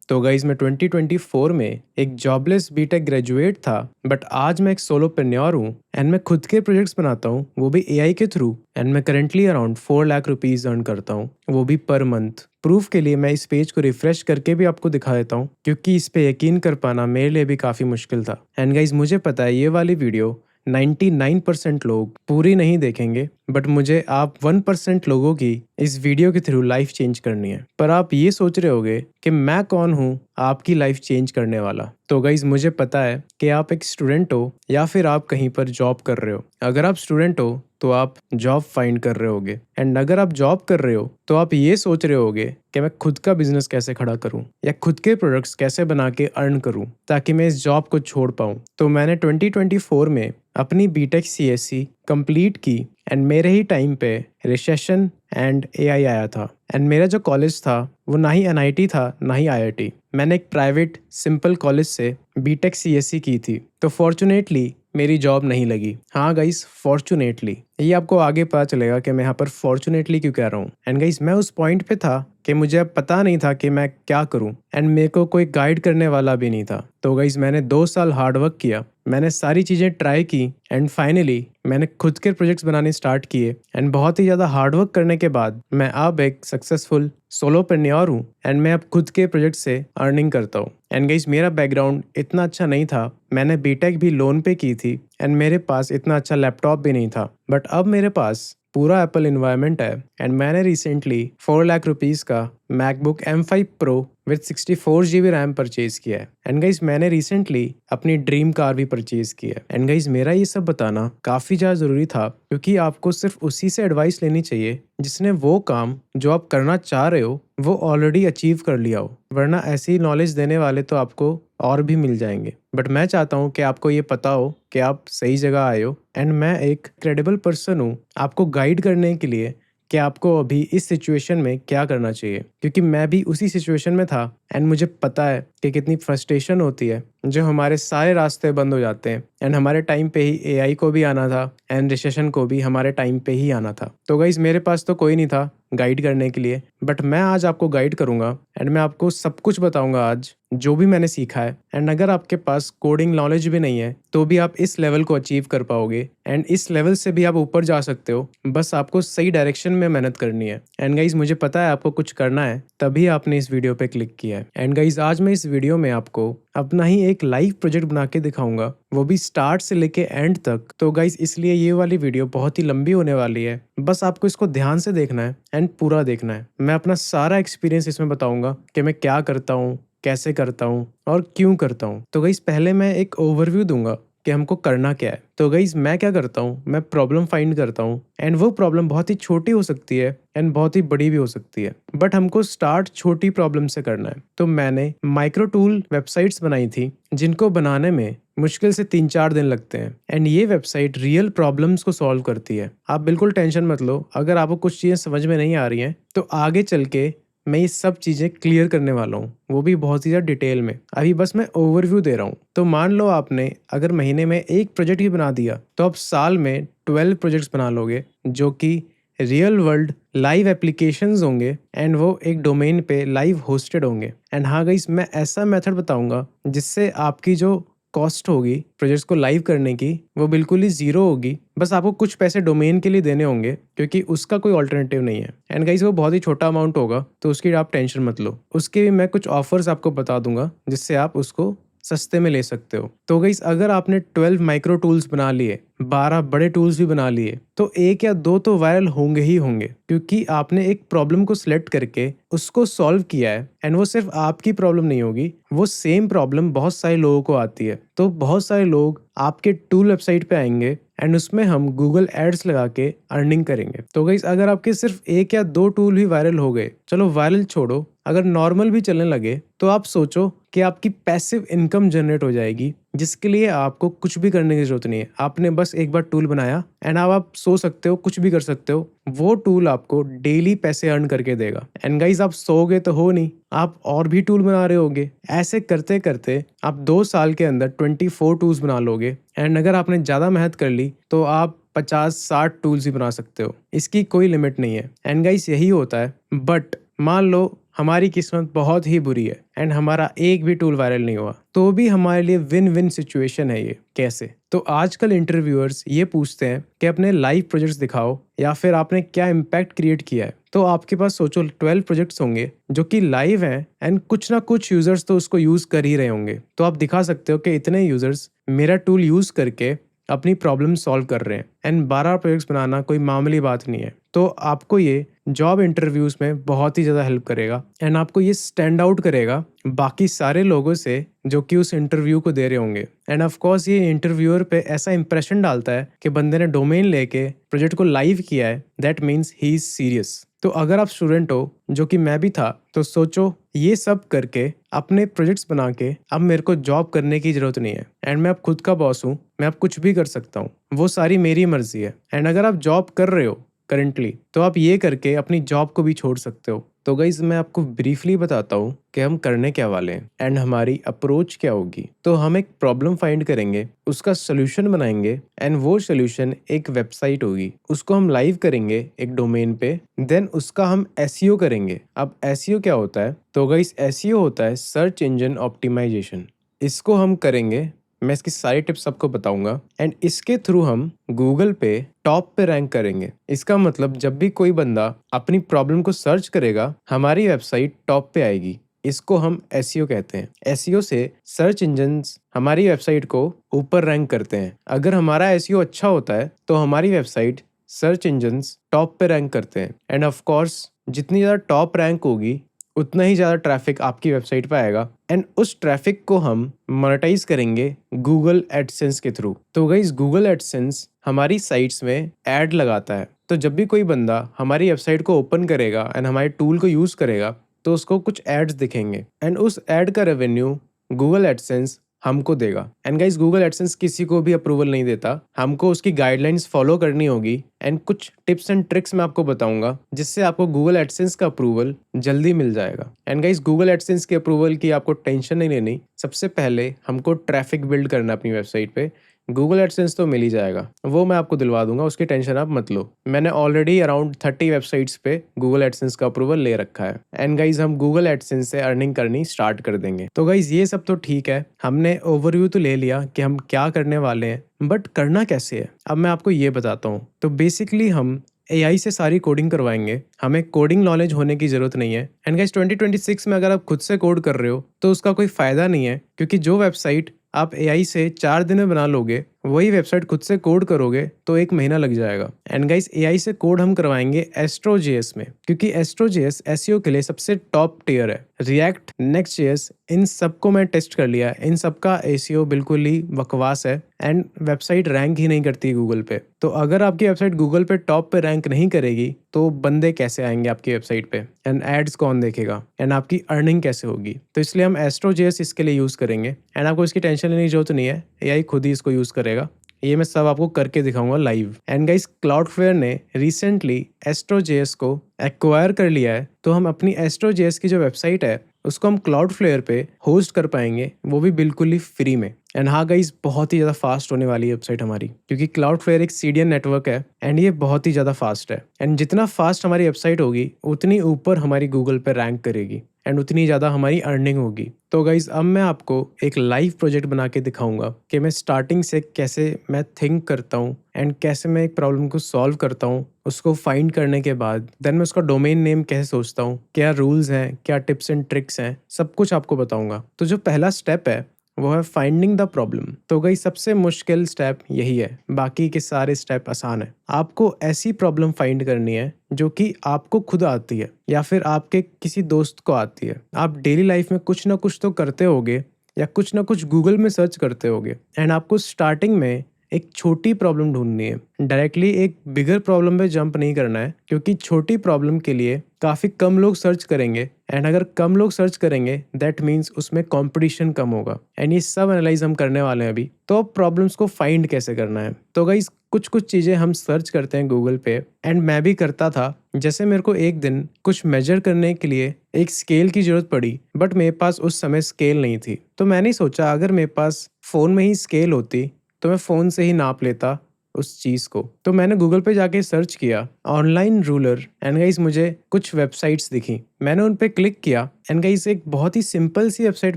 तो गाइज मैं 2024 में एक जॉबलेस बीटेक ग्रेजुएट था, बट आज मैं एक सोलोप्रेन्योर हूँ एंड मैं खुद के प्रोजेक्ट्स बनाता हूँ, वो भी एआई के थ्रू। एंड मैं currently around 4 lakh rupees earn करता हूँ, वो भी पर मंथ। प्रूफ के लिए मैं इस पेज को रिफ्रेश करके भी आपको दिखा देता हूँ, क्योंकि इस पे यकीन कर पाना मेरे लिए भी काफ़ी मुश्किल था। एंड गाइज मुझे पता है ये वाली वीडियो 99% लोग पूरी नहीं देखेंगे, बट मुझे आप 1% लोगों की इस वीडियो के थ्रू लाइफ चेंज करनी है। पर आप ये सोच रहे होगे कि मैं कौन हूँ आपकी लाइफ चेंज करने वाला। तो गाइज मुझे पता है कि आप एक स्टूडेंट हो या फिर आप कहीं पर जॉब कर रहे हो। अगर आप स्टूडेंट हो तो आप जॉब फाइंड कर रहे होगे, एंड अगर आप जॉब कर रहे हो तो आप ये सोच रहे होगे कि मैं खुद का बिजनेस कैसे खड़ा करूं या खुद के प्रोडक्ट्स कैसे बना के अर्न करूं ताकि मैं इस जॉब को छोड़ पाऊं। तो मैंने 2024 में अपनी बीटेक सीएससी कंप्लीट की, एंड मेरे ही टाइम पे रिसेशन एंड एआई आया था। एंड मेरा जो कॉलेज था वो ना ही एनआईटी था ना ही आईआईटी। मैंने एक प्राइवेट सिंपल कॉलेज से बीटेक सीएससी की थी। तो फॉर्चुनेटली मेरी जॉब नहीं लगी। हाँ गाइस, फॉर्चुनेटली। ये आपको आगे पता चलेगा कि मैं यहाँ पर फॉर्चुनेटली क्यों कह रहा हूँ। एंड गाइस मैं उस पॉइंट पे था कि मुझे अब पता नहीं था कि मैं क्या करूँ, एंड मेरे को कोई गाइड करने वाला भी नहीं था। तो गाइस मैंने 2 साल हार्डवर्क किया, मैंने सारी चीज़ें ट्राई की, एंड फाइनली मैंने खुद के प्रोजेक्ट्स बनाने स्टार्ट किए। एंड बहुत ही ज़्यादा हार्डवर्क करने के बाद मैं अब एक सक्सेसफुल सोलोप्रेन्योर हूँ, एंड मैं अब खुद के प्रोजेक्ट से अर्निंग करता हूँ। एंड गाइस मेरा बैकग्राउंड इतना अच्छा नहीं था, मैंने बीटेक भी लोन पे की थी, एंड मेरे पास इतना अच्छा लैपटॉप भी नहीं था। बट अब मेरे पास पूरा एप्पल इन्वायरमेंट है, एंड मैंने रिसेंटली 4 लाख रुपीज़ का MacBook M5 Pro with 64 GB RAM purchase किया है। एंड गाइस मैंने रिसेंटली अपनी ड्रीम कार भी परचेज की है। एंड गाइस मेरा ये सब बताना काफ़ी ज़्यादा ज़रूरी था, क्योंकि आपको सिर्फ उसी से एडवाइस लेनी चाहिए जिसने वो काम जो आप करना चाह रहे हो वो ऑलरेडी अचीव कर लिया हो, वरना ऐसी नॉलेज देने वाले तो आपको और भी मिल जाएंगे। बट मैं चाहता हूँ कि आपको ये पता हो कि आप सही जगह आए हो, एंड मैं एक क्रेडिबल पर्सन हूँ आपको गाइड करने के लिए कि आपको अभी इस सिचुएशन में क्या करना चाहिए, क्योंकि मैं भी उसी सिचुएशन में था। एंड मुझे पता है कि कितनी फ्रस्ट्रेशन होती है जो हमारे सारे रास्ते बंद हो जाते हैं। एंड हमारे टाइम पे ही एआई को भी आना था, एंड रिसेशन को भी हमारे टाइम पे ही आना था। तो गाइस मेरे पास तो कोई नहीं था गाइड करने के लिए, बट मैं आज आपको गाइड करूंगा, एंड मैं आपको सब कुछ बताऊंगा आज जो भी मैंने सीखा है। एंड अगर आपके पास कोडिंग नॉलेज भी नहीं है तो भी आप इस लेवल को अचीव कर पाओगे, एंड इस लेवल से भी आप ऊपर जा सकते हो। बस आपको सही डायरेक्शन में मेहनत करनी है। एंड गाइज मुझे पता है आपको कुछ करना है, तभी आपने इस वीडियो पे क्लिक किया है। एंड गाइज आज मैं इस वीडियो में आपको अपना ही एक लाइव प्रोजेक्ट बना के दिखाऊंगा, वो भी स्टार्ट से लेके एंड तक। तो गाइज इसलिए ये वाली वीडियो बहुत ही लंबी होने वाली है, बस आपको इसको ध्यान से देखना है एंड पूरा देखना है। मैं अपना सारा एक्सपीरियंस इसमें बताऊंगा कि मैं क्या करता हूँ, कैसे करता हूँ और क्यों करता हूँ। तो गाइस पहले मैं एक ओवरव्यू दूंगा कि हमको करना क्या है। तो गाइस मैं क्या करता हूँ, मैं प्रॉब्लम फाइंड करता हूँ, एंड वो प्रॉब्लम बहुत ही छोटी हो सकती है एंड बहुत ही बड़ी भी हो सकती है, बट हमको स्टार्ट छोटी प्रॉब्लम से करना है। तो मैंने माइक्रो टूल वेबसाइट्स बनाई थी जिनको बनाने में मुश्किल से 3-4 दिन लगते हैं, एंड ये वेबसाइट रियल प्रॉब्लम्स को सॉल्व करती है। आप बिल्कुल टेंशन मत लो, अगर आपको कुछ चीज़ें समझ में नहीं आ रही हैं तो आगे चल के मैं ये सब चीज़ें क्लियर करने वाला हूँ, वो भी बहुत ही ज़्यादा डिटेल में। अभी बस मैं ओवरव्यू दे रहा हूँ। तो मान लो आपने अगर महीने में एक प्रोजेक्ट ही बना दिया तो आप साल में 12 प्रोजेक्ट्स बना लोगे, जो कि रियल वर्ल्ड लाइव एप्लीकेशंस होंगे, एंड वो एक डोमेन पे लाइव होस्टेड होंगे। एंड हाँ गाइस मैं ऐसा मेथड बताऊंगा जिससे आपकी जो कॉस्ट होगी प्रोजेक्ट्स को लाइव करने की वो बिल्कुल ही जीरो होगी। बस आपको कुछ पैसे डोमेन के लिए देने होंगे, क्योंकि उसका कोई ऑल्टरनेटिव नहीं है। एंड गाइस वो बहुत ही छोटा अमाउंट होगा, तो उसकी आप टेंशन मत लो। उसके भी मैं कुछ ऑफर्स आपको बता दूंगा जिससे आप उसको सस्ते में ले सकते हो। तो गाइस अगर आपने 12 माइक्रो टूल्स बना लिए, 12 बड़े टूल्स भी बना लिए, तो 1 या 2 तो वायरल होंगे ही होंगे, क्योंकि आपने एक प्रॉब्लम को सिलेक्ट करके उसको सॉल्व किया है। एंड वो सिर्फ आपकी प्रॉब्लम नहीं होगी, वो सेम प्रॉब्लम बहुत सारे लोगों को आती है। तो बहुत सारे लोग आपके टूल वेबसाइट पे आएंगे, एंड उसमें हम गूगल एड्स लगा के अर्निंग करेंगे। तो गाइस अगर आपके सिर्फ 1 या 2 टूल भी वायरल हो गए, चलो वायरल छोड़ो, अगर नॉर्मल भी चलने लगे, तो आप सोचो कि आपकी पैसिव इनकम जनरेट हो जाएगी, जिसके लिए आपको कुछ भी करने की जरूरत नहीं है। आपने बस एक बार टूल बनाया, एंड अब आप सो सकते हो, कुछ भी कर सकते हो, वो टूल आपको डेली पैसे अर्न करके देगा। एंड गाइस आप सोओगे तो हो नहीं, आप और भी टूल बना रहे होगे। ऐसे करते करते आप 2 साल के अंदर 24 टूल्स बना लोगे, एंड अगर आपने ज़्यादा मेहनत कर ली तो आप 50-60 टूल्स ही बना सकते हो। इसकी कोई लिमिट नहीं है। एंड गाइस यही होता है। बट मान लो हमारी किस्मत बहुत ही बुरी है एंड हमारा एक भी टूल वायरल नहीं हुआ, तो भी हमारे लिए विन विन सिचुएशन है ये। कैसे? तो आजकल इंटरव्यूअर्स ये पूछते हैं कि अपने लाइव प्रोजेक्ट्स दिखाओ या फिर आपने क्या इम्पैक्ट क्रिएट किया है। तो आपके पास सोचो 12 प्रोजेक्ट्स होंगे जो कि लाइव हैं एंड कुछ ना कुछ यूजर्स तो उसको यूज कर ही रहे होंगे। तो आप दिखा सकते हो कि इतने यूजर्स मेरा टूल यूज करके अपनी प्रॉब्लम सॉल्व कर रहे हैं एंड 12 प्रोजेक्ट्स बनाना कोई मामूली बात नहीं है। तो आपको ये जॉब इंटरव्यूज में बहुत ही ज़्यादा हेल्प करेगा एंड आपको ये स्टैंड आउट करेगा बाकी सारे लोगों से जो कि उस इंटरव्यू को दे रहे होंगे। एंड ऑफ कोर्स ये इंटरव्यूअर पे ऐसा इंप्रेशन डालता है कि बंदे ने डोमेन लेके प्रोजेक्ट को लाइव किया है, that means he is serious. तो अगर आप स्टूडेंट हो, जो कि मैं भी था, तो सोचो ये सब करके अपने प्रोजेक्ट्स बना के अब मेरे को जॉब करने की जरूरत नहीं है एंड मैं अब खुद का बॉस हूँ, मैं अब कुछ भी कर सकता हूँ, वो सारी मेरी मर्जी है। एंड अगर आप जॉब कर रहे हो करंटली, तो आप ये करके अपनी जॉब को भी छोड़ सकते हो। तो गाइज मैं आपको ब्रीफली बताता हूँ कि हम करने क्या वाले हैं एंड हमारी अप्रोच क्या होगी। तो हम एक प्रॉब्लम फाइंड करेंगे, उसका सोल्यूशन बनाएंगे एंड वो सोल्यूशन एक वेबसाइट होगी, उसको हम लाइव करेंगे एक डोमेन पे, देन उसका हम एसईओ करेंगे। अब एसईओ क्या होता है? तो गाइज एसईओ होता है सर्च इंजन ऑप्टिमाइजेशन। इसको हम करेंगे, मैं इसकी सारी टिप्स सबको बताऊंगा एंड इसके थ्रू हम गूगल पे टॉप पे रैंक करेंगे। इसका मतलब जब भी कोई बंदा अपनी प्रॉब्लम को सर्च करेगा, हमारी वेबसाइट टॉप पे आएगी। इसको हम एसईओ कहते हैं। एसईओ से सर्च इंजन्स हमारी वेबसाइट को ऊपर रैंक करते हैं। अगर हमारा एसईओ अच्छा होता है तो हमारी वेबसाइट सर्च इंजन्स टॉप पे रैंक करते हैं एंड ऑफ कोर्स जितनी ज़्यादा टॉप रैंक होगी उतना ही ज़्यादा ट्रैफिक आपकी वेबसाइट पे आएगा एंड उस ट्रैफिक को हम मोनेटाइज करेंगे गूगल एडसेंस के थ्रू। तो गाइस गूगल एडसेंस हमारी साइट्स में ऐड लगाता है। तो जब भी कोई बंदा हमारी वेबसाइट को ओपन करेगा एंड हमारे टूल को यूज़ करेगा तो उसको कुछ एड्स दिखेंगे एंड उस एड का रेवेन्यू गूगल एडसेंस हमको देगा। एंड गाइस गूगल एडसेंस किसी को भी अप्रूवल नहीं देता, हमको उसकी गाइडलाइंस फॉलो करनी होगी एंड कुछ टिप्स एंड ट्रिक्स मैं आपको बताऊंगा जिससे आपको गूगल एडसेंस का अप्रूवल जल्दी मिल जाएगा। एंड गाइस गूगल एडसेंस के अप्रूवल की आपको टेंशन नहीं लेनी। सबसे पहले हमको ट्रैफिक बिल्ड करना अपनी वेबसाइट पे। गूगल एडसेंस तो मिल ही जाएगा, वो मैं आपको दिलवा दूंगा, उसकी टेंशन आप मत लो। मैंने ऑलरेडी अराउंड 30 वेबसाइट्स पे गूगल एडसेंस का अप्रूवल ले रखा है एंड गाइज हम गूगल एडसेंस से अर्निंग करनी स्टार्ट कर देंगे। तो गाइज ये सब तो ठीक है, हमने ओवरव्यू तो ले लिया कि हम क्या करने वाले हैं, बट करना कैसे है अब मैं आपको ये बताता हूँ। तो बेसिकली हम एआई से सारी कोडिंग करवाएंगे, हमें कोडिंग नॉलेज होने की जरूरत नहीं है। एंड गाइस 2026 में अगर आप खुद से कोड कर रहे हो तो उसका कोई फायदा नहीं है, क्योंकि जो वेबसाइट आप एआई से 4 दिन में बना लोगे वही वेबसाइट खुद से कोड करोगे तो 1 महीना लग जाएगा। एंड गाइस एआई से कोड हम करवाएंगे एस्ट्रो.जेएस में, क्योंकि एस्ट्रो.जेएस एसईओ के लिए सबसे टॉप टियर है। रिएक्ट, नेक्स्ट.जेएस, इन सबको मैं टेस्ट कर लिया, इन सबका एसईओ बिल्कुल ही बकवास है एंड वेबसाइट रैंक ही नहीं करती गूगल पे। तो अगर आपकी वेबसाइट गूगल पे टॉप पे रैंक नहीं करेगी तो बंदे कैसे आएंगे आपकी वेबसाइट पे एंड एड्स कौन देखेगा एंड आपकी अर्निंग कैसे होगी। तो इसलिए हम एस्ट्रो.जेएस इसके लिए यूज़ करेंगे एंड आपको इसकी टेंशन लेने की जरूरत नहीं है, एआई खुद ही इसको यूज़ करेगा। ये मैं सब आपको करके दिखाऊंगा लाइव। एंड गाइस क्लाउडफ्लेयर ने रिसेंटली एस्ट्रो.जेएस को एक्वायर कर लिया है, तो हम अपनी एस्ट्रो.जेएस की जो वेबसाइट है उसको हम क्लाउडफ्लेयर पे होस्ट कर पाएंगे, वो भी बिल्कुल ही फ्री में। एंड हाँ गाइस बहुत ही ज़्यादा फास्ट होने वाली है वेबसाइट हमारी, क्योंकि क्लाउडफ्लेयर एक सीडीएन नेटवर्क है एंड ये बहुत ही ज़्यादा फास्ट है। एंड जितना फास्ट हमारी वेबसाइट होगी उतनी ऊपर हमारी गूगल पे रैंक करेगी एंड उतनी ज़्यादा हमारी अर्निंग होगी। तो गाइज अब मैं आपको एक लाइव प्रोजेक्ट बना के दिखाऊंगा कि मैं स्टार्टिंग से कैसे मैं थिंक करता हूँ एंड कैसे मैं एक प्रॉब्लम को सॉल्व करता हूँ। उसको फाइंड करने के बाद देन मैं उसका डोमेन नेम कैसे सोचता हूँ, क्या रूल्स हैं, क्या टिप्स एंड ट्रिक्स हैं, सब कुछ आपको बताऊंगा। तो जो पहला स्टेप है वो है फाइंडिंग द प्रॉब्लम। तो गई सबसे मुश्किल स्टेप यही है, बाकी के सारे स्टेप आसान है। आपको ऐसी प्रॉब्लम फाइंड करनी है जो कि आपको खुद आती है या फिर आपके किसी दोस्त को आती है। आप डेली लाइफ में कुछ ना कुछ तो करते होगे या कुछ ना कुछ गूगल में सर्च करते होगे एंड आपको स्टार्टिंग में एक छोटी प्रॉब्लम ढूंढनी है, डायरेक्टली एक बिगर प्रॉब्लम पे जंप नहीं करना है, क्योंकि छोटी प्रॉब्लम के लिए काफ़ी कम लोग सर्च करेंगे एंड अगर कम लोग सर्च करेंगे दैट मीन्स उसमें कंपटीशन कम होगा। एंड ये सब एनालाइज हम करने वाले हैं अभी। तो प्रॉब्लम्स को फाइंड कैसे करना है, तो गाइस कुछ चीज़ें हम सर्च करते हैं गूगल पे एंड मैं भी करता था। जैसे मेरे को एक दिन कुछ मेजर करने के लिए एक स्केल की जरूरत पड़ी, बट मेरे पास उस समय स्केल नहीं थी। तो मैंने सोचा अगर मेरे पास फ़ोन में ही स्केल होती तो मैं फ़ोन से ही नाप लेता उस चीज़ को। तो मैंने गूगल पे जाके सर्च किया ऑनलाइन रूलर एंड गाइस मुझे कुछ वेबसाइट्स दिखी मैंने उन पे क्लिक किया एंड गाइस एक बहुत ही सिंपल सी वेबसाइट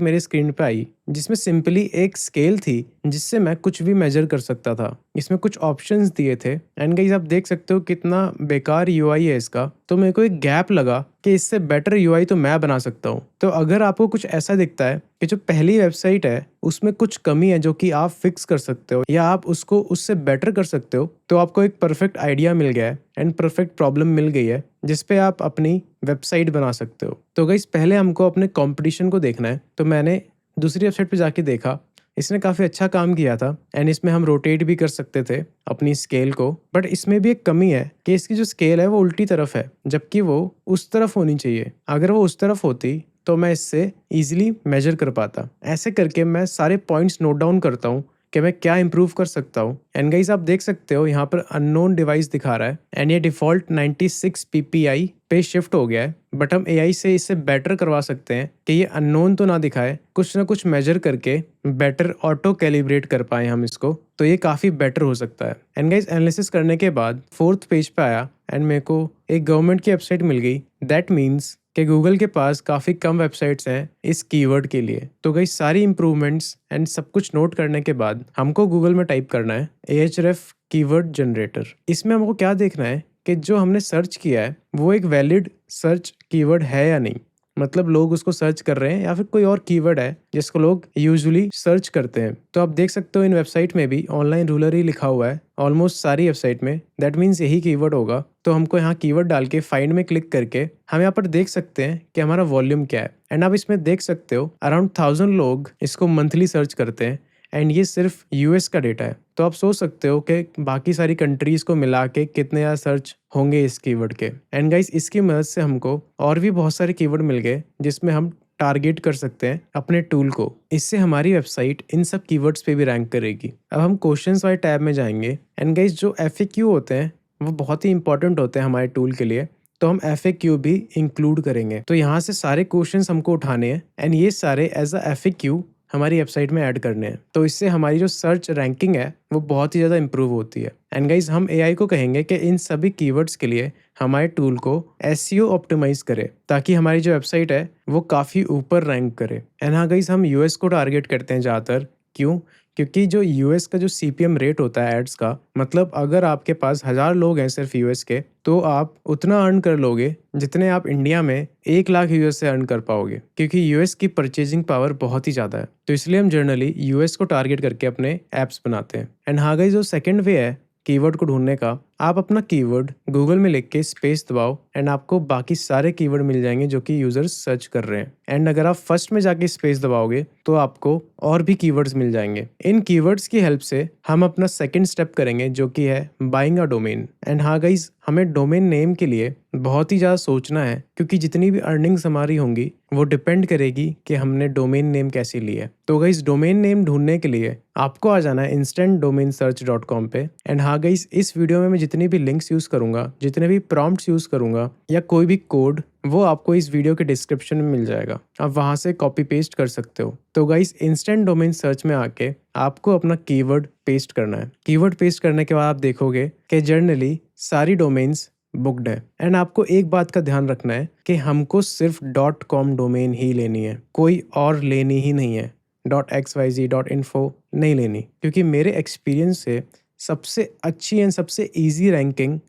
मेरे स्क्रीन पे आई जिसमें सिंपली एक स्केल थी जिससे मैं कुछ भी मेजर कर सकता था। इसमें कुछ ऑप्शंस दिए थे एंड गाइस आप देख सकते हो कितना बेकार यूआई है इसका। तो मेरे को एक गैप लगा कि इससे बेटर यूआई तो मैं बना सकता हूँ। तो अगर आपको कुछ ऐसा दिखता है कि जो पहली वेबसाइट है उसमें कुछ कमी है जो कि आप फिक्स कर सकते हो या आप उसको उससे बेटर कर सकते हो, तो आपको एक परफेक्ट आइडिया मिल गया है एंड परफेक्ट प्रॉब्लम मिल गई है जिसपे आप अपनी वेबसाइट बना सकते हो। तो गाइस पहले हमको अपने कंपटीशन को देखना है। तो मैंने दूसरी वेबसाइट पे जाके देखा, इसने काफ़ी अच्छा काम किया था एंड इसमें हम रोटेट भी कर सकते थे अपनी स्केल को। बट इसमें भी एक कमी है कि इसकी जो स्केल है वो उल्टी तरफ है, जबकि वो उस तरफ होनी चाहिए। अगर वो उस तरफ होती तो मैं इससे ईजिली मेजर कर पाता। ऐसे करके मैं सारे पॉइंट्स नोट डाउन करता हूँ कि मैं क्या इंप्रूव कर सकता हूँ। एंड गाइस आप देख सकते हो यहाँ पर अननोन डिवाइस दिखा रहा है एंड ये डिफ़ॉल्ट 96 ppi पे शिफ्ट हो गया है। बट हम एआई से इससे बेटर करवा सकते हैं कि ये अननोन तो ना दिखाए, कुछ ना कुछ मेजर करके बेटर ऑटो कैलिब्रेट कर पाए हम इसको, तो ये काफ़ी बेटर हो सकता है। एंड गाइस एनालिसिस करने के बाद 4th पेज पे आया एंड मेरे को एक गवर्नमेंट की वेबसाइट मिल गई। दैट मीन्स कि गूगल के पास काफ़ी कम वेबसाइट्स हैं इस कीवर्ड के लिए। तो गाइस सारी इंप्रूवमेंट्स एंड सब कुछ नोट करने के बाद हमको गूगल में टाइप करना है Ahref कीवर्ड जनरेटर। इसमें हमको क्या देखना है कि जो हमने सर्च किया है वो एक वैलिड सर्च कीवर्ड है या नहीं, मतलब लोग उसको सर्च कर रहे हैं या फिर कोई और कीवर्ड है जिसको लोग यूजुअली सर्च करते हैं। तो आप देख सकते हो इन वेबसाइट में भी ऑनलाइन रूलर ही लिखा हुआ है ऑलमोस्ट सारी वेबसाइट में। दैट मीन्स यही कीवर्ड होगा। तो हमको यहाँ कीवर्ड डाल के फाइंड में क्लिक करके हम यहाँ पर देख सकते हैं कि हमारा वॉल्यूम क्या है। एंड आप इसमें देख सकते हो अराउंड 1000 लोग इसको मंथली सर्च करते हैं एंड ये सिर्फ यूएस का डेटा है। तो आप सोच सकते हो कि बाकी सारी कंट्रीज़ को मिला के कितने ज़्यादा सर्च होंगे इस कीवर्ड के। एंड गाइस इसकी मदद से हमको और भी बहुत सारे कीवर्ड मिल गए जिसमें हम टारगेट कर सकते हैं अपने टूल को। इससे हमारी वेबसाइट इन सब कीवर्ड्स पे भी रैंक करेगी। अब हम क्वेश्चंस वाले टैब में जाएंगे एंड गाइस जो FAQ होते हैं वो बहुत ही इंपॉर्टेंट होते हैं हमारे टूल के लिए, तो हम FAQ भी इंक्लूड करेंगे। तो यहाँ से सारे क्वेश्चंस हमको उठाने हैं एंड ये सारे एज अ FAQ हमारी वेबसाइट में ऐड करने हैं। तो इससे हमारी जो सर्च रैंकिंग है वो बहुत ही ज़्यादा इंप्रूव होती है। एंड गाइज हम एआई को कहेंगे कि इन सभी कीवर्ड्स के लिए हमारे टूल को SEO ऑप्टिमाइज करे ताकि हमारी जो वेबसाइट है वो काफ़ी ऊपर रैंक करे। एंड हाँ गाइज हम यूएस को टारगेट करते हैं ज़्यादातर। क्यों? क्योंकि जो यूएस का जो CPM रेट होता है एड्स का, मतलब अगर आपके पास 1000 लोग हैं सिर्फ यूएस के, तो आप उतना अर्न कर लोगे जितने आप इंडिया में 1 लाख यूएस से अर्न कर पाओगे, क्योंकि यूएस की परचेजिंग पावर बहुत ही ज़्यादा है। तो इसलिए हम जनरली यूएस को टारगेट करके अपने ऐप्स बनाते हैं। एंड हाँ गाइस जो सेकंड वे है कीवर्ड को ढूंढने का, आप अपना कीवर्ड गूगल में लिख के स्पेस दबाओ एंड आपको बाकी सारे कीवर्ड मिल जाएंगे जो कि यूजर्स सर्च कर रहे हैं। एंड अगर आप फर्स्ट में जाके स्पेस दबाओगे तो आपको और भी कीवर्ड्स मिल जाएंगे। इन कीवर्ड्स की हेल्प से हम अपना सेकंड स्टेप करेंगे जो कि है बाइंग अ डोमेन। एंड हाँ गाइज हमें डोमेन नेम के लिए बहुत ही ज़्यादा सोचना है, क्योंकि जितनी भी अर्निंग्स हमारी होंगी वो डिपेंड करेगी कि हमने डोमेन नेम कैसे ली है। तो गाइज डोमेन नेम ढूंढने के लिए आपको आ जाना है instantdomainsearch.com पे। एंड हाँ गाइज इस वीडियो में मैं जितनी भी लिंक्स यूज़ करूँगा, जितने भी प्रॉम्प्ट्स यूज़ करूँगा या कोई भी कोड, वो आपको इस वीडियो के डिस्क्रिप्शन में मिल जाएगा। आप वहाँ से कॉपी पेस्ट कर सकते हो। तो गाइस इंस्टेंट डोमेन सर्च में आके आपको अपना कीवर्ड पेस्ट करना है। कीवर्ड पेस्ट करने के बाद आप देखोगे कि जनरली सारी डोमेन्स बुक्ड है। एंड आपको एक बात का ध्यान रखना है कि हमको सिर्फ .com डोमेन ही लेनी है, कोई और लेनी ही नहीं है। .xyz .info नहीं लेनी, क्योंकि मेरे एक्सपीरियंस से सबसे अच्छी एंड सबसे इजी रैंकिंग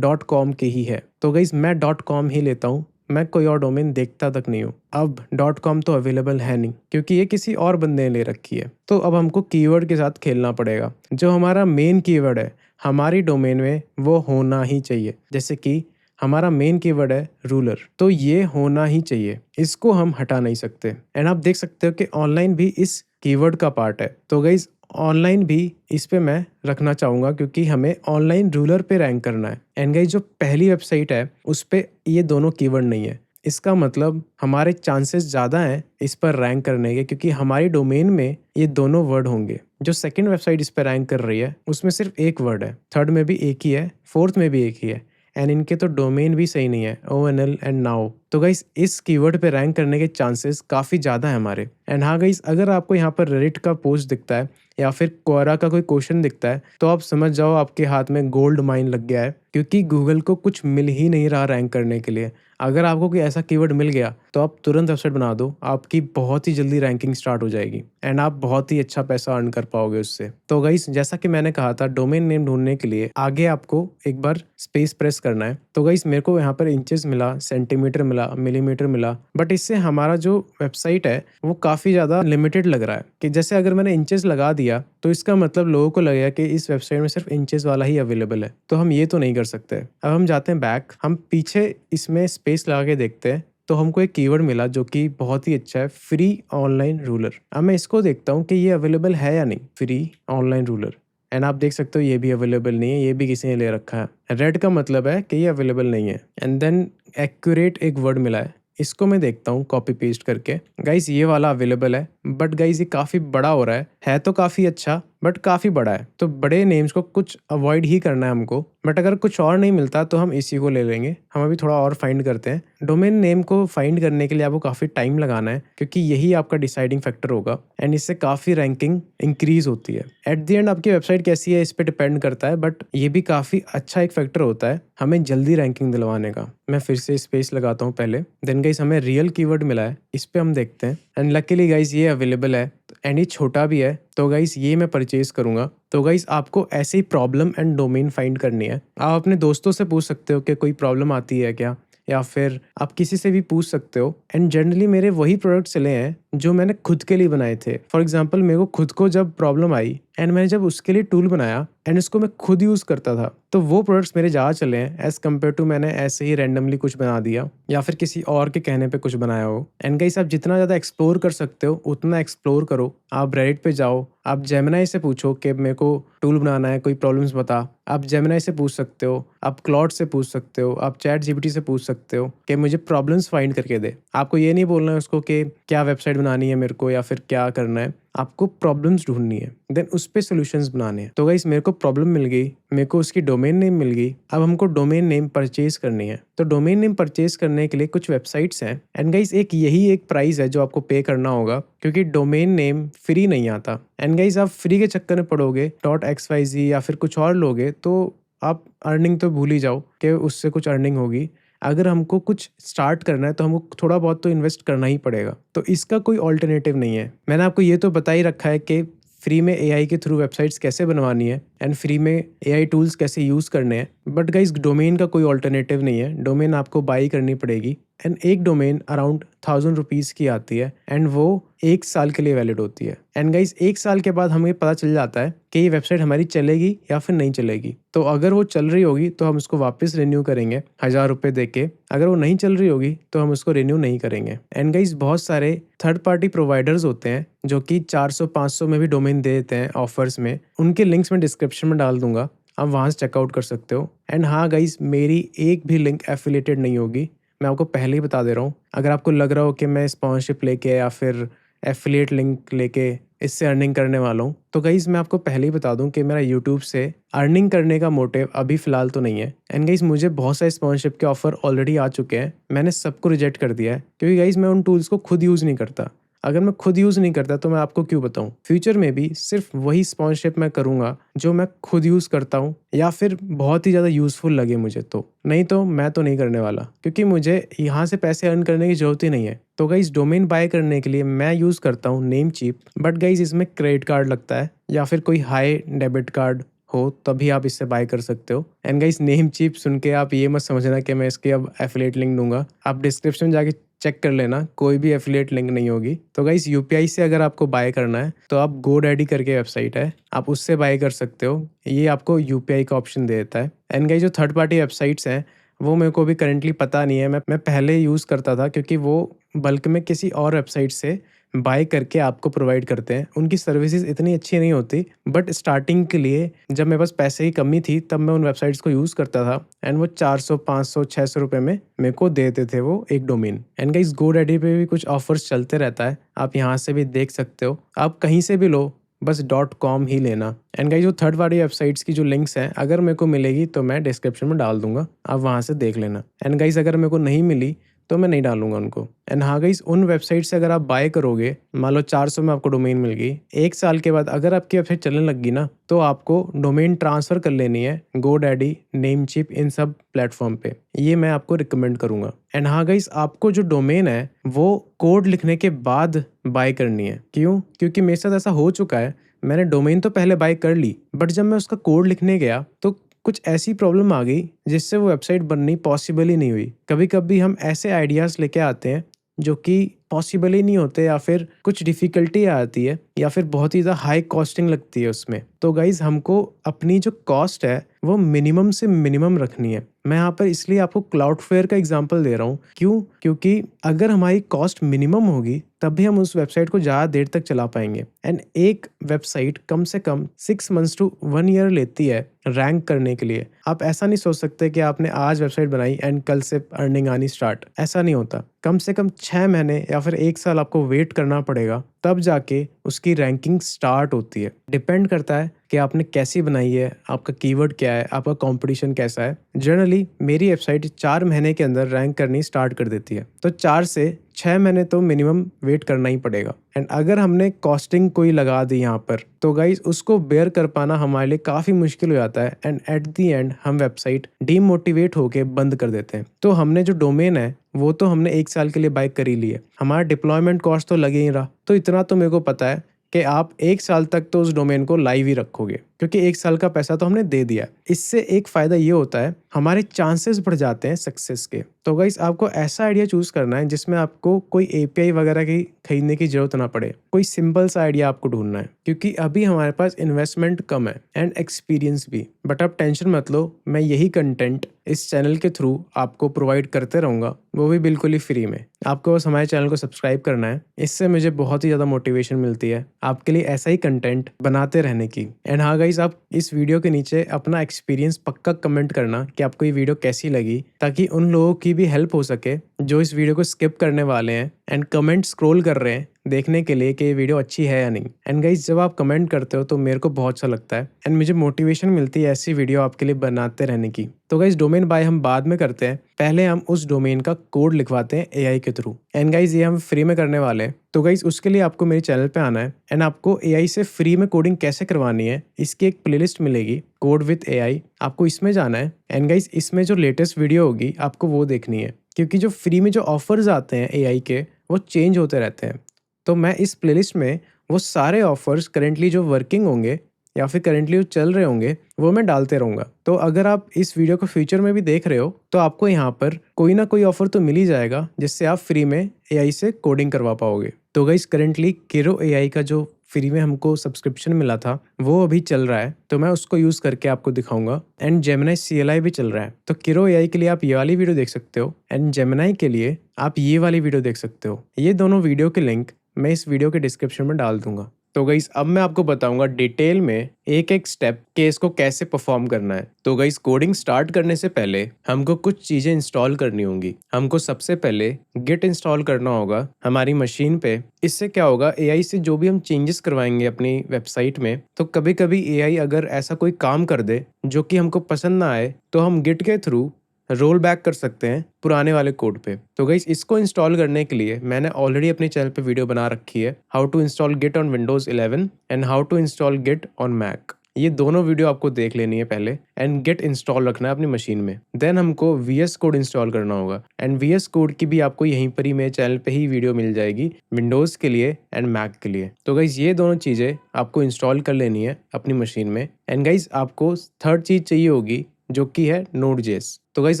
.com की ही है। तो गाइस मैं .com ही लेता हूँ, मैं कोई और डोमेन देखता तक नहीं हूँ। अब .com तो अवेलेबल है नहीं क्योंकि ये किसी और बंदे ने ले रखी है। तो अब हमको कीवर्ड के साथ खेलना पड़ेगा। जो हमारा मेन कीवर्ड है हमारी डोमेन में वो होना ही चाहिए। जैसे कि हमारा मेन कीवर्ड है रूलर, तो ये होना ही चाहिए, इसको हम हटा नहीं सकते। एंड आप देख सकते हो कि ऑनलाइन भी इस कीवर्ड का पार्ट है। तो गाइस ऑनलाइन भी इस पे मैं रखना चाहूँगा क्योंकि हमें ऑनलाइन रूलर पे रैंक करना है। एंड गाइस जो पहली वेबसाइट है उस पे ये दोनों कीवर्ड नहीं है। इसका मतलब हमारे चांसेस ज़्यादा हैं इस पर रैंक करने के, क्योंकि हमारी डोमेन में ये दोनों वर्ड होंगे। जो सेकंड वेबसाइट इस पर रैंक कर रही है उसमें सिर्फ एक वर्ड है, थर्ड में भी एक ही है, फोर्थ में भी एक ही है। एंड इनके तो डोमेन भी सही नहीं है, ONL एंड नाउ। तो गाइस इस कीवर्ड पे रैंक करने के चांसेस काफ़ी ज़्यादा है हमारे। एंड हाँ गाइस अगर आपको यहाँ पर रेडिट का पोस्ट दिखता है या फिर क्वोरा का कोई क्वेश्चन दिखता है तो आप समझ जाओ आपके हाथ में गोल्ड माइन लग गया है, क्योंकि गूगल को कुछ मिल ही नहीं रहा रैंक करने के लिए। अगर आपको कोई ऐसा कीवर्ड मिल गया तो आप तुरंत वेबसाइट बना दो, आपकी बहुत ही जल्दी रैंकिंग स्टार्ट हो जाएगी एंड आप बहुत ही अच्छा पैसा अर्न कर पाओगे उससे। तो गाइस जैसा कि मैंने कहा था, डोमेन नेम ढूंढने के लिए आगे आपको एक बार स्पेस प्रेस करना है। तो गाइस मेरे को यहाँ पर इंचेस मिला, सेंटीमीटर मिला, मिलीमीटर मिला, बट इससे हमारा जो वेबसाइट है वो काफ़ी ज़्यादा लिमिटेड लग रहा है कि जैसे अगर मैंने इंचेस लगा दिया तो इसका मतलब लोगों को लगेगा कि इस वेबसाइट में सिर्फ इंचेस वाला ही अवेलेबल है। तो हम ये तो नहीं कर सकते। अब हम जाते हैं बैक, हम पीछे इसमें स्पेस लगा के देखते हैं तो हमको एक कीवर्ड मिला जो कि बहुत ही अच्छा है, फ्री ऑनलाइन रूलर। अब मैं इसको देखता हूँ कि ये अवेलेबल है या नहीं, फ्री ऑनलाइन रूलर। एंड आप देख सकते हो ये भी अवेलेबल नहीं है, ये भी किसी ने ले रखा है। रेड का मतलब है कि ये अवेलेबल नहीं है। एंड देन एक्यूरेट एक वर्ड मिला है, इसको मैं देखता हूँ कॉपी पेस्ट करके। गाइस ये वाला अवेलेबल है, बट गाइस ये काफ़ी बड़ा हो रहा है तो काफ़ी अच्छा बट काफ़ी बड़ा है। तो बड़े नेम्स को कुछ अवॉइड ही करना है हमको, बट अगर कुछ और नहीं मिलता तो हम इसी को ले लेंगे। हम अभी थोड़ा और फाइंड करते हैं। डोमेन नेम को फाइंड करने के लिए आपको काफ़ी टाइम लगाना है क्योंकि यही आपका डिसाइडिंग फैक्टर होगा एंड इससे काफ़ी रैंकिंग इंक्रीज होती है। एट द एंड आपकी वेबसाइट कैसी है इस पर डिपेंड करता है, बट ये भी काफ़ी अच्छा एक फैक्टर होता है हमें जल्दी रैंकिंग दिलवाने का। मैं फिर से स्पेस लगाता हूँ पहले। देन गाइस हमें रियल कीवर्ड मिला है, इस पे हम देखते हैं एंड लकीली गाइस ये अवेलेबल है एंड ये छोटा भी है। तो गाइस ये मैं परचेज करूंगा। तो गाइस आपको ऐसे ही प्रॉब्लम एंड डोमेन फाइंड करनी है। आप अपने दोस्तों से पूछ सकते हो कि कोई प्रॉब्लम आती है क्या, या फिर आप किसी से भी पूछ सकते हो। एंड जनरली मेरे वही प्रोडक्ट चले हैं जो मैंने खुद के लिए बनाए थे। फॉर एग्जांपल मेरे को खुद को जब प्रॉब्लम आई एंड मैंने जब उसके लिए टूल बनाया एंड उसको मैं खुद यूज़ करता था, तो वो प्रोडक्ट्स मेरे ज़्यादा चले हैं एज़ कम्पेयर टू मैंने ऐसे ही रैंडमली कुछ बना दिया या फिर किसी और के कहने पे कुछ बनाया हो। एंड गाइस आप जितना ज़्यादा एक्सप्लोर कर सकते हो उतना एक्सप्लोर करो। आप रेडिट पे जाओ, आप जेमिनाई से पूछो कि मेरे को टूल बनाना है, कोई प्रॉब्लम्स बता। आप जेमिनाई से पूछ सकते हो, आप क्लॉड से पूछ सकते हो, आप चैट जीपीटी से पूछ सकते हो कि मुझे प्रॉब्लम्स फाइंड करके दे। आपको ये नहीं बोलना है उसको कि क्या वेबसाइट बनानी है मेरे को या फिर क्या करना है, आपको प्रॉब्लम्स ढूंढनी है, देन उस पे सॉल्यूशंस बनाने हैं। तो गाइस मेरे को प्रॉब्लम मिल गई, मेरे को उसकी डोमेन नेम मिल गई। अब हमको डोमेन नेम परचेज करनी है। तो डोमेन नेम परचेज करने के लिए कुछ वेबसाइट्स हैं एंड गाइस यही एक प्राइस है जो आपको पे करना होगा क्योंकि डोमेन नेम फ्री नहीं आता। एंड गाइस आप फ्री के चक्कर में पड़ोगे, .xyz या फिर कुछ और लोगे तो आप अर्निंग तो भूल ही जाओ कि उससे कुछ अर्निंग होगी। अगर हमको कुछ स्टार्ट करना है तो हमको थोड़ा बहुत तो इन्वेस्ट करना ही पड़ेगा। तो इसका कोई ऑल्टरनेटिव नहीं है। मैंने आपको ये तो बता ही रखा है कि फ्री में एआई के थ्रू वेबसाइट्स कैसे बनवानी है एंड फ्री में एआई टूल्स कैसे यूज़ करने हैं, बट गाइस डोमेन का कोई ऑल्टरनेटिव नहीं है। डोमेन आपको बाई करनी पड़ेगी एंड एक डोमेन अराउंड 1000 रुपीज़ की आती है एंड वो 1 साल के लिए वैलिड होती है। एंड गाइस 1 साल के बाद हमें पता चल जाता है कि ये वेबसाइट हमारी चलेगी या फिर नहीं चलेगी। तो अगर वो चल रही होगी तो हम उसको वापस रिन्यू करेंगे 1000 रुपये दे के। अगर वो नहीं चल रही होगी तो हम उसको रिन्यू नहीं करेंगे। एंड गाइस बहुत सारे थर्ड पार्टी प्रोवाइडर्स होते हैं जो कि 400-500 में भी डोमेन दे देते हैं ऑफर्स में। उनके लिंक्स मैं डिस्क्रिप्शन में डाल दूंगा, आप वहाँ से चेकआउट कर सकते हो। एंड हाँ गाइस मेरी एक भी लिंक एफिलिएटेड नहीं होगी, मैं आपको पहले ही बता दे रहा हूँ। अगर आपको लग रहा हो कि मैं स्पॉन्सरशिप लेके या फिर एफिलिएट लिंक लेके इससे अर्निंग करने वाला हूँ, तो गाइस मैं आपको पहले ही बता दूं कि मेरा यूट्यूब से अर्निंग करने का मोटिव अभी फ़िलहाल तो नहीं है। एंड गाइस मुझे बहुत सारे स्पॉन्सरशिप के ऑफर ऑलरेडी आ चुके हैं, मैंने सबको रिजेक्ट कर दिया है क्योंकि गाइस मैं उन टूल्स को खुद यूज़ नहीं करता। अगर मैं खुद यूज़ नहीं करता तो मैं आपको क्यों बताऊं। फ्यूचर में भी सिर्फ वही स्पॉन्सरशिप मैं करूंगा जो मैं खुद यूज़ करता हूं या फिर बहुत ही ज़्यादा यूज़फुल लगे मुझे, तो नहीं तो मैं तो नहीं करने वाला क्योंकि मुझे यहाँ से पैसे अर्न करने की ज़रूरत ही नहीं है। तो गाइस डोमेन बाय करने के लिए मैं यूज़ करता हूँ नेमचीप, बट गाइस इसमें क्रेडिट कार्ड लगता है या फिर कोई हाई डेबिट कार्ड हो तभी आप इससे बाय कर सकते हो। एंड गाइस नेमचीप सुन के आप ये मत समझना कि मैं इसके अब एफिलिएट लिंक दूंगा, आप डिस्क्रिप्शन जाके चेक कर लेना, कोई भी एफिलिएट लिंक नहीं होगी। तो गाइस यूपीआई से अगर आपको बाय करना है तो आप गोडैडी करके वेबसाइट है, आप उससे बाय कर सकते हो, ये आपको यूपीआई का ऑप्शन दे देता है। एंड गाइस जो थर्ड पार्टी वेबसाइट्स हैं वो मेरे को भी करंटली पता नहीं है, मैं पहले यूज़ करता था क्योंकि वो बल्क में किसी और वेबसाइट से बाय करके आपको प्रोवाइड करते हैं। उनकी सर्विसेज इतनी अच्छी नहीं होती, बट स्टार्टिंग के लिए जब मेरे पास पैसे की कमी थी तब मैं उन वेबसाइट्स को यूज़ करता था एंड वो 400, 500, 600 रुपये में मेरे को देते थे वो एक डोमेन। एंड गाइस गोडैडी पे भी कुछ ऑफर्स चलते रहता है, आप यहाँ से भी देख सकते हो, आप कहीं से भी लो, बस .com ही लेना। एंड गाइस जो थर्ड पार्टी वेबसाइट्स की जो लिंक्स हैं अगर मेरे को मिलेगी तो मैं डिस्क्रिप्शन में डाल दूंगा, आप वहाँ से देख लेना। एंड गाइस अगर मेरे को नहीं मिली तो मैं नहीं डालूंगा उनको। एंड हाँ गाइस, उन वेबसाइट से अगर आप बाय करोगे, मान लो 400 में आपको डोमेन मिल गई, 1 साल के बाद अगर आपकी वेबसाइट चलने लग गई ना, तो आपको डोमेन ट्रांसफ़र कर लेनी है गोडैडी, नेमचीप, इन सब प्लेटफॉर्म पे। ये मैं आपको रिकमेंड करूंगा। एंड हाँ गाइस, आपको जो डोमेन है वो कोड लिखने के बाद बाय करनी है। क्यों? क्योंकि मेरे साथ ऐसा हो चुका है, मैंने डोमेन तो पहले बाय कर ली, बट जब मैं उसका कोड लिखने गया तो कुछ ऐसी प्रॉब्लम आ गई जिससे वो वेबसाइट बननी पॉसिबल ही नहीं हुई। कभी कभी हम ऐसे आइडियाज़ लेके आते हैं जो कि पॉसिबल ही नहीं होते, या फिर कुछ डिफ़िकल्टी आती है, या फिर बहुत ही ज़्यादा हाई कॉस्टिंग लगती है उसमें। तो गाइज़, हमको अपनी जो कॉस्ट है वो मिनिमम से मिनिमम रखनी है। मैं यहाँ पर इसलिए आपको क्लाउडफ्लेयर का एग्जांपल दे रहा हूँ। क्यों? क्योंकि अगर हमारी कॉस्ट मिनिमम होगी तभी हम उस वेबसाइट को ज़्यादा देर तक चला पाएंगे। एंड एक वेबसाइट कम से कम 6 मंथ्स टू 1 ईयर लेती है रैंक करने के लिए। आप ऐसा नहीं सोच सकते कि आपने आज वेबसाइट बनाई एंड कल से अर्निंग आनी स्टार्ट, ऐसा नहीं होता। कम से कम 6 महीने या फिर 1 साल आपको वेट करना पड़ेगा, तब जाके उसकी रैंकिंग स्टार्ट होती है। डिपेंड करता है कि आपने कैसी बनाई है, आपका कीवर्ड क्या है, आपका कंपटीशन कैसा है। जनरली मेरी वेबसाइट 4 महीने के अंदर रैंक करनी स्टार्ट कर देती है, तो 4 से 6 महीने तो मिनिमम वेट करना ही पड़ेगा। एंड अगर हमने कॉस्टिंग कोई लगा दी यहाँ पर, तो गाइज उसको बेयर कर पाना हमारे लिए काफ़ी मुश्किल हो जाता है। एंड एट दी एंड हम वेबसाइट डीमोटिवेट होके बंद कर देते हैं। तो हमने जो डोमेन है वो तो हमने 1 साल के लिए बाय कर ही ली है, हमारा डिप्लॉयमेंट कॉस्ट तो लगे ही रहा। तो इतना तो मेरे को पता है कि आप 1 साल तक तो उस डोमेन को लाइव ही रखोगे, क्योंकि 1 साल का पैसा तो हमने दे दिया। इससे एक फ़ायदा ये होता है, हमारे चांसेस बढ़ जाते हैं सक्सेस के। तो गाइस, आपको ऐसा आइडिया चूज़ करना है जिसमें आपको कोई एपीआई वगैरह की खरीदने की ज़रूरत ना पड़े। कोई सिंपल सा आइडिया आपको ढूंढना है, क्योंकि अभी हमारे पास इन्वेस्टमेंट कम है एंड एक्सपीरियंस भी। बट आप टेंशन मत लो, मैं यही कंटेंट इस चैनल के थ्रू आपको प्रोवाइड करते रहूँगा, वो भी बिल्कुल ही फ्री में। आपको बस हमारे चैनल को सब्सक्राइब करना है, इससे मुझे बहुत ही ज़्यादा मोटिवेशन मिलती है आपके लिए ऐसा ही कंटेंट बनाते रहने की। एंड हाँ गाइस, आप इस वीडियो के नीचे अपना एक्सपीरियंस पक्का कमेंट करना कि आपको ये वीडियो कैसी लगी, ताकि उन लोगों की भी हेल्प हो सके जो इस वीडियो को स्किप करने वाले हैं एंड कमेंट स्क्रॉल कर रहे हैं देखने के लिए कि ये वीडियो अच्छी है या नहीं। एंड गाइस, जब आप कमेंट करते हो तो मेरे को बहुत अच्छा लगता है एंड मुझे मोटिवेशन मिलती है ऐसी वीडियो आपके लिए बनाते रहने की। तो गाइस, डोमेन बाय हम बाद में करते हैं, पहले हम उस डोमेन का कोड लिखवाते हैं एआई के थ्रू। एंड गाइस, ये हम फ्री में करने वाले हैं। तो गाइस, उसके लिए आपको मेरे चैनल पे आना है एंड आपको एआई से फ्री में कोडिंग कैसे करवानी है इसकी एक प्लेलिस्ट मिलेगी, कोड विद एआई। आपको इसमें जाना है एंड गाइस, इसमें जो लेटेस्ट वीडियो होगी आपको वो देखनी है, क्योंकि जो फ्री में जो ऑफर्स आते हैं एआई के वो चेंज होते रहते हैं। तो मैं इस प्लेलिस्ट में वो सारे ऑफर्स करेंटली जो वर्किंग होंगे या फिर करेंटली जो चल रहे होंगे वो मैं डालते रहूँगा। तो अगर आप इस वीडियो को फ्यूचर में भी देख रहे हो तो आपको यहाँ पर कोई ना कोई ऑफर तो मिल ही जाएगा जिससे आप फ्री में एआई से कोडिंग करवा पाओगे। तो गाइस, करेंटली किरो एआई का जो फ्री में हमको सब्सक्रिप्शन मिला था वो अभी चल रहा है, तो मैं उसको यूज़ करके आपको दिखाऊंगा। एंड जेमिनाई CLI भी चल रहा है, तो किरो एआई के लिए आप ये वाली वीडियो देख सकते हो एंड जेमिनाई के लिए आप ये वाली वीडियो देख सकते हो। ये दोनों वीडियो के लिंक मैं इस वीडियो के डिस्क्रिप्शन में डाल दूंगा। तो गाइस, अब मैं आपको बताऊंगा डिटेल में एक एक स्टेप के इसको कैसे परफॉर्म करना है। तो गाइस, कोडिंग स्टार्ट करने से पहले हमको कुछ चीज़ें इंस्टॉल करनी होंगी। हमको सबसे पहले गिट इंस्टॉल करना होगा हमारी मशीन पे। इससे क्या होगा, एआई से जो भी हम चेंजेस करवाएंगे अपनी वेबसाइट में, तो कभी कभी एआई अगर ऐसा कोई काम कर दे जो कि हमको पसंद ना आए, तो हम गिट के थ्रू रोल बैक कर सकते हैं पुराने वाले कोड पे। तो गाइस, इसको इंस्टॉल करने के लिए मैंने ऑलरेडी अपने चैनल पे वीडियो बना रखी है, how to install Git on Windows 11 and how to install Git on Mac. ये दोनों वीडियो आपको देख लेनी है पहले एंड गिट इंस्टॉल रखना है अपनी मशीन में। देन हमको VS कोड इंस्टॉल करना होगा एंड VS कोड की भी आपको यहीं पर ही मेरे चैनल पे ही वीडियो मिल जाएगी, विंडोज़ के लिए एंड मैक के लिए। तो गाइस, ये दोनों चीज़ें आपको इंस्टॉल कर लेनी है अपनी मशीन में। एंड गाइस, आपको थर्ड चीज़ चाहिए होगी जो कि है Node.js। तो गाइस,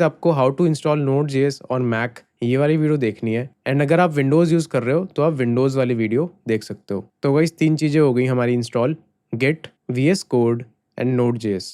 आपको हाउ टू इंस्टॉल Node.js और मैक ये वाली वीडियो देखनी है। एंड अगर आप विंडोज़ यूज़ कर रहे हो तो आप विंडोज़ वाली वीडियो देख सकते हो। तो गाइस, 3 चीज़ें हो गई हमारी install, Git, VS code and Node.js।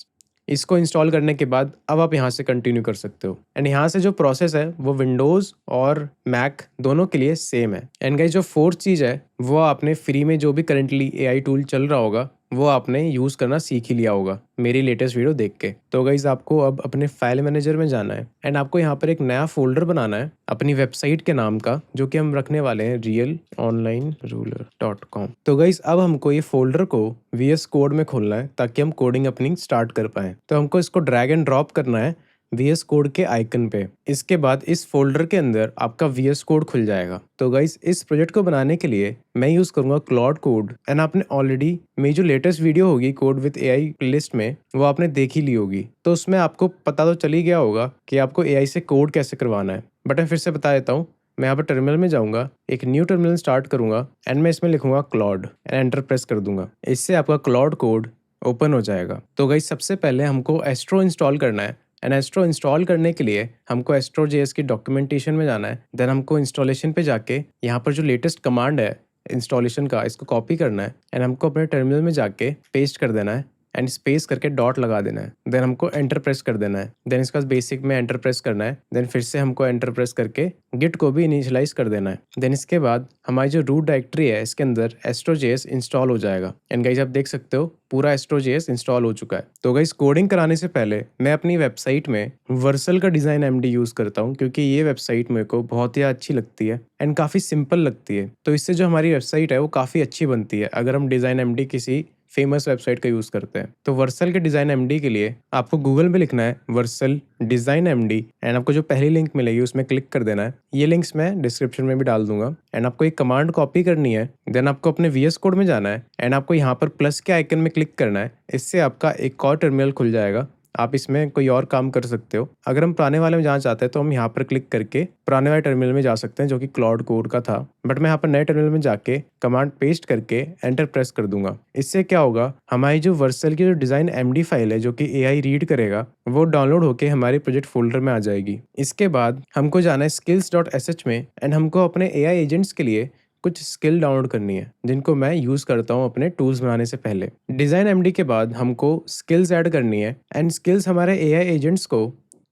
इसको इंस्टॉल करने के बाद अब आप यहाँ से कंटिन्यू कर सकते हो। एंड यहाँ से जो प्रोसेस है वो विंडोज़ और मैक दोनों के लिए सेम है। एंड गाइस, जो फोर्थ चीज़ है वो आपने फ्री में जो भी करंटली एआई टूल चल रहा होगा वो आपने यूज़ करना सीख ही लिया होगा मेरी लेटेस्ट वीडियो देख के। तो गाइस, आपको अब अपने फाइल मैनेजर में जाना है एंड आपको यहाँ पर एक नया फोल्डर बनाना है अपनी वेबसाइट के नाम का, जो कि हम रखने वाले हैं realonlineruler.com। तो गाइस, अब हमको ये फोल्डर को VS कोड में खोलना है ताकि हम कोडिंग अपनी स्टार्ट कर पाएँ। तो हमको इसको ड्रैग एंड ड्रॉप करना है VS कोड के आइकन पे। इसके बाद इस फोल्डर के अंदर आपका VS कोड खुल जाएगा। तो गाइस इस प्रोजेक्ट को बनाने के लिए मैं यूज़ करूँगा क्लॉड कोड। एंड आपने ऑलरेडी मेरी जो लेटेस्ट वीडियो होगी कोड विद AI प्लेलिस्ट में, वो आपने देख ही ली होगी। तो उसमें आपको पता तो चल ही गया होगा कि आपको AI से कोड कैसे करवाना है। बट मैं फिर से बता देता हूँ। मैं यहाँ पर टर्मिनल में जाऊँगा, एक न्यू टर्मिनल स्टार्ट करूँगा एंड मैं इसमें लिखूँगा क्लॉड एंड एंटर प्रेस कर दूँगा। इससे आपका क्लॉड कोड ओपन हो जाएगा। तो गाइस सबसे पहले हमको एस्ट्रो इंस्टॉल करना है। एंड एस्ट्रो इंस्टॉल करने के लिए हमको एस्ट्रो.js की डॉक्यूमेंटेशन में जाना है। देन हमको इंस्टॉलेशन पे जाके यहाँ पर जो लेटेस्ट कमांड है इंस्टॉलेशन का, इसको कॉपी करना है एंड हमको अपने टर्मिनल में जाके पेस्ट कर देना है एंड स्पेस करके डॉट लगा देना है। देन हमको एंटर प्रेस कर देना है। देन इसका बेसिक में एंटर प्रेस करना है। देन फिर से हमको एंटर प्रेस करके गिट को भी इनिशियलाइज कर देना है। देन इसके बाद हमारी जो रूट डायरेक्टरी है इसके अंदर एस्ट्रो.js इंस्टॉल हो जाएगा। एंड गाइस आप देख सकते हो पूरा एस्ट्रो.js इंस्टॉल हो चुका है। तो गाइस कोडिंग कराने से पहले मैं अपनी वेबसाइट में वर्सल का डिज़ाइन MD यूज़ करता हूँ, क्योंकि ये वेबसाइट मेरे को बहुत ही अच्छी लगती है एंड काफ़ी सिंपल लगती है। तो इससे जो हमारी वेबसाइट है वो काफ़ी अच्छी बनती है अगर हम डिज़ाइन MD किसी फेमस वेबसाइट का यूज़ करते हैं। तो वर्सल के डिज़ाइन MD के लिए आपको गूगल में लिखना है वर्सल डिज़ाइन MD एंड आपको जो पहली लिंक मिलेगी उसमें क्लिक कर देना है। ये लिंक्स मैं डिस्क्रिप्शन में भी डाल दूंगा। एंड आपको एक कमांड कॉपी करनी है। देन आपको अपने VS कोड में जाना है एंड आपको यहाँ पर प्लस के आइकन में क्लिक करना है। इससे आपका एक और टर्मिनल खुल जाएगा। आप इसमें कोई और काम कर सकते हो। अगर हम पुराने वाले में जाना चाहते हैं तो हम यहाँ पर क्लिक करके पुराने वाले टर्मिनल में जा सकते हैं जो कि क्लॉड कोड का था। बट मैं यहाँ पर नए टर्मिनल में जाके कमांड पेस्ट करके एंटर प्रेस कर दूंगा। इससे क्या होगा, हमारी जो वर्सल की जो डिज़ाइन MD फाइल है जो कि AI रीड करेगा वो डाउनलोड होके हमारे प्रोजेक्ट फोल्डर में आ जाएगी। इसके बाद हमको जाना है skills.sh में एंड हमको अपने AI एजेंट्स के लिए कुछ स्किल डाउनलोड करनी है जिनको मैं यूज़ करता हूँ अपने टूल्स बनाने से पहले। डिज़ाइन MD के बाद हमको स्किल्स ऐड करनी है एंड स्किल्स हमारे AI एजेंट्स को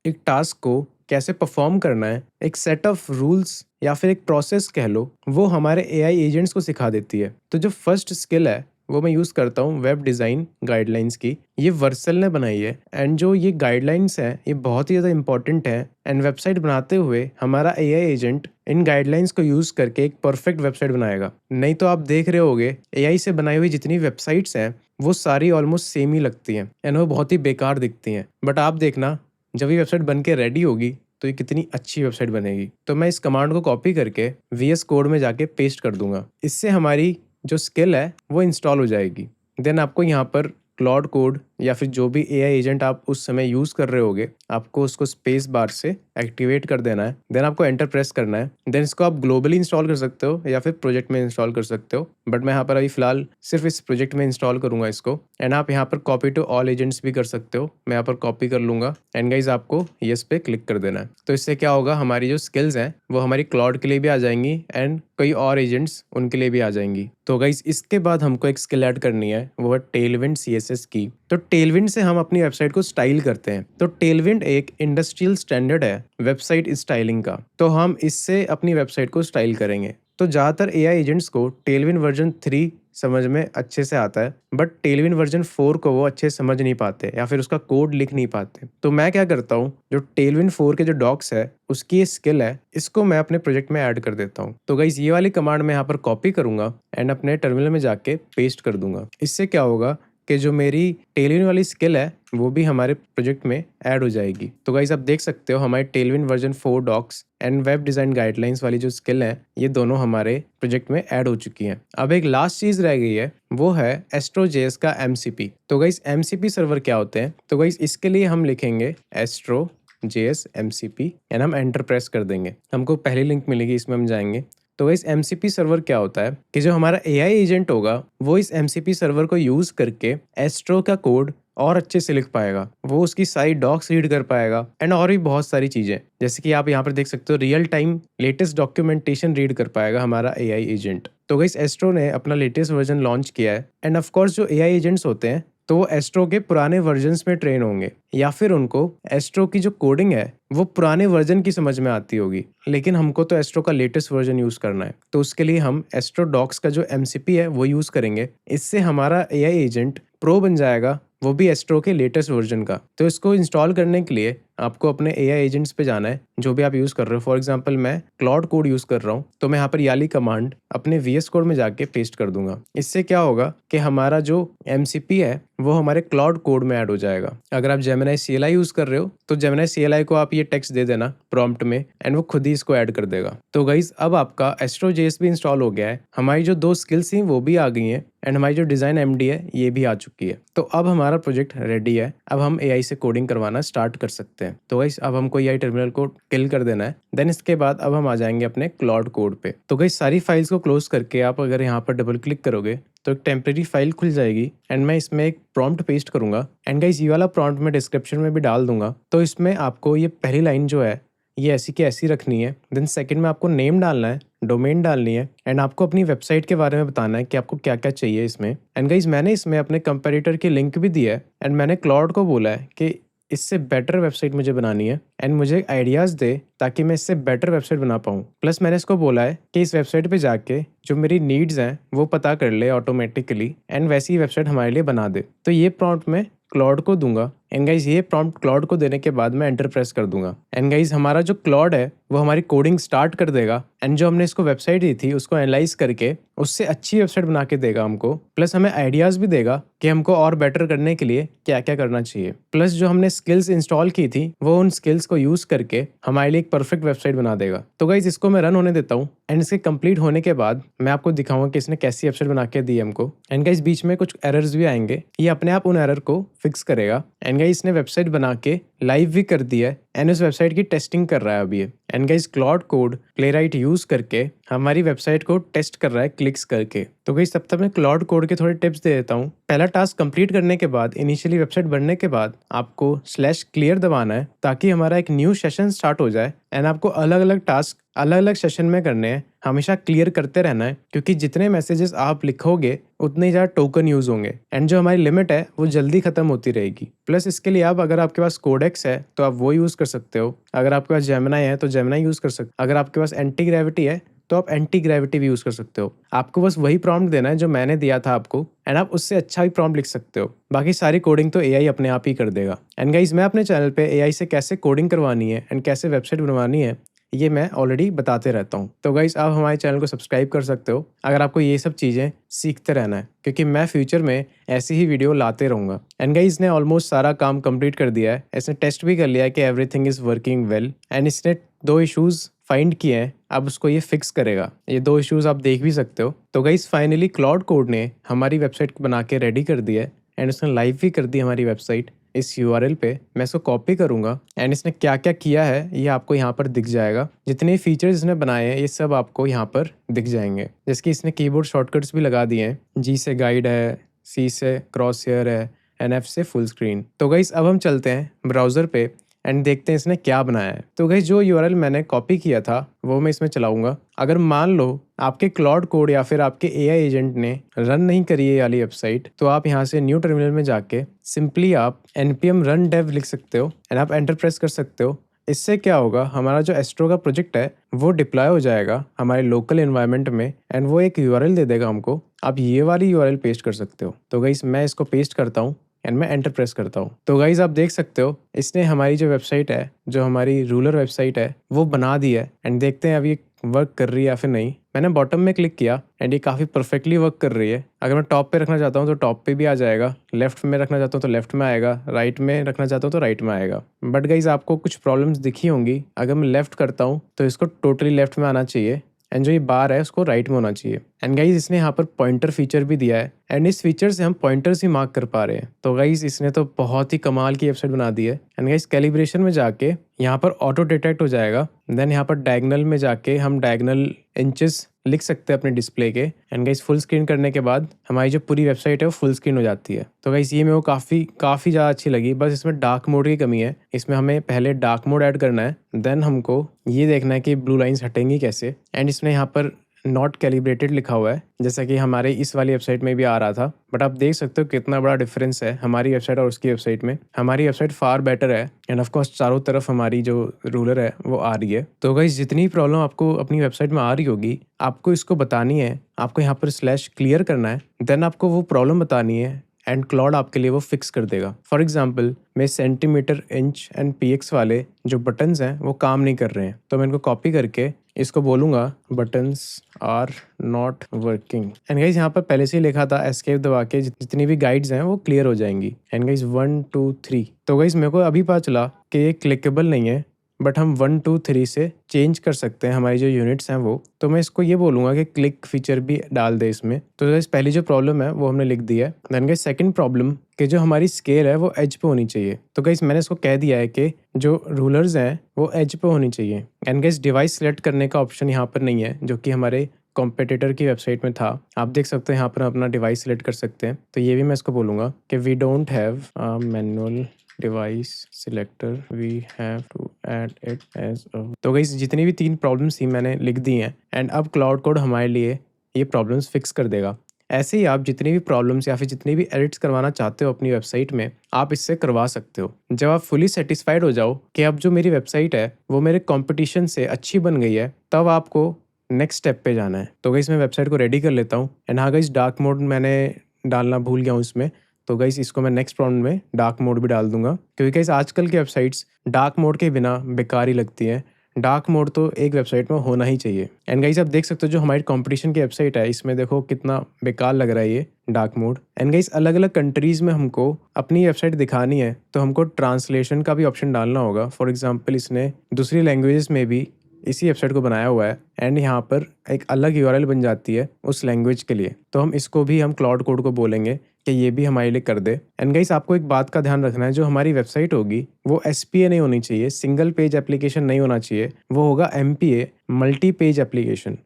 एक टास्क को कैसे परफॉर्म करना है, एक सेट ऑफ रूल्स या फिर एक प्रोसेस कह लो, वो हमारे AI एजेंट्स को सिखा देती है। तो जो फर्स्ट स्किल है वो मैं यूज़ करता हूँ वेब डिज़ाइन गाइडलाइंस की। ये वर्सल ने बनाई है एंड जो ये गाइडलाइंस हैं ये बहुत ही ज़्यादा इंपॉर्टेंट है। एंड वेबसाइट बनाते हुए हमारा AI एजेंट इन गाइडलाइंस को यूज़ करके एक परफेक्ट वेबसाइट बनाएगा। नहीं तो आप देख रहे होगे AI से बनाई हुई जितनी वेबसाइट्स हैं वो सारी ऑलमोस्ट सेम ही लगती हैं एंड वो बहुत ही बेकार दिखती हैं। बट आप देखना जब ये वेबसाइट बन के रेडी होगी तो ये कितनी अच्छी वेबसाइट बनेगी। तो मैं इस कमांड को कॉपी करके VS कोड में जाके पेस्ट कर दूंगा। इससे हमारी जो स्किल है वो इंस्टॉल हो जाएगी। देन आपको यहाँ पर क्लॉड कोड या फिर जो भी AI एजेंट आप उस समय यूज़ कर रहे होगे आपको उसको स्पेस बार से एक्टिवेट कर देना है। देन आपको एंटर प्रेस करना है। देन इसको आप ग्लोबली इंस्टॉल कर सकते हो या फिर प्रोजेक्ट में इंस्टॉल कर सकते हो। बट मैं यहाँ पर अभी फिलहाल सिर्फ इस प्रोजेक्ट में इंस्टॉल करूँगा इसको। एंड आप यहाँ पर कॉपी टू ऑल एजेंट्स भी कर सकते हो। मैं यहाँ पर कॉपी कर लूँगा एंड गाइज आपको येस पे क्लिक कर देना है। तो इससे क्या होगा, हमारी जो स्किल्स हैं वो हमारी क्लॉड के लिए भी आ जाएंगी एंड कई और एजेंट्स उनके लिए भी आ जाएंगी। तो गाइज इसके बाद हमको एक स्किल ऐड करनी है, वो है टेलविंड CSS की। तो टेलविंड से हम अपनी वेबसाइट को स्टाइल करते हैं। तो टेलविंड एक इंडस्ट्रियल स्टैंडर्ड है वेबसाइट स्टाइलिंग का। तो हम इससे अपनी वेबसाइट को स्टाइल करेंगे। तो ज़्यादातर AI एजेंट्स को टेलविंड वर्जन 3 समझ में अच्छे से आता है, बट टेलविंड वर्जन 4 को वो अच्छे से समझ नहीं पाते या फिर उसका कोड लिख नहीं पाते। तो मैं क्या करता हूँ, जो टेलविंड 4 के जो डॉक्स है उसकी ये स्किल है, इसको मैं अपने प्रोजेक्ट में ऐड कर देता हूँ। तो गाइस ये वाली कमांड मैं यहाँ पर कॉपी करूंगा एंड अपने टर्मिनल में जाके पेस्ट कर दूंगा। इससे क्या होगा कि जो मेरी टेलविंड वाली स्किल है वो भी हमारे प्रोजेक्ट में ऐड हो जाएगी। तो गाइस आप देख सकते हो हमारे Tailwind version 4 docs and web design guidelines वाली जो स्किल है ये दोनों हमारे प्रोजेक्ट में ऐड हो चुकी हैं। अब एक लास्ट चीज़ रह गई है, वो है एस्ट्रो.js का MCP। तो गाइस MCP सर्वर क्या होते हैं, तो गाइस इसके लिए हम लिखेंगे एस्ट्रो.js MCP एंड हम एंटर प्रेस कर देंगे। हमको पहली लिंक मिलेगी, इसमें हम जाएंगे। तो इस MCP सर्वर क्या होता है कि जो हमारा AI एजेंट होगा वो इस MCP सर्वर को यूज़ करके एस्ट्रो का कोड और अच्छे से लिख पाएगा। वो उसकी सारी डॉक्स रीड कर पाएगा एंड और भी बहुत सारी चीज़ें, जैसे कि आप यहाँ पर देख सकते हो real time latest documentation read कर पाएगा हमारा AI एजेंट। तो गाइस एस्ट्रो ने अपना लेटेस्ट वर्जन लॉन्च किया है एंड ऑफ कोर्स जो AI एजेंट्स होते हैं तो वो एस्ट्रो के पुराने वर्जन्स में ट्रेन होंगे या फिर उनको एस्ट्रो की जो कोडिंग है वो पुराने वर्जन की समझ में आती होगी। लेकिन हमको तो एस्ट्रो का लेटेस्ट वर्जन यूज़ करना है, तो उसके लिए हम एस्ट्रो डॉक्स का जो MCP है वो यूज़ करेंगे। इससे हमारा AI एजेंट प्रो बन जाएगा, वो भी एस्ट्रो के लेटेस्ट वर्जन का। तो इसको इंस्टॉल करने के लिए आपको अपने AI एजेंट्स पे जाना है जो भी आप यूज़ कर रहे हो। फॉर एग्जांपल मैं क्लॉड कोड यूज़ कर रहा हूँ, तो मैं यहाँ पर याली कमांड अपने VS कोड में जाके पेस्ट कर दूंगा। इससे क्या होगा कि हमारा जो MCP है वो हमारे क्लाउड कोड में ऐड हो जाएगा। अगर आप जेमिनी CLI यूज़ कर रहे हो तो जेमिनी CLI को आप ये टेक्स्ट दे देना प्रॉम्प्ट में एंड वो खुद ही इसको ऐड कर देगा। तो गाइस अब आपका Astro.js भी इंस्टॉल हो गया है, हमारी जो 2 स्किल्स थी वो भी आ गई हैं एंड हमारी जो डिज़ाइन MD है ये भी आ चुकी है। तो अब हमारा प्रोजेक्ट रेडी है, अब हम AI से कोडिंग करवाना स्टार्ट कर सकते हैं। तो गाइस अब हमको AI टर्मिनल को किल कर देना है, देन इसके बाद अब हम आ जाएंगे अपने क्लाउड कोड पे। तो गाइस सारी फाइल्स को क्लोज करके आप अगर यहाँ पर डबल क्लिक करोगे तो एक टेम्प्रेरी फाइल खुल जाएगी एंड मैं इसमें एक प्रॉम्प्ट पेस्ट करूंगा एंड गाइस ये वाला प्रॉम्प्ट मैं डिस्क्रिप्शन में भी डाल दूंगा। तो इसमें आपको ये पहली लाइन जो है ये ऐसी की ऐसी रखनी है, देन सेकंड में आपको नेम डालना है, डोमेन डालनी है एंड आपको अपनी वेबसाइट के बारे में बताना है कि आपको क्या क्या चाहिए इसमें। एंड गाइस मैंने इसमें अपने कंपेरेटर की लिंक भी दी है एंड मैंने क्लाउड को बोला है कि इससे बेटर वेबसाइट मुझे बनानी है एंड मुझे आइडियाज़ दे ताकि मैं इससे बेटर वेबसाइट बना पाऊँ। प्लस मैंने इसको बोला है कि इस वेबसाइट पे जाके जो मेरी नीड्स हैं वो पता कर ले ऑटोमेटिकली एंड वैसी वेबसाइट हमारे लिए बना दे। तो ये प्रॉम्प्ट मैं क्लाउड को दूंगा एंड गाइज ये प्रॉम्प्ट क्लाउड को देने के बाद मैं एंटर प्रेस कर दूंगा एंड गाइज हमारा जो क्लाउड है वो हमारी कोडिंग स्टार्ट कर देगा एंड जो हमने इसको वेबसाइट दी थी उसको एनालाइज करके उससे अच्छी वेबसाइट बना के देगा हमको। प्लस हमें आइडियाज़ भी देगा कि हमको और बेटर करने के लिए क्या क्या करना चाहिए। प्लस जो हमने स्किल्स इंस्टॉल की थी वो उन स्किल्स को यूज़ करके हमारे लिए एक परफेक्ट वेबसाइट बना देगा। तो गाइज इसको मैं रन होने देता हूँ एंड इसके कंप्लीट होने के बाद मैं आपको दिखाऊंगा कि इसने कैसी वेबसाइट बना के दी हमको। एंड गाइज बीच में कुछ एरर्स भी आएंगे, ये अपने आप उन एरर को फिक्स करेगा। एंड गाइज इसने वेबसाइट बना के लाइव भी कर दिया है एंड उस वेबसाइट की टेस्टिंग कर रहा है अभी। And guys cloud code playwright use करके हमारी वेबसाइट को टेस्ट कर रहा है क्लिक्स करके। तो गाइज तब तक मैं क्लाउड कोड के थोड़े टिप्स दे देता हूँ। पहला टास्क कंप्लीट करने के बाद इनिशियली वेबसाइट बनने के बाद आपको /clear दबाना है ताकि हमारा एक न्यू सेशन स्टार्ट हो जाए एंड आपको अलग अलग टास्क अलग अलग सेशन में करने हैं, हमेशा क्लियर करते रहना है क्योंकि जितने मैसेजेस आप लिखोगे उतने ही ज़्यादा टोकन यूज होंगे एंड जो हमारी लिमिट है वो जल्दी खत्म होती रहेगी। प्लस इसके लिए आप अगर आपके पास कोडेक्स है तो आप वो यूज़ कर सकते हो, अगर आपके पास जेमिनी है तो जेमिनी यूज़ कर सकते हो, अगर आपके पास एंटी ग्रेविटी है तो आप एंटी ग्रेविटी भी यूज़ कर सकते हो। आपको बस वही प्रॉम्प्ट देना है जो मैंने दिया था आपको एंड आप उससे अच्छा भी प्रॉम्प्ट लिख सकते हो। बाकी सारी कोडिंग तो AI अपने आप ही कर देगा। एंड गाइस मैं अपने चैनल पे AI से कैसे कोडिंग करवानी है एंड कैसे वेबसाइट बनवानी है ये मैं ऑलरेडी बताते रहता हूँ। तो गाइस आप हमारे चैनल को सब्सक्राइब कर सकते हो अगर आपको ये सब चीज़ें सीखते रहना है क्योंकि मैं फ्यूचर में ऐसी ही वीडियो लाते रहूँगा। एंड गाइस ने ऑलमोस्ट सारा काम कंप्लीट कर दिया है, इसने टेस्ट भी कर लिया है कि everything is working well and इसने 2 इश्यूज़ फाइंड किए हैं, अब उसको ये फिक्स करेगा। ये 2 इश्यूज़ आप देख भी सकते हो। तो गाइस फाइनली क्लाउड कोड ने हमारी वेबसाइट बना के रेडी कर दी है एंड उसने लाइव भी कर दी हमारी वेबसाइट इस URL पे। मैं इसको कॉपी करूंगा एंड इसने क्या क्या किया है ये आपको यहाँ पर दिख जाएगा। जितने फीचर्स इसने बनाए हैं ये सब आपको यहाँ पर दिख जाएंगे, जैसे कि इसने कीबोर्ड शॉर्टकट्स भी लगा दिए हैं। G से गाइड है, C से क्रॉस हेयर है एंड F से फुल स्क्रीन। तो गाइस अब हम चलते हैं ब्राउज़र पे एंड देखते हैं इसने क्या बनाया है। तो गाइस जो URL मैंने कॉपी किया था वो मैं इसमें चलाऊंगा। अगर मान लो आपके क्लाउड कोड या फिर आपके AI एजेंट ने रन नहीं करी है ये वाली वेबसाइट तो आप यहाँ से न्यू टर्मिनल में जाके सिंपली आप npm run dev लिख सकते हो एंड आप एंटर प्रेस कर सकते हो। इससे क्या होगा, हमारा जो एस्ट्रो का प्रोजेक्ट है वो डिप्लॉय हो जाएगा हमारे लोकल एनवायरनमेंट में एंड वो एक URL दे देगा हमको। आप ये वाली URL पेस्ट कर सकते हो। तो गाइस मैं इसको पेस्ट करता हूँ एंड मैं एंटर प्रेस करता हूँ। तो गाइज आप देख सकते हो इसने हमारी जो वेबसाइट है, जो हमारी रूलर वेबसाइट है वो बना दी है एंड देखते हैं अब ये वर्क कर रही है या फिर नहीं। मैंने बॉटम में क्लिक किया एंड ये काफ़ी परफेक्टली वर्क कर रही है। अगर मैं टॉप पे रखना चाहता हूँ तो टॉप पे भी आ जाएगा, लेफ्ट में रखना चाहता हूँ तो लेफ्ट में आएगा, राइट में रखना चाहता हूँ तो राइट में आएगा। बट गाइज आपको कुछ प्रॉब्लम्स दिखी होंगी, अगर मैं लेफ्ट करता हूँ तो इसको टोटली लेफ्ट में आना चाहिए एंड जो ये बार है उसको राइट में होना चाहिए। एंड गाइज इसने यहाँ पर पॉइंटर फीचर भी दिया है एंड इस फीचर से हम पॉइंटर्स ही मार्क कर पा रहे हैं। तो गाइज इसने तो बहुत ही कमाल की वेबसाइट बना दी है। एंड गाइज कैलिब्रेशन में जाके यहाँ पर ऑटो डिटेक्ट हो जाएगा, देन यहाँ पर डायगनल में जाके हम डायगनल इंचेस लिख सकते हैं अपने डिस्प्ले के। एंड गाइज फुल स्क्रीन करने के बाद हमारी जो पूरी वेबसाइट है वो फुल स्क्रीन हो जाती है। तो गाइज ये मेरे को काफ़ी ज़्यादा अच्छी लगी। बस इसमें डार्क मोड की कमी है, इसमें हमें पहले डार्क मोड ऐड करना है, देन हमको ये देखना है कि ब्लू लाइंस हटेंगी कैसे। एंड इसमें यहाँ पर नॉट कैलिब्रेटेड लिखा हुआ है जैसा कि हमारे इस वाली वेबसाइट में भी आ रहा था। बट आप देख सकते हो कितना बड़ा डिफरेंस है हमारी वेबसाइट और उसकी वेबसाइट में। हमारी वेबसाइट फार बेटर है एंड ऑफ कोर्स चारों तरफ हमारी जो रूलर है वो आ रही है। तो गाइस जितनी प्रॉब्लम आपको अपनी वेबसाइट में आ रही होगी आपको इसको बतानी है, आपको यहाँ पर /clear करना है, देन आपको वो प्रॉब्लम बतानी है एंड क्लाउड आपके लिए वो फिक्स कर देगा। फॉर एग्जाम्पल मेरे सेंटीमीटर, इंच एंड px वाले जो बटन्स हैं वो काम नहीं कर रहे हैं, तो मैं इनको कॉपी करके इसको बोलूँगा buttons are not working. And guys यहाँ पर पहले से ही लिखा था एस्केप दबा के जितनी भी गाइड्स हैं वो क्लियर हो जाएंगी। एंड गाइज 1 2 3, तो गाइज मेरे को अभी पता चला कि ये क्लिकेबल नहीं है, बट हम 1 2 3 से चेंज कर सकते हैं हमारी जो यूनिट्स हैं वो। तो मैं इसको ये बोलूँगा कि क्लिक फीचर भी डाल दे इसमें। तो गाइस पहली जो प्रॉब्लम है वो हमने लिख दी है। देन गाइस सेकंड प्रॉब्लम कि जो हमारी स्केल है वो एज पे होनी चाहिए। तो गाइस मैंने इसको कह दिया है कि जो रूलर्स हैं वो एज पे होनी चाहिए। एंड गाइस डिवाइस सेलेक्ट करने का ऑप्शन यहाँ पर नहीं है, जो कि हमारे कॉम्पिटिटर की वेबसाइट में था। आप देख सकते हैं यहाँ पर अपना डिवाइस सेलेक्ट कर सकते हैं। तो ये भी मैं इसको बोलूँगा कि we don't have manual device selector, we have to add it as a. तो गाइस जितनी भी 3 प्रॉब्लम्स थी मैंने लिख दी हैं। एंड अब क्लाउड कोड हमारे लिए ये प्रॉब्लम्स फिक्स कर देगा। ऐसे ही आप जितनी भी प्रॉब्लम्स या फिर जितनी भी एडिट्स करवाना चाहते हो अपनी वेबसाइट में, आप इससे करवा सकते हो। जब आप फुली सेटिस्फाइड हो जाओ कि अब जो मेरी वेबसाइट है वो मेरे कॉम्पिटिशन से अच्छी बन गई है, तब आपको नेक्स्ट स्टेप पे जाना है। तो गाइस मैं वेबसाइट को रेडी कर लेता हूँ। एंड हाँ गाइस, डार्क मोड मैंने डालना भूल गया हूँ इसमें। तो गाइस इसको मैं नेक्स्ट प्रॉब्लम में डार्क मोड भी डाल दूंगा, क्योंकि गाइस आजकल की वेबसाइट्स डार्क मोड के बिना बेकार ही लगती हैं। डार्क मोड तो एक वेबसाइट में होना ही चाहिए। एंड गाइस आप देख सकते हो जो हमारी कंपटीशन की वेबसाइट है इसमें देखो कितना बेकार लग रहा है ये डार्क मोड। एंड गाइस अलग अलग कंट्रीज़ में हमको अपनी वेबसाइट दिखानी है तो हमको ट्रांसलेशन का भी ऑप्शन डालना होगा। फॉर एग्जाम्पल इसने दूसरी लैंग्वेजेस में भी इसी वेबसाइट को बनाया हुआ है। एंड यहाँ पर एक अलग यूआरएल बन जाती है उस लैंग्वेज के लिए। तो हम इसको भी हम क्लाउड कोड को बोलेंगे कि ये भी हमारे लिए कर दे। एंड गाइस आपको एक बात का ध्यान रखना है, जो हमारी वेबसाइट होगी वो SPA नहीं होनी चाहिए, सिंगल पेज एप्लीकेशन नहीं होना चाहिए। वो होगा MPA, मल्टी पेज एप्लीकेशन,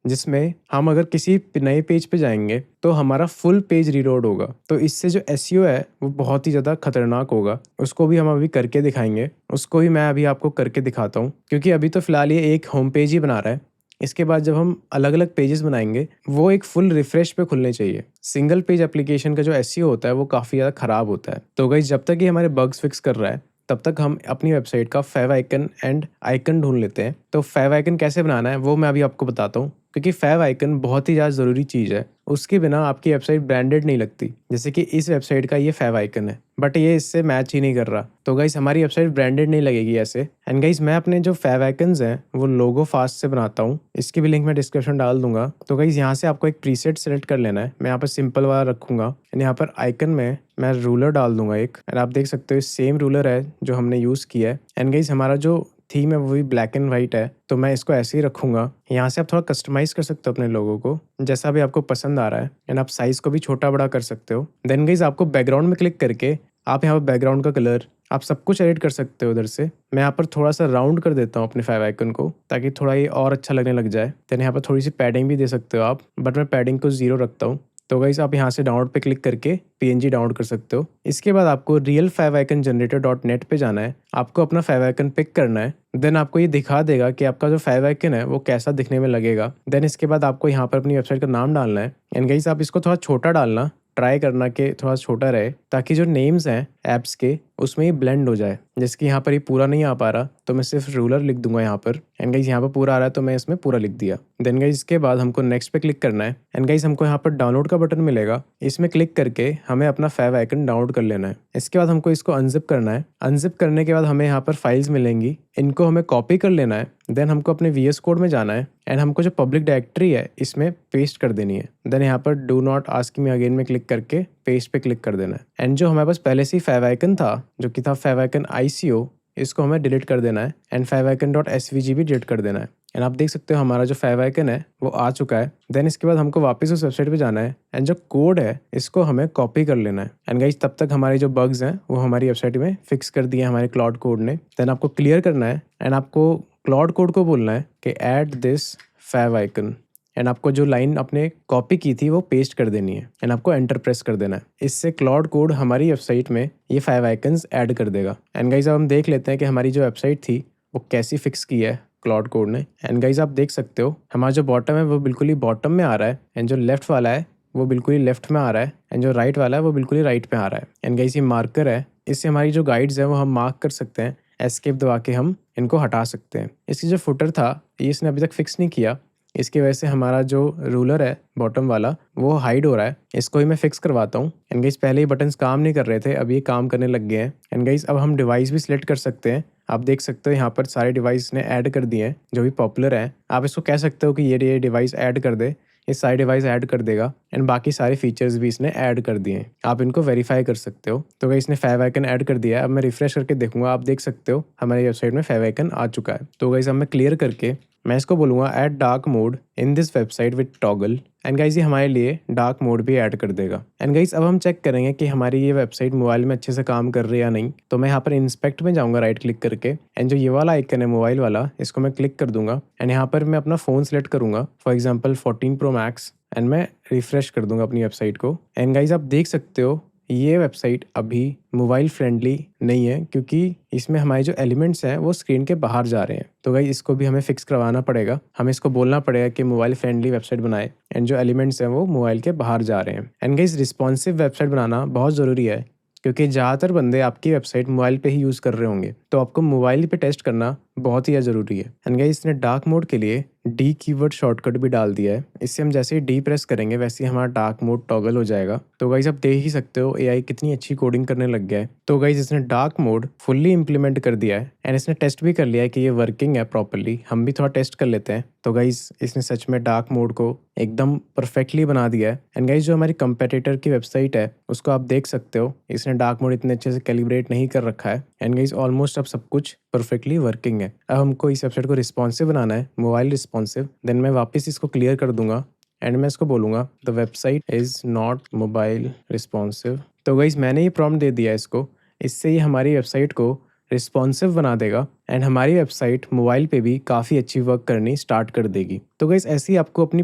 जिसमें हम अगर किसी नए पेज पे जाएंगे तो हमारा फुल पेज रीलोड होगा। तो इससे जो SEO है वो बहुत ही ज़्यादा खतरनाक होगा। उसको भी हम अभी करके दिखाएंगे, उसको भी मैं अभी आपको करके दिखाता हूँ, क्योंकि अभी तो फिलहाल ये एक होम पेज ही बना रहा है। इसके बाद जब हम अलग अलग पेजेस बनाएंगे वो एक फुल रिफ्रेश पे खुलने चाहिए। सिंगल पेज एप्लीकेशन का जो SEO होता है वो काफ़ी ज़्यादा ख़राब होता है। तो गाइस जब तक ये हमारे बग्स फिक्स कर रहा है तब तक हम अपनी वेबसाइट का फेव आइकन एंड आइकन ढूंढ लेते हैं। तो फेव आइकन कैसे बनाना है वो मैं अभी आपको बताता हूँ, क्योंकि फेव आइकन बहुत ही ज़्यादा ज़रूरी चीज़ है। उसके बिना आपकी वेबसाइट ब्रांडेड नहीं लगती। जैसे कि इस वेबसाइट का ये फेव आइकन है, बट ये इससे मैच ही नहीं कर रहा। तो गाइस हमारी वेबसाइट ब्रांडेड नहीं लगेगी ऐसे। एंड गाइस मैं अपने जो फेव आइकन्स हैं वो लोगो फास्ट से बनाता हूँ, इसकी भी लिंक मैं डिस्क्रिप्शन डाल दूंगा। तो गाइस यहाँ से आपको एक प्रीसेट सेलेक्ट कर लेना है। मैं यहाँ पर सिंपल वाला रखूँगा। एंड यहाँ पर आइकन में मैं रूलर डाल दूंगा एक। एंड आप देख सकते हो सेम रूलर है जो हमने यूज़ किया है। एंड गाइस हमारा जो थीम है वो भी ब्लैक एंड वाइट है, तो मैं इसको ऐसे ही रखूँगा। यहाँ से आप थोड़ा कस्टमाइज कर सकते हो अपने लोगों को जैसा भी आपको पसंद आ रहा है। एंड आप साइज़ को भी छोटा बड़ा कर सकते हो। देन गाइस आपको बैकग्राउंड में क्लिक करके आप यहाँ पर बैकग्राउंड का कलर आप सब कुछ एडिट कर सकते हो उधर से। मैं यहाँ पर थोड़ा सा राउंड कर देता हूँ अपने फेव आइकन को, ताकि थोड़ा ये और अच्छा लगने लग जाए। देन यहाँ पर थोड़ी सी पैडिंग भी दे सकते हो आप, बट मैं पैडिंग को 0 रखता हूँ। तो गाइस आप यहाँ से डाउनलोड पे क्लिक करके PNG डाउनलोड कर सकते हो। इसके बाद आपको रियल फेव आइकन जनरेटर.net पे जाना है। आपको अपना फेव आइकन पिक करना है। देन आपको ये दिखा देगा कि आपका जो फेव आइकन है वो कैसा दिखने में लगेगा। देन इसके बाद आपको यहाँ पर अपनी वेबसाइट का नाम डालना है। एंड गाइस आप इसको थोड़ा छोटा डालना, ट्राई करना कि थोड़ा छोटा रहे, ताकि जो नेम्स हैं ऐप्स के उसमें ये ब्लेंड हो जाए। जैसे कि यहाँ पर ये पूरा नहीं आ पा रहा तो मैं सिर्फ रूलर लिख दूंगा यहाँ पर। एंड गाइस यहाँ पर पूरा आ रहा है तो मैं इसमें पूरा लिख दिया। देन गाइस इसके बाद हमको नेक्स्ट पे क्लिक करना है। एंड गाइस हमको यहाँ पर डाउनलोड का बटन मिलेगा, इसमें क्लिक करके हमें अपना फेव आइकन डाउनलोड कर लेना है। इसके बाद हमको इसको अनजिप करना है। अनजिप करने के बाद हमें यहाँ पर फाइल्स मिलेंगी, इनको हमें कॉपी कर लेना है। देन हमको अपने VS कोड में जाना है एंड हमको जो पब्लिक डायरेक्टरी है इसमें पेस्ट कर देनी है। देन यहाँ पर do not ask me again में क्लिक करके पेस्ट पे क्लिक कर देना है। एंड जो हमारे पास पहले से ही फेव आइकन था जो कि था फेव आइकन ICO, इसको हमें डिलीट कर देना है। एंड फेव आइकन .svg भी डिलीट कर देना है। एंड आप देख सकते हो हमारा जो फेव आइकन है वो आ चुका है। देन इसके बाद हमको वापस उस वेबसाइट पे जाना है एंड जो कोड है इसको हमें कॉपी कर लेना है। एंड गाइस तब तक हमारे जो बग्स हैं वो हमारी वेबसाइट में फिक्स कर दिए हमारे क्लाउड कोड ने। देन आपको क्लियर करना है एंड आपको क्लाउड कोड को बोलना है कि add this favicon. And आपको जो लाइन आपने कॉपी की थी वो पेस्ट कर देनी है एंड आपको एंटर प्रेस कर देना है। इससे क्लाउड कोड हमारी वेबसाइट में ये फेव आइकन्स ऐड कर देगा। एंड गाइस अब हम देख लेते हैं कि हमारी जो वेबसाइट थी वो कैसी फिक्स की है क्लाउड कोड ने। एंड गाइस आप देख सकते हो हमारा जो बॉटम है वो बिल्कुल ही बॉटम में आ रहा है, एंड जो लेफ्ट वाला है वो बिल्कुल ही लेफ्ट में आ रहा है, एंड जो राइट वाला है वो बिल्कुल ही राइट में आ रहा है। एंड गाइस ये मार्कर है, इससे हमारी जो गाइड्स है वो हम मार्क कर सकते हैं। एस्केप दबा के हम इनको हटा सकते हैं। इसकी जो फुटर था ये इसने अभी तक फिक्स नहीं किया, इसकी वजह से हमारा जो रूलर है बॉटम वाला वो हाइड हो रहा है। इसको ही मैं फिक्स करवाता हूँ। एंड गाइस पहले ही बटन्स काम नहीं कर रहे थे, अब ये काम करने लग गए हैं। एंड गाइस अब हम डिवाइस भी सिलेक्ट कर सकते हैं आप देख सकते हो यहाँ पर सारे डिवाइस ने ऐड कर दिए हैं जो भी पॉपुलर हैं। आप इसको कह सकते हो कि ये डिवाइस ऐड कर दे, ये सारे डिवाइस ऐड कर देगा एंड बाकी सारे फीचर्स भी इसने ऐड कर दिए हैं। आप इनको वेरीफाई कर सकते हो। तो गाइस इसने फेव आइकन ऐड कर दिया है। अब मैं रिफ्रेश करके देखूंगा, आप देख सकते हो हमारी वेबसाइट में फेव आइकन आ चुका है। तो गाइस अब मैं क्लियर करके मैं इसको बोलूँगा add dark mode in this website with toggle and guys ये हमारे लिए डार्क मोड भी ऐड कर देगा। एंड गाइस अब हम चेक करेंगे कि हमारी ये वेबसाइट मोबाइल में अच्छे से काम कर रही है या नहीं। तो मैं यहाँ पर इंस्पेक्ट में जाऊँगा राइट क्लिक करके एंड जो ये वाला आइकन है मोबाइल वाला, इसको मैं क्लिक कर दूंगा एंड यहाँ पर मैं अपना फ़ोन सेलेक्ट करूँगा, for example 14 Pro Max and मैं रिफ्रेश कर दूंगा अपनी वेबसाइट को। एंड गाइस आप देख सकते हो ये वेबसाइट अभी मोबाइल फ्रेंडली नहीं है क्योंकि इसमें हमारे जो एलिमेंट्स हैं वो स्क्रीन के बाहर जा रहे हैं। तो गाइस इसको भी हमें फिक्स करवाना पड़ेगा। हमें इसको बोलना पड़ेगा कि मोबाइल फ्रेंडली वेबसाइट बनाए एंड जो एलिमेंट्स हैं वो मोबाइल के बाहर जा रहे हैं। एंड गाइस रिस्पॉन्सिव वेबसाइट बनाना बहुत ज़रूरी है क्योंकि ज़्यादातर बंदे आपकी वेबसाइट मोबाइल पे ही यूज़ कर रहे होंगे, तो आपको मोबाइल पे टेस्ट करना बहुत ही ज़रूरी है। एंड गाइस इसने डार्क मोड के लिए डी कीवर्ड शॉर्टकट भी डाल दिया है। इससे हम जैसे ही डी प्रेस करेंगे वैसे ही हमारा डार्क मोड टॉगल हो जाएगा। तो गाइस आप देख ही सकते हो एआई कितनी अच्छी कोडिंग करने लग गया है। तो गाइस इसने डार्क मोड फुल्ली इम्प्लीमेंट कर दिया है एंड इसने टेस्ट भी कर लिया है कि ये वर्किंग है प्रॉपरली। हम भी थोड़ा टेस्ट कर लेते हैं। तो गाइस इसने सच में डार्क मोड को एकदम परफेक्टली बना दिया है। एंड गाइस जो हमारी कंपेटिटर की वेबसाइट है उसको आप देख सकते हो, इसने डार्क मोड इतने अच्छे से कैलिब्रेट नहीं कर रखा है। एंड गाइस ऑलमोस्ट अब सब कुछ परफेक्टली वर्किंग है। अब हमको इस वेबसाइट को रिस्पॉन्सिव बनाना है, मोबाइल रिस्पॉन्सिव। देन मैं वापस इसको क्लियर कर दूंगा एंड मैं इसको बोलूँगा the website is not mobile responsive. तो गाइस मैंने ये प्रॉम्प्ट दे दिया इसको, इससे ये हमारी वेबसाइट को रिस्पॉन्सिव बना देगा एंड हमारी वेबसाइट मोबाइल पे भी काफ़ी अच्छी वर्क करनी स्टार्ट कर देगी। तो गाइस ऐसे ही आपको अपनी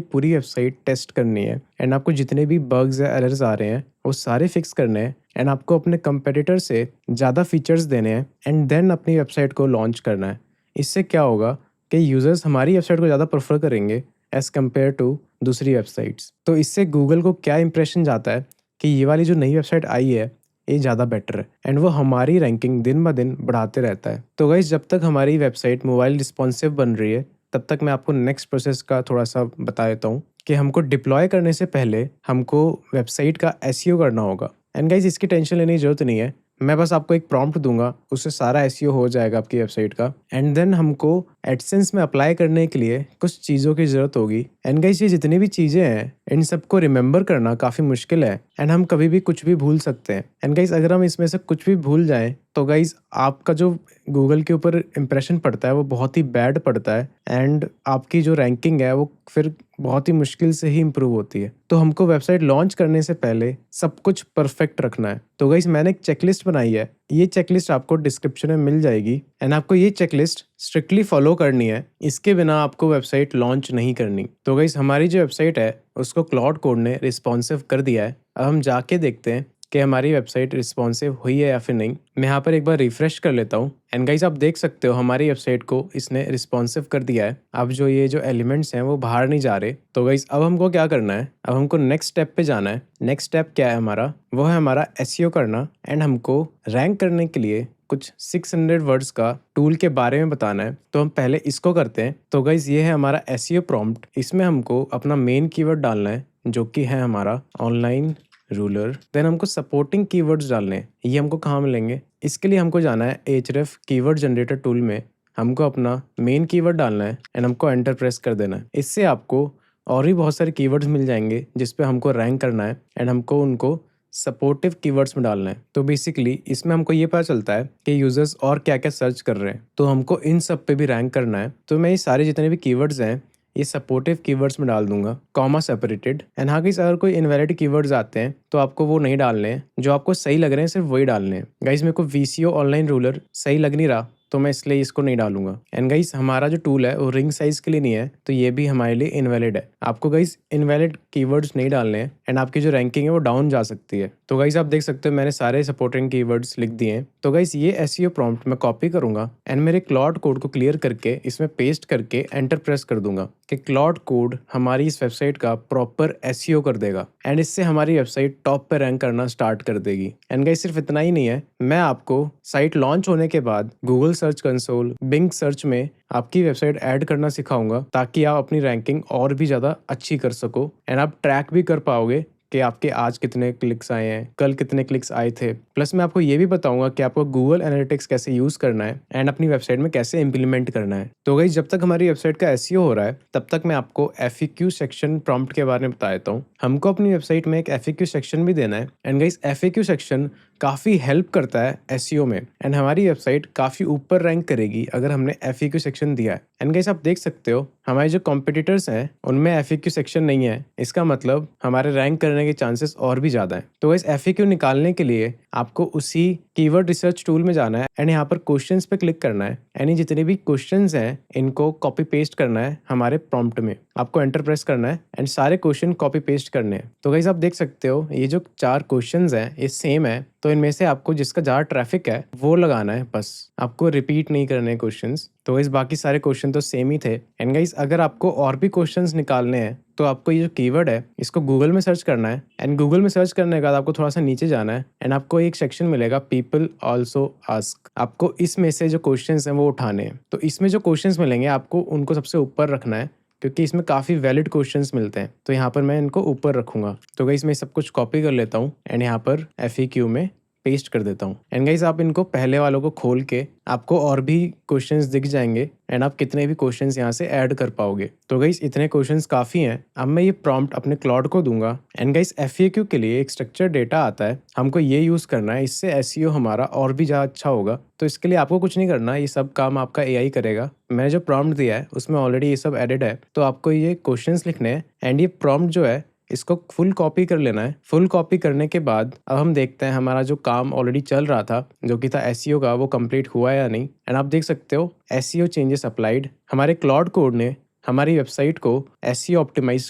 पूरी वेबसाइट टेस्ट करनी है एंड आपको जितने भी बग्स या एरर्स आ रहे हैं वो सारे फिक्स करने हैं एंड आपको अपने कंपेटिटर से ज़्यादा फीचर्स देने हैं एंड देन अपनी वेबसाइट को लॉन्च करना है। इससे क्या होगा कि यूज़र्स हमारी वेबसाइट को ज़्यादा प्रेफर करेंगे एज़ कम्पेयर टू दूसरी वेबसाइट्स। तो इससे गूगल को क्या इंप्रेशन जाता है कि ये वाली जो नई वेबसाइट आई है ये ज़्यादा बेटर है एंड वो हमारी रैंकिंग दिन ब दिन बढ़ाते रहता है। तो गाइस जब तक हमारी वेबसाइट मोबाइल रिस्पॉन्सिव बन रही है तब तक मैं आपको नेक्स्ट प्रोसेस का थोड़ा सा बता देता हूँ कि हमको डिप्लॉय करने से पहले हमको वेबसाइट का एसईओ करना होगा। एंड गाइस इसकी टेंशन लेने की ज़रूरत नहीं है, मैं बस आपको एक प्रॉम्प्ट दूंगा, उससे सारा एसईओ हो जाएगा आपकी वेबसाइट का। एंड देन हमको एडसेंस में अप्लाई करने के लिए कुछ चीज़ों की ज़रूरत होगी। एंड गाइस ये जितनी भी चीज़ें हैं इन सबको रिमेंबर करना काफ़ी मुश्किल है एंड हम कभी भी कुछ भी भूल सकते हैं। एंड गाइस अगर हम इसमें से कुछ भी भूल जाएं तो गाइस आपका जो गूगल के ऊपर इंप्रेशन पड़ता है वो बहुत ही बैड पड़ता है एंड आपकी जो रैंकिंग है वो फिर बहुत ही मुश्किल से ही इम्प्रूव होती है। तो हमको वेबसाइट लॉन्च करने से पहले सब कुछ परफेक्ट रखना है। तो गाइस मैंने एक चेकलिस्ट बनाई है, ये चेकलिस्ट आपको डिस्क्रिप्शन में मिल जाएगी एंड आपको ये चेकलिस्ट स्ट्रिक्टली फॉलो करनी है, इसके बिना आपको वेबसाइट लॉन्च नहीं करनी। तो गाइस हमारी जो वेबसाइट है उसको क्लाउड कोड ने रिस्पॉन्सिव कर दिया है। अब हम जाके देखते हैं कि हमारी वेबसाइट रिस्पॉन्सिव हुई है या फिर नहीं। मैं यहाँ पर एक बार रिफ्रेश कर लेता हूँ एंड गाइस आप देख सकते हो हमारी वेबसाइट को इसने रिस्पॉन्सिव कर दिया है। अब जो ये जो एलिमेंट्स हैं वो बाहर नहीं जा रहे। तो गाइस अब हमको क्या करना है, अब हमको नेक्स्ट स्टेप पे जाना है। नेक्स्ट स्टेप क्या है हमारा, वो है हमारा एसईओ करना एंड हमको रैंक करने के लिए कुछ 600 वर्ड्स का टूल के बारे में बताना है। तो हम पहले इसको करते हैं। तो गाइस ये है हमारा एसईओ प्रॉम्प्ट, इसमें हमको अपना मेन कीवर्ड डालना है जो कि है हमारा ऑनलाइन रूलर। देन हमको सपोर्टिंग कीवर्ड्स डालने हैं, ये हमको कहाँ मिलेंगे, इसके लिए हमको जाना है Ahref कीवर्ड जनरेटर टूल में। हमको अपना मेन कीवर्ड डालना है एंड हमको एंटर प्रेस कर देना है। इससे आपको और भी बहुत सारे कीवर्ड्स मिल जाएंगे जिस पे हमको रैंक करना है एंड हमको उनको सपोर्टिव कीवर्ड्स में डालना है। तो बेसिकली इसमें हमको ये पता चलता है कि यूजर्स और क्या क्या सर्च कर रहे हैं, तो हमको इन सब पे भी रैंक करना है। तो मैं ये सारे जितने भी कीवर्ड्स हैं ये सपोर्टिव कीवर्ड्स में डाल दूंगा, कॉमा सेपरेटेड। एंड हाँ गाइस अगर कोई इनवैलिड कीवर्ड्स आते हैं तो आपको वो नहीं डालने हैं, जो आपको सही लग रहे हैं सिर्फ वही डालने हैं। गाइस मेरे को वीसीओ ऑनलाइन रूलर सही लग नहीं रहा तो मैं इसलिए इसको नहीं डालूंगा। एंड गाइस हमारा जो टूल है वो रिंग साइज के लिए नहीं है, तो ये भी हमारे लिए इनवैलिड है। आपको गाइस इनवैलिड कीवर्ड्स नहीं डालने हैं एंड आपकी जो रैंकिंग है वो डाउन जा सकती है। तो गाइस आप देख सकते हो मैंने सारे सपोर्टिंग कीवर्ड्स लिख दिए हैं। तो गाइस ये एसईओ प्रॉम्प्ट मैं कॉपी करूंगा एंड मेरे क्लाउड कोड को क्लियर करके इसमें पेस्ट करके एंटर प्रेस कर दूंगा कि क्लाउड कोड हमारी इस वेबसाइट का प्रॉपर एसईओ कर देगा एंड इससे हमारी वेबसाइट टॉप पे रैंक करना स्टार्ट कर देगी। एंड गाइस सिर्फ इतना ही नहीं है, मैं आपको साइट लॉन्च होने के बाद Google search console, Bing search में आपकी वेबसाइट ऐड करना सिखाऊंगा ताकि आप अपनी रैंकिंग और भी ज़्यादा अच्छी कर सको एंड आप ट्रैक भी कर पाओगे कि आपके आज कितने क्लिक्स आए हैं, कल कितने क्लिक्स आए थे। प्लस मैं आपको ये भी बताऊंगा कि आपको गूगल एनालिटिक्स कैसे यूज़ करना है एंड अपनी वेबसाइट में कैसे इम्प्लीमेंट करना है। तो गाइस जब तक हमारी वेबसाइट का एसईओ हो रहा है तब तक मैं आपको FAQ सेक्शन प्रॉम्प्ट के बारे में बता देता हूँ। हमको अपनी वेबसाइट में एक FAQ सेक्शन भी देना है एंड गाइस FAQ सेक्शन काफ़ी हेल्प करता है एसईओ में एंड हमारी वेबसाइट काफ़ी ऊपर रैंक करेगी अगर हमने FAQ सेक्शन दिया है। एंड गाइस आप देख सकते हो हमारे जो कॉम्पिटिटर्स हैं उनमें FAQ सेक्शन नहीं है, इसका मतलब हमारे रैंक करने के चांसेस और भी ज़्यादा हैं। तो गाइस FAQ निकालने के लिए आपको उसी कीवर्ड रिसर्च टूल में जाना है एंड यहाँ पर क्वेश्चंस पे क्लिक करना है एंड ये जितने भी क्वेश्चंस हैं इनको कॉपी पेस्ट करना है हमारे प्रॉम्प्ट में। आपको एंटर प्रेस करना है एंड सारे क्वेश्चन कॉपी पेस्ट करने हैं। तो गाइस आप देख सकते हो ये जो 4 क्वेश्चंस हैं ये सेम है, तो इनमें से आपको जिसका ज़्यादा ट्रैफिक है वो लगाना है, बस आपको रिपीट नहीं करने क्वेश्चंस। तो इस बाकी सारे क्वेश्चन तो सेम ही थे। एंड गाइस अगर आपको और भी क्वेश्चंस निकालने हैं तो आपको ये जो कीवर्ड है इसको गूगल में सर्च करना है एंड गूगल में सर्च करने के बाद आपको थोड़ा सा नीचे जाना है एंड आपको एक सेक्शन मिलेगा पीपल आल्सो आस्क। आपको इसमें से जो क्वेश्चंस हैं वो उठाने हैं। तो इसमें जो क्वेश्चंस मिलेंगे आपको उनको सबसे ऊपर रखना है क्योंकि इसमें काफ़ी वैलिड क्वेश्चंस मिलते हैं, तो यहाँ पर मैं इनको ऊपर रखूंगा। तो गाइस मैं सब कुछ कॉपी कर लेता हूँ एंड यहाँ पर FAQ में पेस्ट कर देता हूँ। एंड गाइस आप इनको पहले वालों को खोल के आपको और भी क्वेश्चंस दिख जाएंगे एंड आप कितने भी क्वेश्चंस यहाँ से ऐड कर पाओगे। तो गाइस इतने क्वेश्चंस काफ़ी हैं। अब मैं ये प्रॉम्प्ट अपने क्लाउड को दूंगा एंड गाइस FAQ के लिए एक स्ट्रक्चर डेटा आता है, हमको ये यूज़ करना है, इससे एसईओ हमारा और भी ज़्यादा अच्छा होगा। तो इसके लिए आपको कुछ नहीं करना, ये सब काम आपका AI करेगा। मैंने जो प्रॉम्प्ट दिया है उसमें ऑलरेडी ये सब एडिड है, तो आपको ये क्वेश्चंस लिखने हैं एंड ये प्रॉम्प्ट जो है इसको फुल कॉपी कर लेना है। फुल कॉपी करने के बाद अब हम देखते हैं हमारा जो काम ऑलरेडी चल रहा था जो कि था एसईओ का, वो कंप्लीट हुआ या नहीं। एंड आप देख सकते हो एसईओ चेंजेस अप्लाइड, हमारे क्लाउड कोड ने हमारी वेबसाइट को एसईओ ऑप्टिमाइज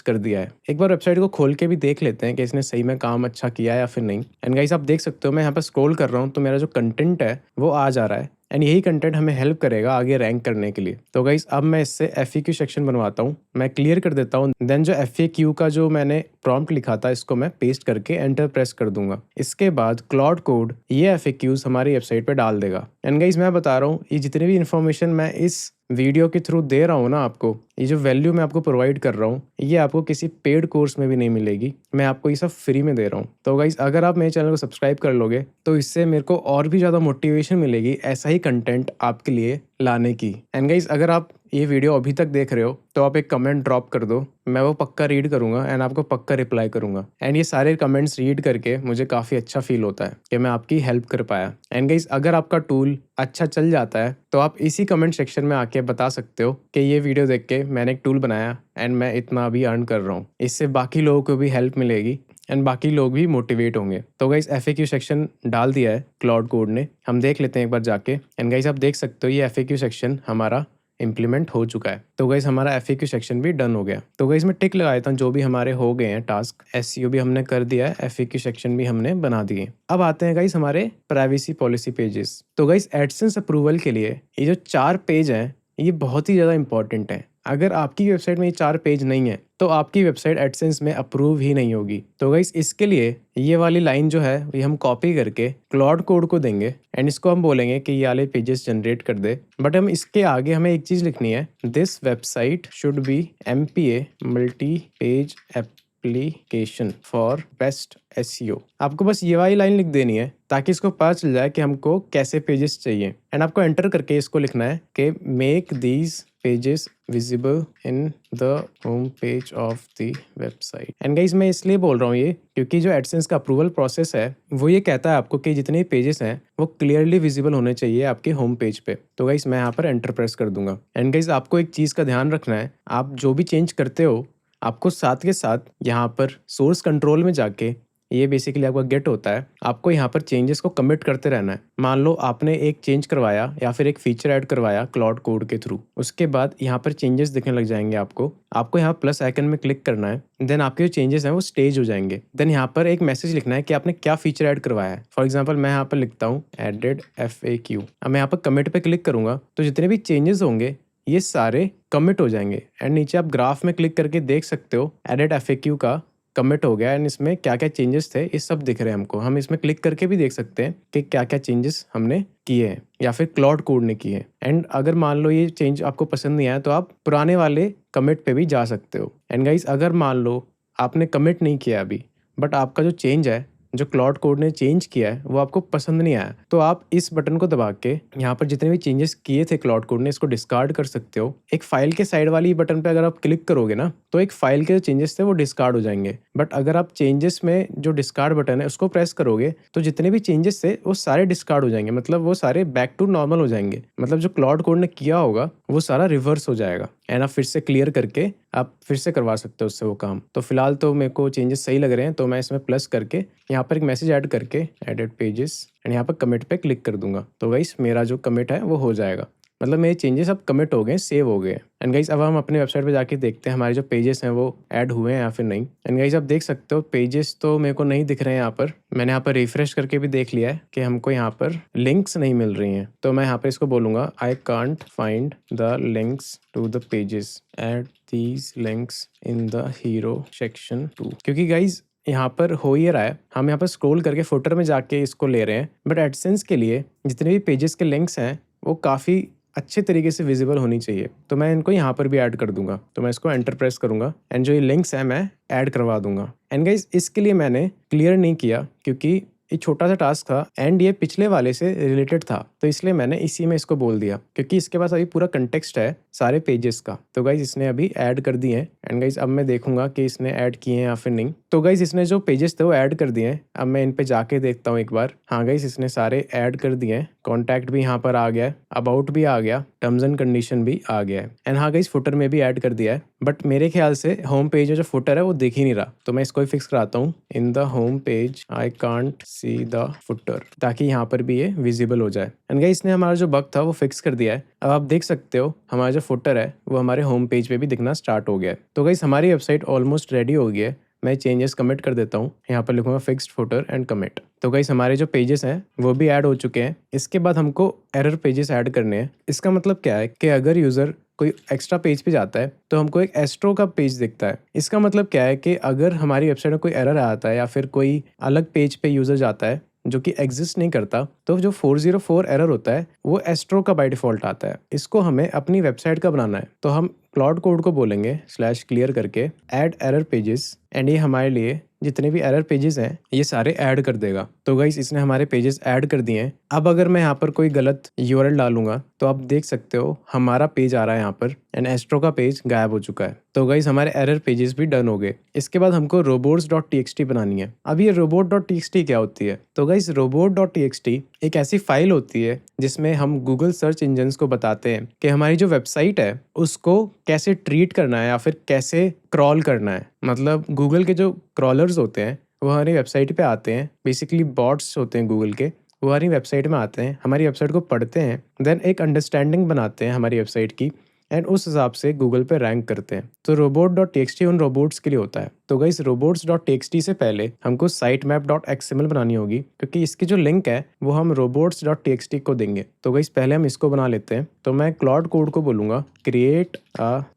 कर दिया है। एक बार वेबसाइट को खोल के भी देख लेते हैं कि इसने सही में काम अच्छा किया है या फिर नहीं। एंड गाइस आप देख सकते हो मैं यहाँ पर स्क्रॉल कर रहा हूँ तो मेरा जो कंटेंट है वो आ जा रहा है एंड यही कंटेंट हमें हेल्प करेगा आगे रैंक करने के लिए। तो गाइस अब मैं इससे FAQ सेक्शन बनवाता हूँ, मैं क्लियर कर देता हूँ। देन जो FAQ का जो मैंने प्रॉम्प्ट लिखा था इसको मैं पेस्ट करके एंटर प्रेस कर दूंगा। इसके बाद क्लाउड कोड ये FAQs हमारी वेबसाइट पे डाल देगा। एंड गाइस मैं बता रहा हूँ ये जितनी भी इन्फॉर्मेशन मैं इस वीडियो के थ्रू दे रहा हूँ ना आपको, ये जो वैल्यू मैं आपको प्रोवाइड कर रहा हूँ ये आपको किसी पेड कोर्स में भी नहीं मिलेगी, मैं आपको ये सब फ्री में दे रहा हूँ। तो गाइस अगर आप मेरे चैनल को सब्सक्राइब कर लोगे तो इससे मेरे को और भी ज़्यादा मोटिवेशन मिलेगी ऐसा ही कंटेंट आपके लिए लाने की। एंड गाइस अगर आप ये वीडियो अभी तक देख रहे हो तो आप एक कमेंट ड्रॉप कर दो, मैं वो पक्का रीड करूंगा एंड आपको पक्का रिप्लाई करूंगा। एंड ये सारे कमेंट्स रीड करके मुझे काफ़ी अच्छा फील होता है कि मैं आपकी हेल्प कर पाया। एंड गाइस अगर आपका टूल अच्छा चल जाता है तो आप इसी कमेंट सेक्शन में आके बता सकते हो कि ये वीडियो देख के मैंने एक टूल बनाया एंड मैं इतना भी अर्न कर रहा हूँ। इससे बाकी लोगों को भी हेल्प मिलेगी एंड बाकी लोग भी मोटिवेट होंगे। तो गाइस FAQ सेक्शन डाल दिया है क्लाउड कोड ने, हम देख लेते हैं एक बार जाके। एंड गाइस आप देख सकते हो ये FAQ सेक्शन हमारा इम्प्लीमेंट हो चुका है। तो गाइस हमारा FAQ सेक्शन भी डन हो गया। तो गाइस मैं टिक लगा देता हूँ जो भी हमारे हो गए हैं टास्क। SEO भी हमने कर दिया है, FAQ सेक्शन भी हमने बना दिए। अब आते हैं गाइस हमारे प्राइवेसी पॉलिसी पेजेस। तो गाइस एडसेंस अप्रूवल के लिए ये जो 4 पेज हैं ये बहुत ही ज़्यादा इंपॉर्टेंट है। अगर आपकी वेबसाइट में ये 4 पेज नहीं है तो आपकी वेबसाइट एडसेंस में अप्रूव ही नहीं होगी। तो गाइस इसके लिए ये वाली लाइन जो है ये हम कॉपी करके क्लाउड कोड को देंगे एंड इसको हम बोलेंगे कि ये वाले पेजेस जनरेट कर दे। बट हम इसके आगे हमें एक चीज़ लिखनी है, this website should be MPA multi page application for best SEO। आपको बस ये वाली लाइन लिख देनी है ताकि इसको पता चल जाए कि हमको कैसे पेजेस चाहिए। एंड आपको एंटर करके इसको लिखना है कि make these pages visible in the home page of the website. And guys मैं इसलिए बोल रहा हूँ ये क्योंकि जो एडसेंस का अप्रूवल प्रोसेस है वो ये कहता है आपको कि जितने पेजेस हैं वो क्लियरली विजिबल होने चाहिए आपके होम पेज पे। तो गाइस मैं यहाँ पर एंटर प्रेस कर दूंगा। एंड गाइस आपको एक चीज़ का ध्यान रखना है, आप जो भी चेंज करते हो आपको साथ के साथ यहाँ पर सोर्स कंट्रोल में जाके, ये बेसिकली आपका गेट होता है, आपको यहाँ पर चेंजेस को कमिट करते रहना है। मान लो आपने एक चेंज करवाया या फिर एक फीचर ऐड करवाया क्लाउड कोड के थ्रू, उसके बाद यहाँ पर चेंजेस दिखने लग जाएंगे आपको यहाँ प्लस आइकन में क्लिक करना है। देन आपके जो चेंजेस हैं वो स्टेज हो जाएंगे। देन यहाँ पर एक मैसेज लिखना है कि आपने क्या फीचर ऐड करवाया है। फॉर एग्जाम्पल मैं यहाँ पर लिखता हूँ एडेड FAQ। अब मैं यहाँ पर कमिट पे क्लिक करूंगा तो जितने भी चेंजेस होंगे ये सारे कमिट हो जाएंगे। एंड नीचे आप ग्राफ में क्लिक करके देख सकते हो एडेड FAQ का कमिट हो गया एंड इसमें क्या क्या चेंजेस थे ये सब दिख रहे हैं हमको। हम इसमें क्लिक करके भी देख सकते हैं कि क्या क्या चेंजेस हमने किए हैं या फिर क्लाउड कोड ने किए हैं। एंड अगर मान लो ये चेंज आपको पसंद नहीं आया तो आप पुराने वाले कमिट पे भी जा सकते हो। एंड गाइस अगर मान लो आपने कमिट नहीं किया अभी बट आपका जो चेंज है, जो क्लाउड कोड ने चेंज किया है, वो आपको पसंद नहीं आया, तो आप इस बटन को दबा के यहाँ पर जितने भी चेंजेस किए थे क्लाउड कोड ने, इसको डिस्कार्ड कर सकते हो। एक फाइल के साइड वाली बटन पे अगर आप क्लिक करोगे ना, तो एक फाइल के जो चेंजेस थे वो डिस्कार्ड हो जाएंगे। बट अगर आप चेंजेस में जो डिस्कार्ड बटन है उसको प्रेस करोगे, तो जितने भी चेंजेस थे वो सारे डिस्कार्ड हो जाएंगे, मतलब वो सारे बैक टू नॉर्मल हो जाएंगे। मतलब जो क्लाउड कोड ने किया होगा वो सारा रिवर्स हो जाएगा, एंड आप फिर से क्लियर करके आप फिर से करवा सकते हो उससे वो काम। तो फिलहाल तो मेरे को चेंजेस सही लग रहे हैं, तो मैं इसमें प्लस करके यहाँ पर एक मैसेज ऐड करके एडिट पेजेस एंड यहाँ पर कमिट पे क्लिक कर दूंगा। तो गाइस मेरा जो कमिट है वो हो जाएगा, मतलब मेरे चेंजेस अब कमिट हो गए, सेव हो गए। एंड गाइस अब हम अपने वेबसाइट पे जाके देखते हैं हमारे जो पेजेस हैं वो ऐड हुए हैं या फिर नहीं। एंड गाइस आप देख सकते हो पेजेस तो मेरे को नहीं दिख रहे हैं यहाँ पर। मैंने यहाँ पर रिफ्रेश करके भी देख लिया है कि हमको यहाँ पर लिंक्स नहीं मिल रही हैं। तो मैं यहाँ पर इसको बोलूँगा I can't find the links to the pages, add these links in the hero section 2। क्योंकि गाइस यहाँ पर हो ही रहा है, हम यहाँ पर स्क्रॉल करके फुटर में जाके इसको ले रहे हैं, बट एडसेंस के लिए जितने भी पेजेस के लिंक्स हैं वो काफ़ी अच्छे तरीके से विजिबल होनी चाहिए। तो मैं इनको यहाँ पर भी ऐड कर दूंगा। तो मैं इसको एंटर प्रेस करूंगा एंड जो ये लिंक्स हैं मैं ऐड करवा दूंगा। एंड गाइस इसके लिए मैंने क्लियर नहीं किया क्योंकि ये छोटा सा टास्क था एंड ये पिछले वाले से रिलेटेड था, तो इसलिए मैंने इसी में इसको बोल दिया क्योंकि इसके पास अभी पूरा कंटेक्स्ट है सारे पेजेस का। तो गाइज इसने अभी ऐड कर दिए हैं एंड गाइज अब मैं देखूंगा कि इसने ऐड किए हैं या फिर नहीं। तो गाइज इसने जो पेजेस थे वो ऐड कर दिए हैं। अब मैं इन पे जाके देखता हूँ एक बार। हाँ गाइज इसने सारे ऐड कर दिए हैं। कॉन्टैक्ट भी यहाँ पर आ गया है, अबाउट भी आ गया, टर्म्स एंड कंडीशन भी आ गया है, एंड हाँ गाइज फुटर में भी ऐड कर दिया है। बट मेरे ख्याल से होम पेज में जो फुटर है वो दिख ही नहीं रहा, तो मैं इसको ही फिक्स कराता हूँ। In the home page I can't see the footer, ताकि यहाँ पर भी ये विजिबल हो जाए। एंड गाइज इसने हमारा जो बग था वो फिक्स कर दिया है। अब आप देख सकते हो हमारा जो फुटर है वो हमारे होम पेज पे भी दिखना स्टार्ट हो गया है। तो गाइज हमारी वेबसाइट ऑलमोस्ट रेडी हो गई है। मैं चेंजेस कमिट कर देता हूँ, यहाँ पर लिखूंगा फिक्स्ड फुटर एंड कमिट। तो गाइस हमारे जो पेजेस हैं वो भी ऐड हो चुके हैं। इसके बाद हमको एरर पेजेस ऐड करने हैं। इसका मतलब क्या है कि अगर यूज़र कोई एक्स्ट्रा पेज पे जाता है तो हमको एक एस्ट्रो का पेज दिखता है। इसका मतलब क्या है कि अगर हमारी वेबसाइट में कोई एरर आता है या फिर कोई अलग पेज पे यूज़र जाता है जो कि एग्जिस्ट नहीं करता, तो जो 404 एरर होता है वो एस्ट्रो का बाय डिफ़ॉल्ट आता है। इसको हमें अपनी वेबसाइट का बनाना है, तो हम क्लाउड कोड को बोलेंगे /क्लियर करके ऐड एरर पेजेस, एंड ये हमारे लिए जितने भी एरर पेजेस हैं ये सारे ऐड कर देगा। तो गाइस इसने हमारे पेजेस ऐड कर दिए हैं। अब अगर मैं यहाँ पर कोई गलत यूआरएल डालूंगा तो आप देख सकते हो हमारा पेज आ रहा है यहाँ पर एंड एस्ट्रो का पेज गायब हो चुका है। तो गाइस हमारे एरर पेजेस भी डन हो गए। इसके बाद हमको robots.txt बनानी है। अब ये robot.txt क्या होती है? तो गाइस robot.txt एक ऐसी फाइल होती है जिसमें हम गूगल सर्च इंजन्स को बताते हैं कि हमारी जो वेबसाइट है उसको कैसे ट्रीट करना है या फिर कैसे क्रॉल करना है। मतलब गूगल के जो क्रॉलर्स होते हैं वो हमारी वेबसाइट पे आते हैं, बेसिकली बॉट्स होते हैं गूगल के, वो हमारी वेबसाइट में आते हैं, हमारी वेबसाइट को पढ़ते हैं, देन एक अंडरस्टैंडिंग बनाते हैं हमारी वेबसाइट की एंड उस हिसाब से गूगल पे रैंक करते हैं। तो robot.txt उन रोबोट्स के लिए होता है। तो गाइस robots.txt से पहले हमको sitemap.xml बनानी होगी क्योंकि इसकी जो लिंक है वो हम robots.txt को देंगे। तो गाइस पहले हम इसको बना लेते हैं। तो मैं क्लाउड कोड को बोलूँगा create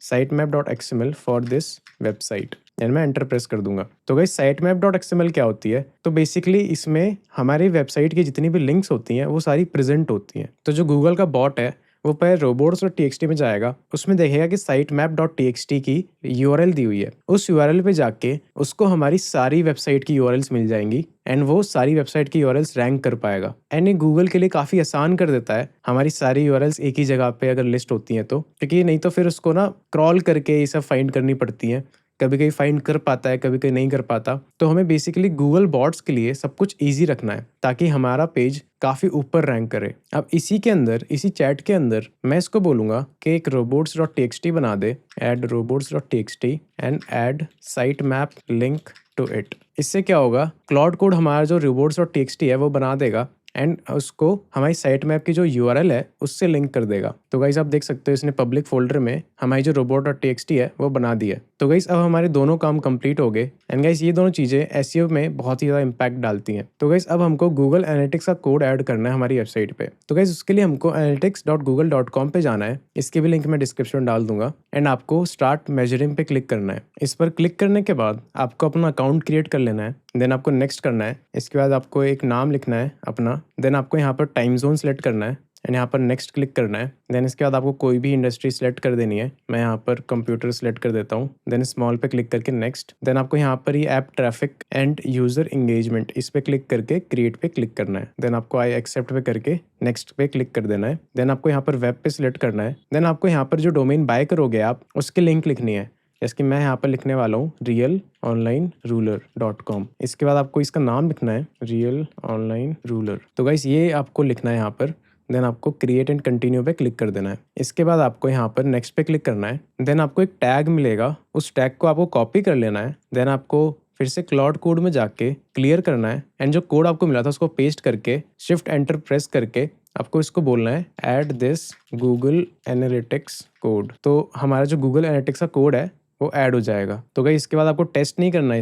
sitemap.xml for this website and मैं एंटर प्रेस कर दूंगा। तो गाइस sitemap.xml क्या होती है? तो बेसिकली इसमें हमारी वेबसाइट की जितनी भी लिंक्स होती हैं वो सारी प्रेजेंट होती हैं। तो जो गूगल का बॉट है वो पहले robots.txt में जाएगा, उसमें देखेगा कि sitemap.txt की URL दी हुई है। उस URL पे जाके उसको हमारी सारी वेबसाइट की URLs मिल जाएंगी एंड वो सारी वेबसाइट की URLs रैंक कर पाएगा। एंड ये गूगल के लिए काफ़ी आसान कर देता है हमारी सारी URLs एक ही जगह पे अगर लिस्ट होती हैं तो, क्योंकि नहीं तो फिर उसको ना क्रॉल करके ये सब फाइंड करनी पड़ती हैं। कभी कभी फाइंड कर पाता है, कभी कभी नहीं कर पाता। तो हमें बेसिकली गूगल बॉट्स के लिए सब कुछ ईजी रखना है ताकि हमारा पेज काफ़ी ऊपर रैंक करे। अब इसी के अंदर, इसी चैट के अंदर मैं इसको बोलूँगा कि एक robots.txt बना दे, add robots.txt and add sitemap link to it. इससे क्या होगा, क्लाउड कोड हमारा जो robots.txt है वो बना देगा एंड उसको हमारी साइट मैप की जो URL है उससे लिंक कर देगा। तो गाइस आप देख सकते हो इसने पब्लिक फोल्डर में हमारी जो robot.txt है वो बना दी है। तो गाइस अब हमारे दोनों काम कंप्लीट हो गए एंड गाइस ये दोनों चीज़ें SEO में बहुत ही ज़्यादा इम्पैक्ट डालती हैं। तो गाइस अब हमको गूगल एनालिटिक्स का कोड ऐड करना है हमारी वेबसाइट पे। तो गाइस उसके लिए हमको analytics.google.com पे जाना है। इसके भी लिंक मैं डिस्क्रिप्शन में डाल दूंगा एंड आपको स्टार्ट मेजरिंग पे क्लिक करना है। इस पर क्लिक करने के बाद आपको अपना अकाउंट क्रिएट कर लेना है, देन आपको नेक्स्ट करना है। इसके बाद आपको एक नाम लिखना है अपना, देन आपको यहाँ पर टाइम जोन सेलेक्ट करना है एंड यहाँ पर नेक्स्ट क्लिक करना है। देन इसके बाद आपको कोई भी इंडस्ट्री सेलेक्ट कर देनी है। मैं यहाँ पर कंप्यूटर सेलेक्ट कर देता हूँ। देन स्मॉल पे क्लिक करके नेक्स्ट। देन आपको यहाँ पर ये app traffic and user engagement इस पे क्लिक करके क्रिएट पे क्लिक करना है। देन आपको आई एक्सेप्ट पे करके नेक्स्ट पे क्लिक कर देना है। देन आपको यहाँ पर वेब पे सिलेक्ट करना है। देन आपको यहाँ पर जो डोमेन बाय करोगे आप उसकी लिंक लिखनी है। जैसे कि मैं यहाँ पर लिखने वाला हूँ realonlineruler.com। इसके बाद आपको इसका नाम लिखना है रियल ऑनलाइन रूलर। तो गाइस ये आपको लिखना है यहाँ पर। देन आपको क्रिएट एंड कंटिन्यू पे क्लिक कर देना है। इसके बाद आपको यहाँ पर नेक्स्ट पे क्लिक करना है। देन आपको एक टैग मिलेगा, उस टैग को आपको कॉपी कर लेना है। देन आपको फिर से क्लाउड कोड में जाके क्लियर करना है एंड जो कोड आपको मिला था उसको पेस्ट करके शिफ्ट एंटर प्रेस करके आपको इसको बोलना है add this Google analytics code. तो हमारा जो गूगल एनालिटिक्स का कोड है वो ऐड हो जाएगा। तो गाइस इसके बाद आपको टेस्ट नहीं करना है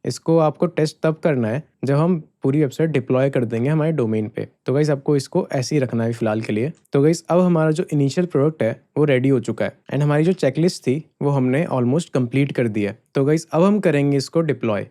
इसको आपको टेस्ट तब करना है जब हम पूरी वेबसाइट डिप्लॉय कर देंगे हमारे डोमेन पे। तो गाइस आपको इसको ऐसे ही रखना है फिलहाल के लिए। तो गाइस अब हमारा जो इनिशियल प्रोडक्ट है वो रेडी हो चुका है एंड हमारी जो चेकलिस्ट थी वो हमने ऑलमोस्ट कंप्लीट कर दिया है। तो गाइस अब हम करेंगे इसको डिप्लॉय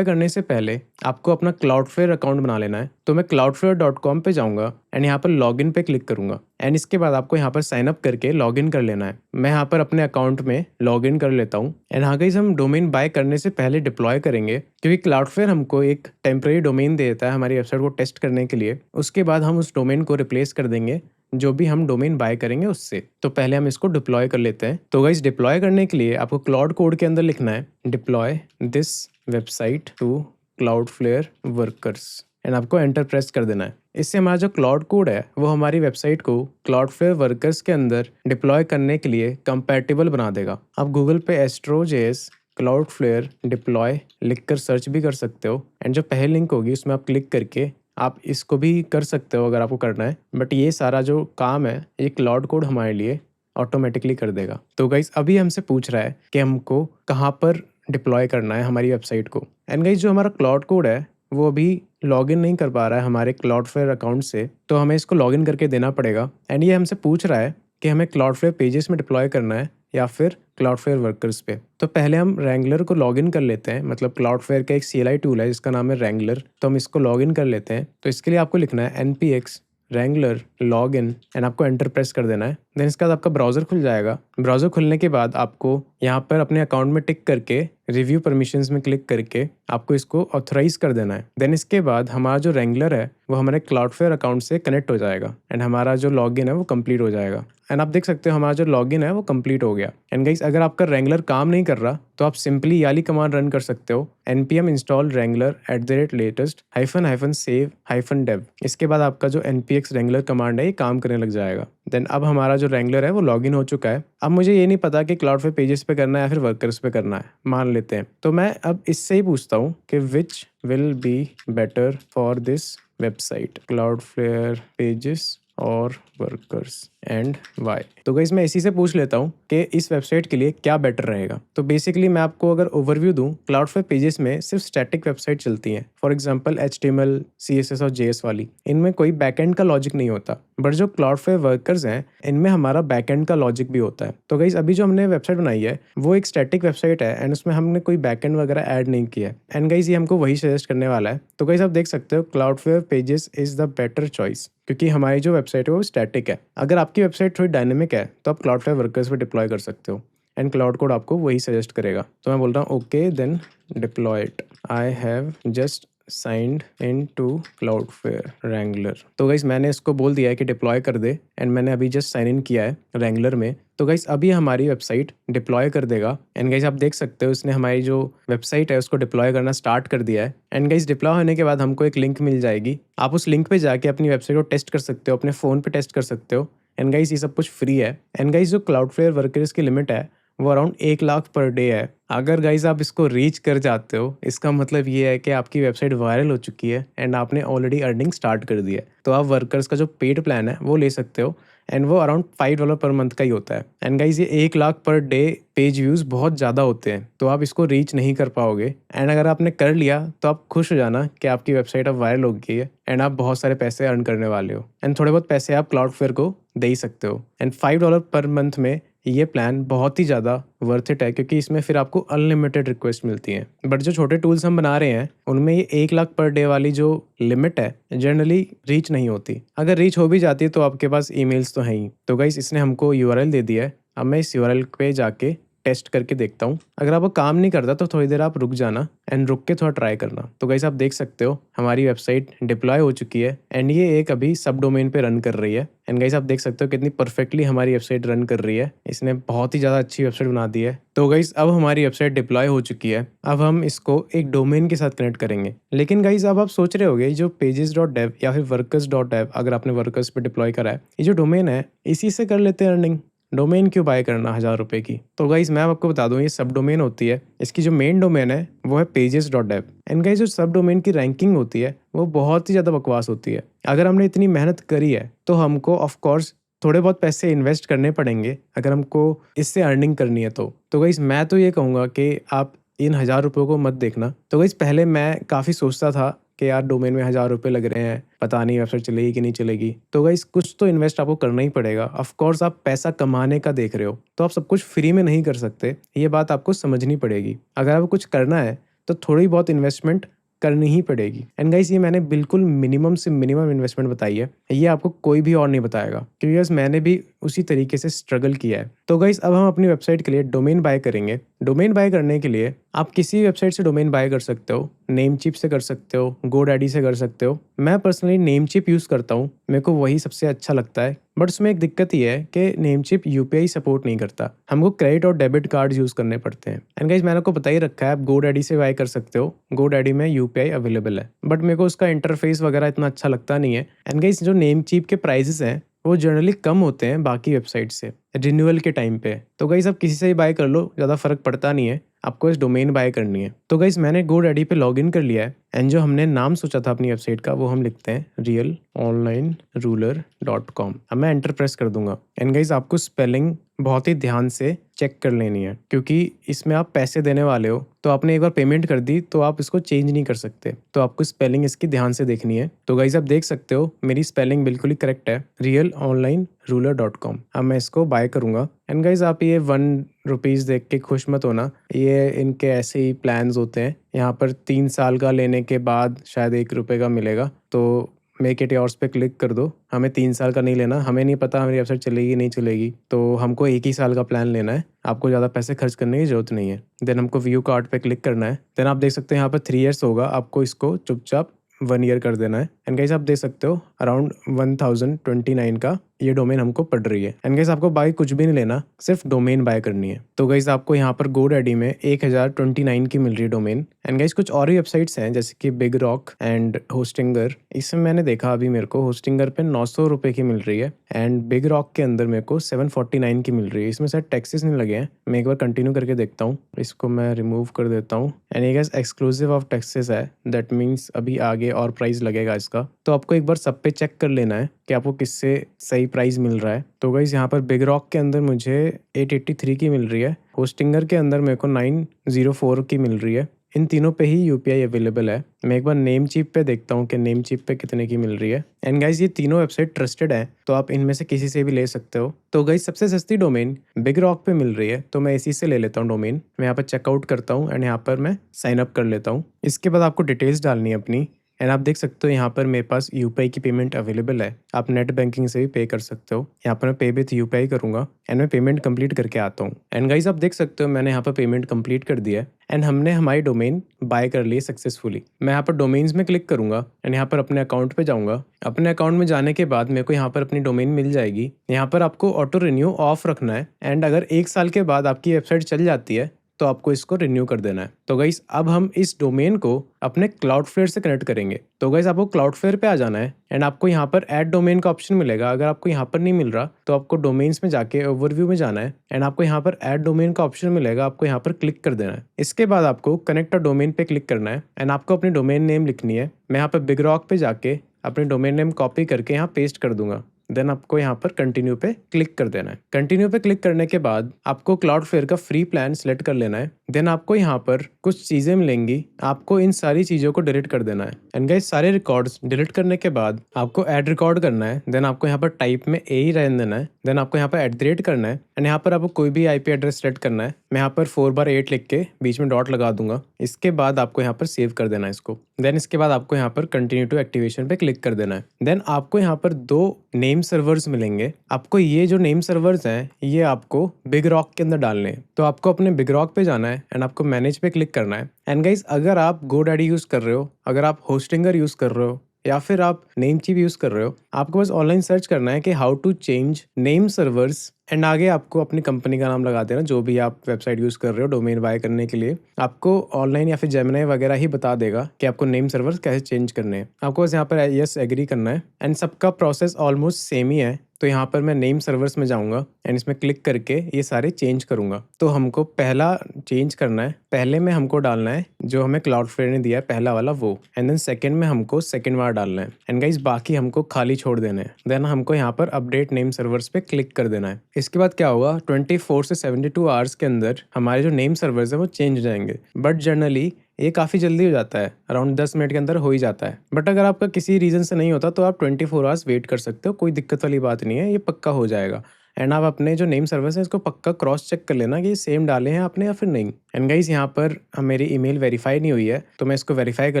करने से पहले आपको अपना क्लाउडफ्लेयर अकाउंट बना लेना है। तो मैं cloudflare.com पे जाऊंगा एंड यहाँ पर लॉगिन पे क्लिक करूंगा एंड इसके बाद आपको यहाँ पर साइन अप करके लॉगिन कर लेना है। मैं यहाँ पर अपने अकाउंट में लॉगिन कर लेता हूँ एंड हाँ गाइस हम डोमेन बाय करने से पहले डिप्लॉय करेंगे क्योंकि क्लाउडफ्लेयर हमको एक टेम्परेरी डोमेन देता है हमारी वेबसाइट को टेस्ट करने के लिए। उसके बाद हम उस डोमेन को रिप्लेस कर देंगे जो भी हम डोमेन बाय करेंगे उससे। तो पहले हम इसको डिप्लॉय कर लेते हैं। तो गाइस डिप्लॉय करने के लिए आपको क्लाउड कोड के अंदर लिखना है deploy this website to Cloudflare workers and आपको एंटर प्रेस कर देना है। इससे हमारा जो क्लाउड कोड है वो हमारी वेबसाइट को क्लाउडफ्लेयर वर्कर्स के अंदर डिप्लॉय करने के लिए कंपैटिबल बना देगा। आप गूगल पे एस्ट्रो.js क्लाउडफ्लेयर डिप्लॉय लिखकर सर्च भी कर सकते हो एंड जो पहली लिंक होगी उसमें आप क्लिक करके आप इसको भी कर सकते हो अगर आपको करना है। बट ये सारा जो काम है ये क्लाउड कोड हमारे लिए ऑटोमेटिकली कर देगा। तो गाइस अभी हमसे पूछ रहा है कि हमको कहाँ पर डिप्लॉय करना है हमारी वेबसाइट को। एंड गाइस जो हमारा क्लाउड कोड है वो अभी लॉगिन नहीं कर पा रहा है हमारे क्लाउडफ्लेयर अकाउंट से, तो हमें इसको लॉगिन करके देना पड़ेगा। एंड ये हमसे पूछ रहा है कि हमें क्लाउडफ्लेयर पेजेस में डिप्लॉय करना है या फिर क्लाउडफ्लेयर वर्कर्स पे। तो पहले हम रैंगलर को लॉगिन कर लेते हैं। मतलब क्लाउडफ्लेयर का एक CLI टूल है जिसका नाम है रैंगलर, तो हम इसको लॉगिन कर लेते हैं। तो इसके लिए आपको लिखना है npx रैंगलर लॉगिन एंड आपको एंटर प्रेस कर देना है। देन इसके बाद आपका ब्राउजर खुल जाएगा। ब्राउजर खुलने के बाद आपको यहाँ पर अपने अकाउंट में टिक करके रिव्यू परमिशंस में क्लिक करके आपको इसको ऑथराइज कर देना है। देन इसके बाद हमारा जो रैंगलर है वो हमारे क्लाउडफ्लेयर अकाउंट से कनेक्ट हो जाएगा एंड हमारा जो लॉगिन है वो कंप्लीट हो जाएगा। एंड आप देख सकते हो हमारा जो लॉगिन है वो कंप्लीट हो गया। एंड गाइस अगर आपका रैंगलर काम नहीं कर रहा तो आप सिंपली याली कमांड रन कर सकते हो npm install wrangler @latest -save -dev। इसके बाद आपका जो npx wrangler कमांड है ये काम करने लग जाएगा। देन अब हमारा जो रैंगलर है वो लॉगिन हो चुका है। अब मुझे ये नहीं पता कि क्लाउडफ्लेयर पेजेस पे करना है या फिर वर्कर्स पे करना है, मान लेते हैं। तो मैं अब इससे ही पूछता हूँ कि which will be better for this website Cloudflare pages और वर्कर्स एंड वाई। तो गाइस मैं इसी से पूछ लेता हूँ कि इस वेबसाइट के लिए क्या बेटर रहेगा। तो बेसिकली मैं आपको अगर ओवरव्यू दूँ, क्लाउडफ्लेयर पेजेस में सिर्फ स्टैटिक वेबसाइट चलती हैं। फॉर एग्जांपल HTML CSS और JS वाली, इनमें कोई बैकएंड का लॉजिक नहीं होता। बट जो क्लाउडफ्लेयर वर्कर्स हैं इनमें हमारा बैकएंड का लॉजिक भी होता है। तो गाइस अभी जो हमने वेबसाइट बनाई है वो एक स्टैटिक वेबसाइट है एंड उसमें हमने कोई बैकएंड वगैरह ऐड नहीं किया है। एंड गाइस ये हमको वही सजेस्ट करने वाला है। तो गाइस आप देख सकते हो Cloudflare pages is the better choice क्योंकि हमारी जो वेबसाइट है वो स्टैटिक है। अगर आपकी वेबसाइट थोड़ी डायनेमिक है तो आप क्लाउडफ्लेयर वर्कर्स पे डिप्लॉय कर सकते हो एंड क्लाउड कोड आपको वही सजेस्ट करेगा। तो मैं बोल रहा हूँ okay then deploy it. I have just signed in to Cloudflare Wrangler. तो गाइस मैंने इसको बोल दिया है कि डिप्लॉय कर दे एंड मैंने अभी जस्ट साइन इन किया है रैंगलर में। तो गाइस अभी हमारी वेबसाइट डिप्लॉय कर देगा एंड गाइस आप देख सकते हो उसने हमारी जो वेबसाइट है उसको डिप्लॉय करना स्टार्ट कर दिया है। एंड गाइस डिप्लॉय होने के बाद हमको एक लिंक मिल जाएगी। आप उस लिंक पे जाके अपनी वेबसाइट को टेस्ट कर सकते हो, अपने फ़ोन पे टेस्ट कर सकते हो। एंड गाइस ये सब कुछ फ्री है। एंड गाइस जो क्लाउडफ्लेयर वर्कर्स की लिमिट है वो अराउंड 1 लाख पर डे है। अगर गाइस आप इसको रीच कर जाते हो इसका मतलब ये है कि आपकी वेबसाइट वायरल हो चुकी है एंड आपने ऑलरेडी अर्निंग स्टार्ट कर दी है। तो आप वर्कर्स का जो पेड प्लान है वो ले सकते हो एंड वो अराउंड $5 पर मंथ का ही होता है। एंड गाइस ये 1 lakh per day page views बहुत ज़्यादा होते हैं, तो आप इसको रीच नहीं कर पाओगे। एंड अगर आपने कर लिया तो आप खुश हो जाना कि आपकी वेबसाइट अब वायरल हो गई है एंड आप बहुत सारे पैसे अर्न करने वाले हो। एंड थोड़े बहुत पैसे आप क्लाउडफ्लेयर को दे ही सकते हो। एंड $5 पर मंथ में ये प्लान बहुत ही ज़्यादा वर्थ इट है, क्योंकि इसमें फिर आपको अनलिमिटेड रिक्वेस्ट मिलती हैं। बट जो छोटे टूल्स हम बना रहे हैं उनमें ये 1 लाख पर डे वाली जो लिमिट है जनरली रीच नहीं होती। अगर रीच हो भी जाती है तो आपके पास ईमेल्स तो हैं ही। तो गाइस इसने हमको यूआरएल दे दिया है। अब मैं इस यूआरएल पे जाके टेस्ट करके देखता हूँ। अगर आपको काम नहीं करता तो थोड़ी देर आप रुक जाना एंड रुक के थोड़ा ट्राई करना। तो गाइस आप देख सकते हो हमारी वेबसाइट डिप्लॉय हो चुकी है एंड ये एक अभी सब डोमेन पे रन कर रही है। एंड गाइस आप देख सकते हो कितनी परफेक्टली हमारी वेबसाइट रन कर रही है। इसने बहुत ही ज़्यादा अच्छी वेबसाइट बना दी है। तो गाइस अब हमारी वेबसाइट डिप्लॉय हो चुकी है। अब हम इसको एक डोमेन के साथ कनेक्ट करेंगे। लेकिन गाइस अब आप सोच रहे होगे जो pages.dev या फिर workers.dev, अगर आपने वर्कर्स पे डिप्लॉय करा है, ये जो डोमेन है इसी से कर लेते हैं अर्निंग। डोमेन क्यों बाय करना 1000 रुपये की? तो गाइस मैं आपको बता दूं, ये सब डोमेन होती है। इसकी जो मेन डोमेन है वो है pages.dev। एंड गाइस जो सब डोमेन की रैंकिंग होती है वो बहुत ही ज़्यादा बकवास होती है। अगर हमने इतनी मेहनत करी है तो हमको ऑफ कोर्स थोड़े बहुत पैसे इन्वेस्ट करने पड़ेंगे अगर हमको इससे अर्निंग करनी है तो गाइस मैं तो ये कहूँगा कि आप इन 1000 रुपयों को मत देखना। तो गाइस पहले मैं काफ़ी सोचता था कि यार डोमेन में 1000 रुपये लग रहे हैं, पता नहीं वेबसाइट चलेगी कि नहीं चलेगी। तो गाइस कुछ तो इन्वेस्ट आपको करना ही पड़ेगा। ऑफ कोर्स आप पैसा कमाने का देख रहे हो तो आप सब कुछ फ्री में नहीं कर सकते, ये बात आपको समझनी पड़ेगी। अगर आपको कुछ करना है तो थोड़ी बहुत इन्वेस्टमेंट करनी ही पड़ेगी। एंड गाइस ये मैंने बिल्कुल मिनिमम से मिनिमम इन्वेस्टमेंट बताई है, ये आपको कोई भी और नहीं बताएगा, क्योंकि गाइस मैंने भी उसी तरीके से स्ट्रगल किया है। तो गाइस अब हम अपनी वेबसाइट के लिए डोमेन बाय करेंगे। डोमेन बाय करने के लिए आप किसी वेबसाइट से डोमेन बाय कर सकते हो, नेमचीप से कर सकते हो, गोडैडी से कर सकते हो। मैं पर्सनली नेमचीप यूज़ करता हूँ, मेरे को वही सबसे अच्छा लगता है। बट उसमें एक दिक्कत ये है कि नेमचीप यूपीआई सपोर्ट नहीं करता, हमको क्रेडिट और डेबिट कार्ड यूज़ करने पड़ते हैं। एंड गाइस मैंने आपको बता ही रखा है, आप गोडैडी से बाय कर सकते हो, गोडैडी में यूपीआई अवेलेबल है। बट मेरे को उसका इंटरफेस वगैरह इतना अच्छा लगता नहीं है। एंड गाइस जो नेमचीप के प्राइसेस हैं वो जनरली कम होते हैं बाकी वेबसाइट से रिन्यूअल के टाइम पे। तो गाइस आप किसी से ही बाय कर लो, ज़्यादा फर्क पड़ता नहीं है। आपको इस डोमेन बाय करनी है। तो गाइस मैंने गोडैडी पे लॉगिन कर लिया है एंड जो हमने नाम सोचा था अपनी वेबसाइट का वो हम लिखते हैं realonlineruler.com। अब मैं एंटर प्रेस कर दूंगा। एंड गाइस आपको स्पेलिंग बहुत ही ध्यान से चेक कर लेनी है, क्योंकि इसमें आप पैसे देने वाले हो। तो आपने एक बार पेमेंट कर दी तो आप इसको चेंज नहीं कर सकते, तो आपको स्पेलिंग इसकी ध्यान से देखनी है। तो गाइस आप देख सकते हो मेरी स्पेलिंग बिल्कुल ही करेक्ट है, realonlineruler.com। अब मैं इसको बाय करूंगा। एंड गाइस आप ये 1 रुपीज़ देख के खुश मत होना, ये इनके ऐसे ही प्लान्स होते हैं। यहाँ पर 3 साल का लेने के बाद शायद 1 रुपये का मिलेगा। तो मेक इट योर्स पे क्लिक कर दो। हमें 3 साल का नहीं लेना, हमें नहीं पता हमारी वेबसाइट चलेगी नहीं चलेगी, तो हमको 1 ही साल का प्लान लेना है। आपको ज़्यादा पैसे खर्च करने की ज़रूरत नहीं है। देन हमको व्यू कार्ड पे क्लिक करना है। देन आप देख सकते हैं यहाँ पर 3 ईयर्स होगा, आपको इसको चुपचाप 1 ईयर कर देना है। एंड गाइस आप देख सकते हो अराउंड 1029 का ये डोमेन हमको पड़ रही है। एंड गाइस आपको बाय कुछ भी नहीं लेना, सिर्फ डोमेन बाय करनी है। तो गाइस आपको यहाँ पर गोडैडी में 1029 की मिल रही है डोमेन। एंड गाइस कुछ और भी वेबसाइट्स हैं जैसे कि बिग रॉक एंड होस्टिंगर। इसमें मैंने देखा अभी मेरे को होस्टिंगर पे 900 रुपये की मिल रही है एंड बिग रॉक के अंदर मेरे को 749 की मिल रही है। इसमें शायद टैक्सेस नहीं लगे हैं। मैं एक बार कंटिन्यू करके देखता हूँ, इसको मैं रिमूव कर देता हूँ। एंड ये गाइस एक्सक्लूसिव ऑफ टैक्सेस है, दैट मीन्स अभी आगे और प्राइस लगेगा इसका। तो आपको एक बार सब पे चेक कर लेना है कि आपको किससे सही प्राइस मिल रहा है। तो गाइस यहाँ पर बिग रॉक के अंदर मुझे 883 की मिल रही है, होस्टिंगर के अंदर मेरे को 904 की मिल रही है। इन तीनों पे ही यूपीआई अवेलेबल है। मैं एक बार नेमचीप पे देखता हूँ कि नेमचीप पे कितने की मिल रही है। एंड गाइस ये तीनों वेबसाइट ट्रस्टेड है, तो आप इनमें से किसी से भी ले सकते हो। तो गाइस सबसे सस्ती डोमेन बिग रॉक पे मिल रही है, तो मैं इसी से ले लेता हूँ डोमेन। मैं यहाँ पर चेकआउट करता हूँ एंड यहाँ पर मैं साइन अप कर लेता हूँ। इसके बाद आपको डिटेल्स डालनी है अपनी। एंड आप देख सकते हो यहाँ पर मेरे पास यूपीआई की पेमेंट अवेलेबल है, आप नेट बैंकिंग से भी पे कर सकते हो। यहाँ पर मैं पे विथ यूपीआई करूँगा एंड मैं पेमेंट कंप्लीट करके आता हूँ। एंड गाइस आप देख सकते हो मैंने यहाँ पर पेमेंट कंप्लीट कर दिया है एंड हमने हमारी डोमेन बाय कर ली सक्सेसफुली। मैं यहाँ पर डोमेन्स में क्लिक करूँगा एंड यहाँ पर अपने अकाउंट पे जाऊँगा। अपने अकाउंट में जाने के बाद मेरे को यहाँ पर अपनी डोमेन मिल जाएगी। यहाँ पर आपको ऑटो रिन्यू ऑफ रखना है एंड अगर 1 साल के बाद आपकी वेबसाइट चल जाती है तो आपको इसको रिन्यू कर देना है। तो गाइस अब हम इस डोमेन को अपने क्लाउडफ्लेयर से कनेक्ट करेंगे। तो गाइस आपको क्लाउडफ्लेयर पे आ जाना है एंड आपको यहाँ पर ऐड डोमेन का ऑप्शन मिलेगा। अगर आपको यहाँ पर नहीं मिल रहा तो आपको डोमेन्स में जाके ओवरव्यू में जाना है एंड आपको यहाँ पर ऐड डोमेन का ऑप्शन मिलेगा, आपको यहाँ पर क्लिक कर देना है। इसके बाद आपको कनेक्ट अ डोमेन पे क्लिक करना है एंड आपको अपनी डोमेन नेम लिखनी है। मैं यहाँ पर बिग रॉक पे जाके अपनी डोमेन नेम कॉपी करके यहाँ पेस्ट कर दूंगा। देन आपको यहाँ पर कंटिन्यू पे क्लिक कर देना है। कंटिन्यू पे क्लिक करने के बाद आपको क्लाउडफ्लेयर का फ्री प्लान सेलेक्ट कर लेना है। देन आपको यहाँ पर कुछ चीज़ें मिलेंगी, आपको इन सारी चीज़ों को डिलीट कर देना है। एंड गाइस सारे रिकॉर्ड्स डिलीट करने के बाद आपको ऐड रिकॉर्ड करना है। देन आपको यहाँ पर टाइप में ए ही रहने देना है। देन आपको यहाँ पर @ करना है एंड यहाँ पर आपको कोई भी IP एड्रेस सेट करना है। मैं यहाँ पर 4/8 लिख के बीच में डॉट लगा दूंगा। इसके बाद आपको यहाँ पर सेव कर देना है इसको। देन इसके बाद आपको यहाँ पर कंटिन्यू टू एक्टिवेशन पे क्लिक कर देना है। देन आपको यहाँ पर 2 नेम सर्वर्स मिलेंगे। आपको ये जो नेम सर्वर्स हैं ये आपको बिग रॉक के अंदर डालने हैं। तो आपको अपने बिग रॉक पे जाना है एंड आपको मैनेज पे क्लिक करना है। एंड गाइस अगर आप GoDaddy यूज़ कर रहे हो, अगर आप होस्टिंगर यूज़ कर रहे हो या फिर आप नेमचीफ यूज़ कर रहे हो, आपको बस ऑनलाइन सर्च करना है कि how to change name servers and आगे आपको अपनी कंपनी का नाम लगा देना। जो भी आप वेबसाइट यूज़ कर रहे हो डोमेन बाय करने के लिए, आपको ऑनलाइन या फिर जेमिनी वगैरह ही बता देगा कि आपको नेम सर्वर्स कैसे चेंज करने हैं। आपको बस यहाँ पर यस एग्री करना है एंड सबका प्रोसेस ऑलमोस्ट सेम ही है। तो यहाँ पर मैं नेम सर्वर्स में जाऊँगा एंड इसमें क्लिक करके ये सारे चेंज करूँगा। तो हमको पहला चेंज करना है, पहले में हमको डालना है जो हमें क्लाउडफ्लेयर ने दिया है पहला वाला वो, एंड देन सेकंड में हमको सेकंड वाला डालना है एंड गाइस बाकी हमको खाली छोड़ देना है। देन हमको यहाँ पर अपडेट नेम सर्वर्स पे क्लिक कर देना है। इसके बाद क्या होगा, 24 से 72 आवर्स के अंदर हमारे जो नेम सर्वर्स है वो चेंज हो जाएंगे। बट जनरली ये काफ़ी जल्दी हो जाता है, अराउंड 10 मिनट के अंदर हो ही जाता है। बट अगर आपका किसी रीज़न से नहीं होता तो आप 24 आवर्स वेट कर सकते हो, कोई दिक्कत वाली बात नहीं है, ये पक्का हो जाएगा। एंड आप अपने जो नेम सर्विस है इसको पक्का क्रॉस चेक कर लेना कि ये सेम डाले हैं आपने या फिर नहीं। एंड गाइस यहाँ पर मेरी ईमेल वेरीफाई नहीं हुई है तो मैं इसको वेरीफाई कर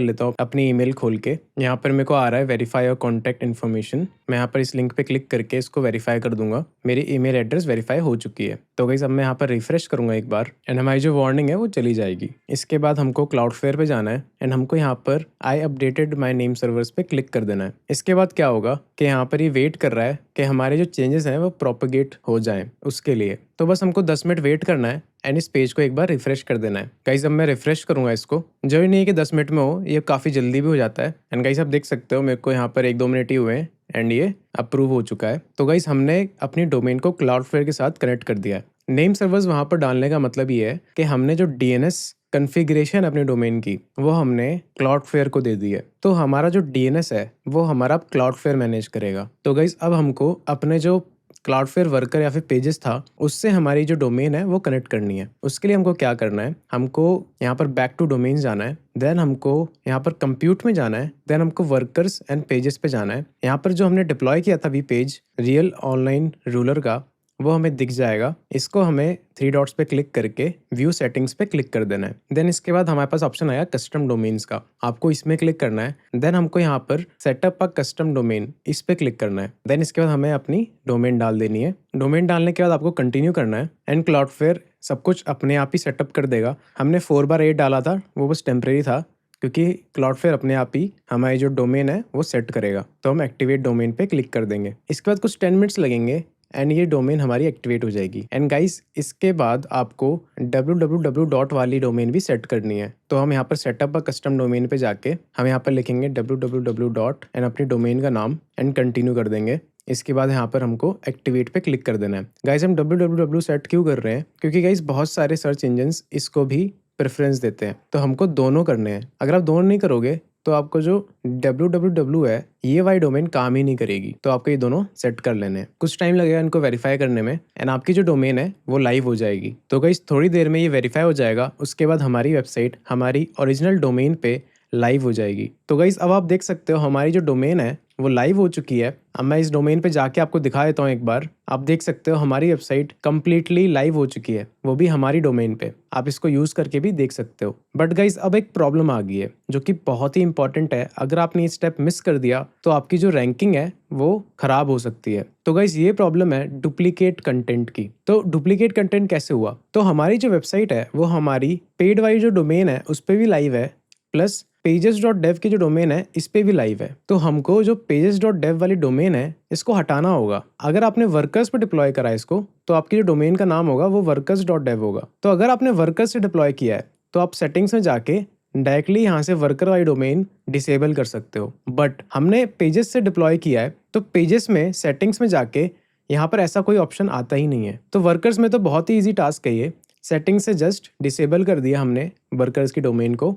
लेता हूँ अपनी ईमेल खोल के। यहाँ पर मेरे को आ रहा है वेरीफाई योर कॉन्टैक्ट इन्फॉर्मेशन। मैं यहाँ पर इस लिंक पे क्लिक करके इसको वेरीफाई कर दूंगा। मेरी ईमेल एड्रेस वेरीफाई हो चुकी है। तो गाइस अब मैं यहाँ पर रिफ्रेश करूंगा एक बार एंड हमारी जो वार्निंग है वो चली जाएगी। इसके बाद हमको क्लाउडफ्लेयर पे जाना है एंड हमको यहाँ पर आई अपडेटेड माई नेम सर्वर्स पे क्लिक कर देना है। इसके बाद क्या होगा कि यहाँ पर ये वेट कर रहा है कि हमारे जो चेंजेस हैं वो प्रोपगेट हो जाएं उसके लिए। तो बस हमको 10 मिनट वेट करना है एंड इस पेज को एक बार रिफ्रेश कर देना है। गाइस अब मैं रिफ्रेश करूंगा इसको, जो ही नहीं है कि 10 मिनट में हो, ये काफ़ी जल्दी भी हो जाता है। एंड गाइस आप देख सकते हो मेरे को यहाँ पर 1-2 मिनट ही हुए हैं एंड ये अप्रूव हो चुका है। तो गाइस हमने अपनी डोमेन को क्लाउडफ्लेयर के साथ कनेक्ट कर दिया है। नेम सर्वर्स वहाँ पर डालने का मतलब ये है कि हमने जो DNS कन्फिग्रेशन अपने डोमेन की वो हमने क्लाउडफ्लेयर को दे दी है। तो हमारा जो DNS है वो हमारा क्लाउडफ्लेयर मैनेज करेगा। तो गाइस अब हमको अपने जो क्लाउडफ्लेयर वर्कर या फिर पेजेस था उससे हमारी जो डोमेन है वो कनेक्ट करनी है। उसके लिए हमको क्या करना है, हमको यहाँ पर बैक टू डोमेन जाना है। देन हमको यहाँ पर कंप्यूट में जाना है। देन हमको वर्कर्स एंड पेजेस पे जाना है। यहाँ पर जो हमने डिप्लॉय किया था पेज रियल ऑनलाइन रूलर का वो हमें दिख जाएगा। इसको हमें 3 डॉट्स पे क्लिक करके व्यू सेटिंग्स पे क्लिक कर देना है। देन इसके बाद हमारे पास ऑप्शन आया कस्टम डोमेन्स का, आपको इसमें क्लिक करना है। देन हमको यहाँ पर सेटअप अ कस्टम डोमेन इस पे क्लिक करना है। देन इसके बाद हमें अपनी डोमेन डाल देनी है। डोमेन डालने के बाद आपको कंटिन्यू करना है एंड क्लाउडफ्लेयर सब कुछ अपने आप ही सेटअप कर देगा। हमने 4/8 डाला था, वो बस टेम्परेरी था क्योंकि क्लाउडफ्लेयर अपने आप ही हमारी जो डोमेन है वो सेट करेगा। तो हम एक्टिवेट डोमेन पे क्लिक कर देंगे। इसके बाद कुछ 10 मिनट्स लगेंगे एंड ये डोमेन हमारी एक्टिवेट हो जाएगी। एंड गाइस इसके बाद आपको www वाली डोमेन भी सेट करनी है। तो हम यहाँ पर सेटअप अ कस्टम डोमेन पे जाके हम यहाँ पर लिखेंगे www एंड अपनी डोमेन का नाम एंड कंटिन्यू कर देंगे। इसके बाद यहाँ पर हमको एक्टिवेट पे क्लिक कर देना है। गाइस हम www सेट क्यों कर रहे हैं, क्योंकि गाइस बहुत सारे सर्च इंजन्स इसको भी प्रेफरेंस देते हैं। तो हमको दोनों करने हैं। अगर आप दोनों नहीं करोगे तो आपको जो www है ये वाली डोमेन काम ही नहीं करेगी। तो आपको ये दोनों सेट कर लेने हैं। कुछ टाइम लगेगा इनको वेरीफाई करने में एंड आपकी जो डोमेन है वो लाइव हो जाएगी। तो गाइस थोड़ी देर में ये वेरीफाई हो जाएगा। उसके बाद हमारी वेबसाइट हमारी ओरिजिनल डोमेन पे लाइव हो जाएगी। तो गाइस अब आप देख सकते हो हमारी जो डोमेन है वो लाइव हो चुकी है। अब मैं इस डोमेन पे जाके आपको दिखा देता हूँ एक बार। आप देख सकते हो हमारी वेबसाइट कंप्लीटली लाइव हो चुकी है, वो भी हमारी डोमेन पे। आप इसको यूज करके भी देख सकते हो। बट गाइस अब एक प्रॉब्लम आ गई है जो कि बहुत ही इंपॉर्टेंट है। अगर आपने ये स्टेप मिस कर दिया तो आपकी जो रैंकिंग है वो खराब हो सकती है। तो गाइस ये प्रॉब्लम है डुप्लीकेट कंटेंट की। तो डुप्लीकेट कंटेंट कैसे हुआ, तो हमारी जो वेबसाइट है वो हमारी पेड वाली जो डोमेन है उस पर भी लाइव है, प्लस pages.dev की जो डोमेन है इस पे भी लाइव है। तो हमको जो pages.dev वाली डोमेन है इसको हटाना होगा। अगर आपने वर्कर्स पे डिप्लॉय करा है इसको तो आपकी जो डोमेन का नाम होगा वो workers.dev होगा। तो अगर आपने वर्कर्स से डिप्लॉय किया है तो आप सेटिंग्स में जाके डायरेक्टली यहाँ से वर्कर वाली डोमेन डिसेबल कर सकते हो। बट हमने पेजेस से डिप्लॉय किया है तो पेजेस में सेटिंग्स में जाके यहाँ पर ऐसा कोई ऑप्शन आता ही नहीं है। तो वर्कर्स में तो बहुत ही ईजी टास्क है ये, सेटिंग्स से जस्ट डिसेबल कर दिया हमने वर्कर्स की डोमेन को।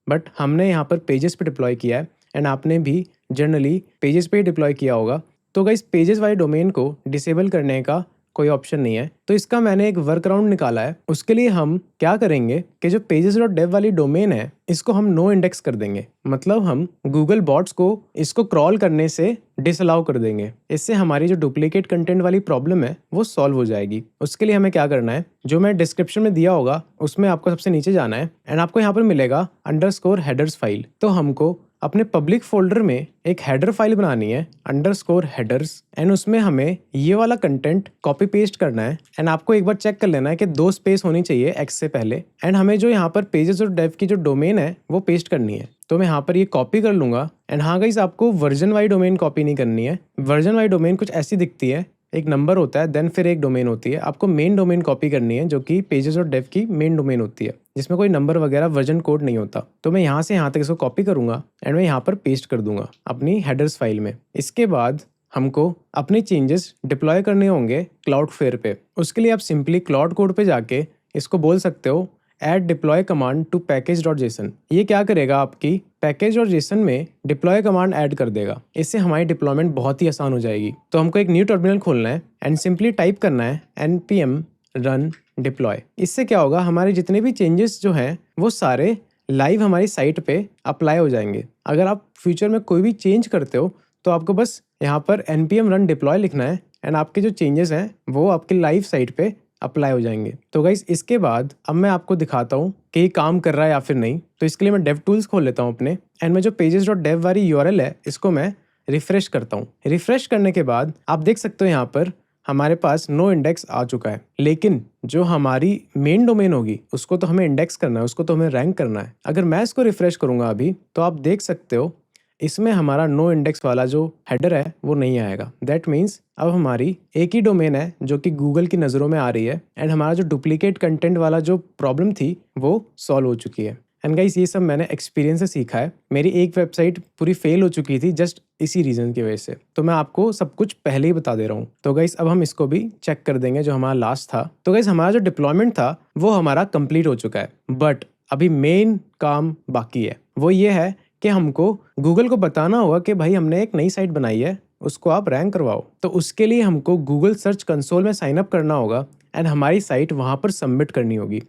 बट हमने यहाँ पर पेजेस पे डिप्लॉय किया है एंड आपने भी जनरली पेजेस पे ही डिप्लॉय किया होगा। तो गाइस पेजेस वाले डोमेन को डिसेबल करने का कोई ऑप्शन नहीं है। तो इसका मैंने एक वर्क अराउंड निकाला है। उसके लिए हम क्या करेंगे कि जो pages.dev वाली डोमेन है इसको हम नो इंडेक्स कर देंगे। मतलब हम गूगल बॉट्स को इसको क्रॉल करने से डिसअलाउ कर देंगे। इससे हमारी जो डुप्लीकेट कंटेंट वाली प्रॉब्लम है वो सॉल्व हो जाएगी। उसके लिए हमें क्या करना है, जो मैं डिस्क्रिप्शन में दिया होगा उसमें आपको सबसे नीचे जाना है एंड आपको यहाँ पर मिलेगा _headers फाइल। तो हमको अपने पब्लिक फोल्डर में एक हेडर फाइल बनानी है _headers एंड उसमें हमें ये वाला कंटेंट कॉपी पेस्ट करना है एंड आपको एक बार चेक कर लेना है कि 2 स्पेस होनी चाहिए एक्स से पहले एंड हमें जो यहाँ पर pages.dev की जो डोमेन है वो पेस्ट करनी है। तो मैं यहाँ पर ये कॉपी कर लूंगा एंड हाँ गाइस, आपको वर्जन वाई डोमेन कॉपी नहीं करनी है। वर्जन वाई डोमेन कुछ ऐसी दिखती है, एक नंबर होता है देन फिर एक डोमेन होती है। आपको मेन डोमेन कॉपी करनी है जो कि pages.dev की मेन डोमेन होती है जिसमें कोई नंबर वगैरह वर्जन कोड नहीं होता। तो मैं यहाँ से यहाँ तक इसको कॉपी करूंगा एंड मैं यहाँ पर पेस्ट कर दूंगा अपनी हेडर्स फाइल में। इसके बाद हमको अपने चेंजेस डिप्लॉय करने होंगे क्लाउडफ्लेयर पे। उसके लिए आप सिंपली क्लाउड कोड पे जाके इसको बोल सकते हो add deploy command to package.json। ये क्या करेगा, आपकी package.json में डिप्लॉय कमांड ऐड कर देगा। इससे हमारी डिप्लॉयमेंट बहुत ही आसान हो जाएगी। तो हमको एक न्यू टर्मिनल खोलना है एंड सिंपली टाइप करना है npm run deploy। इससे क्या होगा, हमारे जितने भी चेंजेस जो हैं वो सारे लाइव हमारी साइट पे अप्लाई हो जाएंगे। अगर आप फ्यूचर में कोई भी चेंज करते हो तो आपको बस यहाँ पर npm run deploy लिखना है एंड आपके जो चेंजेस हैं वो आपकी लाइव साइट पे अप्लाई हो जाएंगे। तो गाइस इसके बाद अब मैं आपको दिखाता हूँ कि ये काम कर रहा है या फिर नहीं। तो इसके लिए मैं डेव टूल्स खोल लेता हूँ अपने एंड मैं जो pages.dev वाली यूआरएल है इसको मैं रिफ्रेश करता हूँ। रिफ्रेश करने के बाद आप देख सकते हो यहाँ पर हमारे पास नो इंडेक्स आ चुका है, लेकिन जो हमारी मेन डोमेन होगी उसको तो हमें इंडेक्स करना है, उसको तो हमें रैंक करना है। अगर मैं इसको रिफ्रेश करूँगा अभी तो आप देख सकते हो इसमें हमारा नो इंडेक्स वाला जो हेडर है वो नहीं आएगा। दैट मीन्स अब हमारी एक ही डोमेन है जो कि गूगल की नज़रों में आ रही है एंड हमारा जो डुप्लीकेट कंटेंट वाला जो प्रॉब्लम थी वो सॉल्व हो चुकी है। एंड गाइस ये सब मैंने एक्सपीरियंस से सीखा है। मेरी एक वेबसाइट पूरी फेल हो चुकी थी जस्ट इसी रीज़न की वजह से। तो मैं आपको सब कुछ पहले ही बता दे रहा हूँ। तो गाइस अब हम इसको भी चेक कर देंगे जो हमारा लास्ट था। तो गाइस हमारा जो डिप्लॉयमेंट था वो हमारा कंप्लीट हो चुका है, बट अभी मेन काम बाकी है। वो ये है कि हमको गूगल को बताना होगा कि भाई हमने एक नई साइट बनाई है, उसको आप रैंक करवाओ। तो उसके लिए हमको गूगल सर्च कंसोल में साइन अप करना होगा एंड हमारी साइट वहाँ पर सबमिट करनी होगी।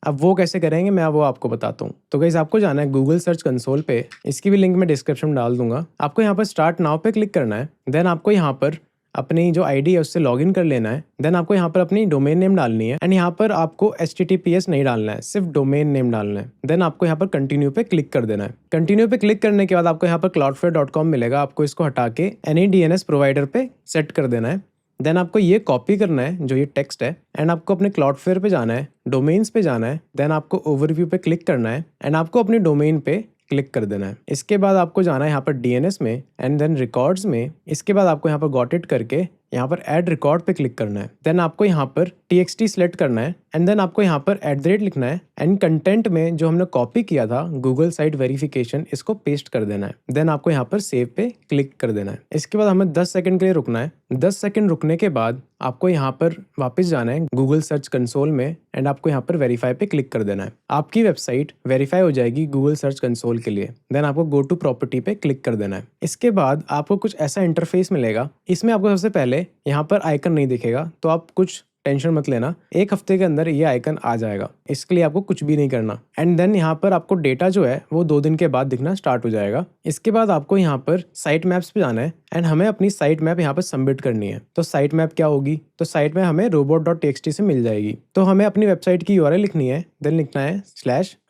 अब वो कैसे करेंगे मैं वो आपको बताता हूँ। तो गाइस आपको जाना है गूगल सर्च कंसोल पे, इसकी भी लिंक मैं डिस्क्रिप्शन में डाल दूंगा। आपको यहाँ पर स्टार्ट नाउ पे क्लिक करना है। देन आपको यहाँ पर अपनी जो आईडी है उससे लॉगिन कर लेना है। देन आपको यहाँ पर अपनी डोमेन नेम डालनी है एंड यहाँ पर आपको HTTPS नहीं डालना है, सिर्फ डोमेन नेम डालना है। देन आपको यहाँ पर कंटिन्यू पे क्लिक कर देना है। कंटिन्यू पे क्लिक करने के बाद आपको यहाँ पर cloudflare.com मिलेगा। आपको इसको हटा के एनी DNS प्रोवाइडर पे सेट कर देना है। देन आपको ये कॉपी करना है जो ये टेक्स्ट है एंड आपको अपने क्लाउडफ्लेयर पे जाना है, डोमेन्स पे जाना है। देन आपको ओवरव्यू पे क्लिक करना है एंड आपको अपनी डोमेन पे क्लिक कर देना है। इसके बाद आपको जाना है यहाँ पर DNS में एंड देन रिकॉर्ड्स में। इसके बाद आपको यहाँ पर गॉट इट करके यहाँ पर ऐड रिकॉर्ड पे क्लिक करना है। देन आपको यहाँ पर TXT सेलेक्ट करना है एंड देन आपको यहाँ पर @ लिखना है एंड कंटेंट में जो हमने कॉपी किया था गूगल साइट वेरिफिकेशन इसको पेस्ट कर देना है। देन आपको यहाँ पर सेव पे क्लिक कर देना है। इसके बाद हमें 10 सेकंड के लिए रुकना है। 10 सेकंड रुकने के बाद आपको यहाँ पर वापस जाना है गूगल सर्च कंसोल में एंड आपको यहाँ पर वेरीफाई पे क्लिक कर देना है। आपकी वेबसाइट वेरीफाई हो जाएगी गूगल सर्च कंसोल के लिए। देन आपको गो टू प्रॉपर्टी पे क्लिक कर देना है। इसके बाद आपको कुछ ऐसा इंटरफेस मिलेगा। इसमें आपको सबसे पहले यहाँ पर आइकन नहीं दिखेगा, तो आप कुछ टेंशन मत लेना, 1 हफ्ते के अंदर ये आइकन आ जाएगा। इसके लिए आपको कुछ भी नहीं करना एंड देन यहाँ पर आपको डेटा जो है वो 2 दिन के बाद दिखना स्टार्ट हो जाएगा। इसके बाद आपको यहाँ पर साइट मैप्स पे जाना है एंड हमें अपनी साइट मैप यहाँ पर सबमिट करनी है। तो साइट मैप क्या होगी, तो साइट में हमें robot.txt से मिल जाएगी। तो हमें अपनी वेबसाइट की URL लिखनी है, देन लिखना है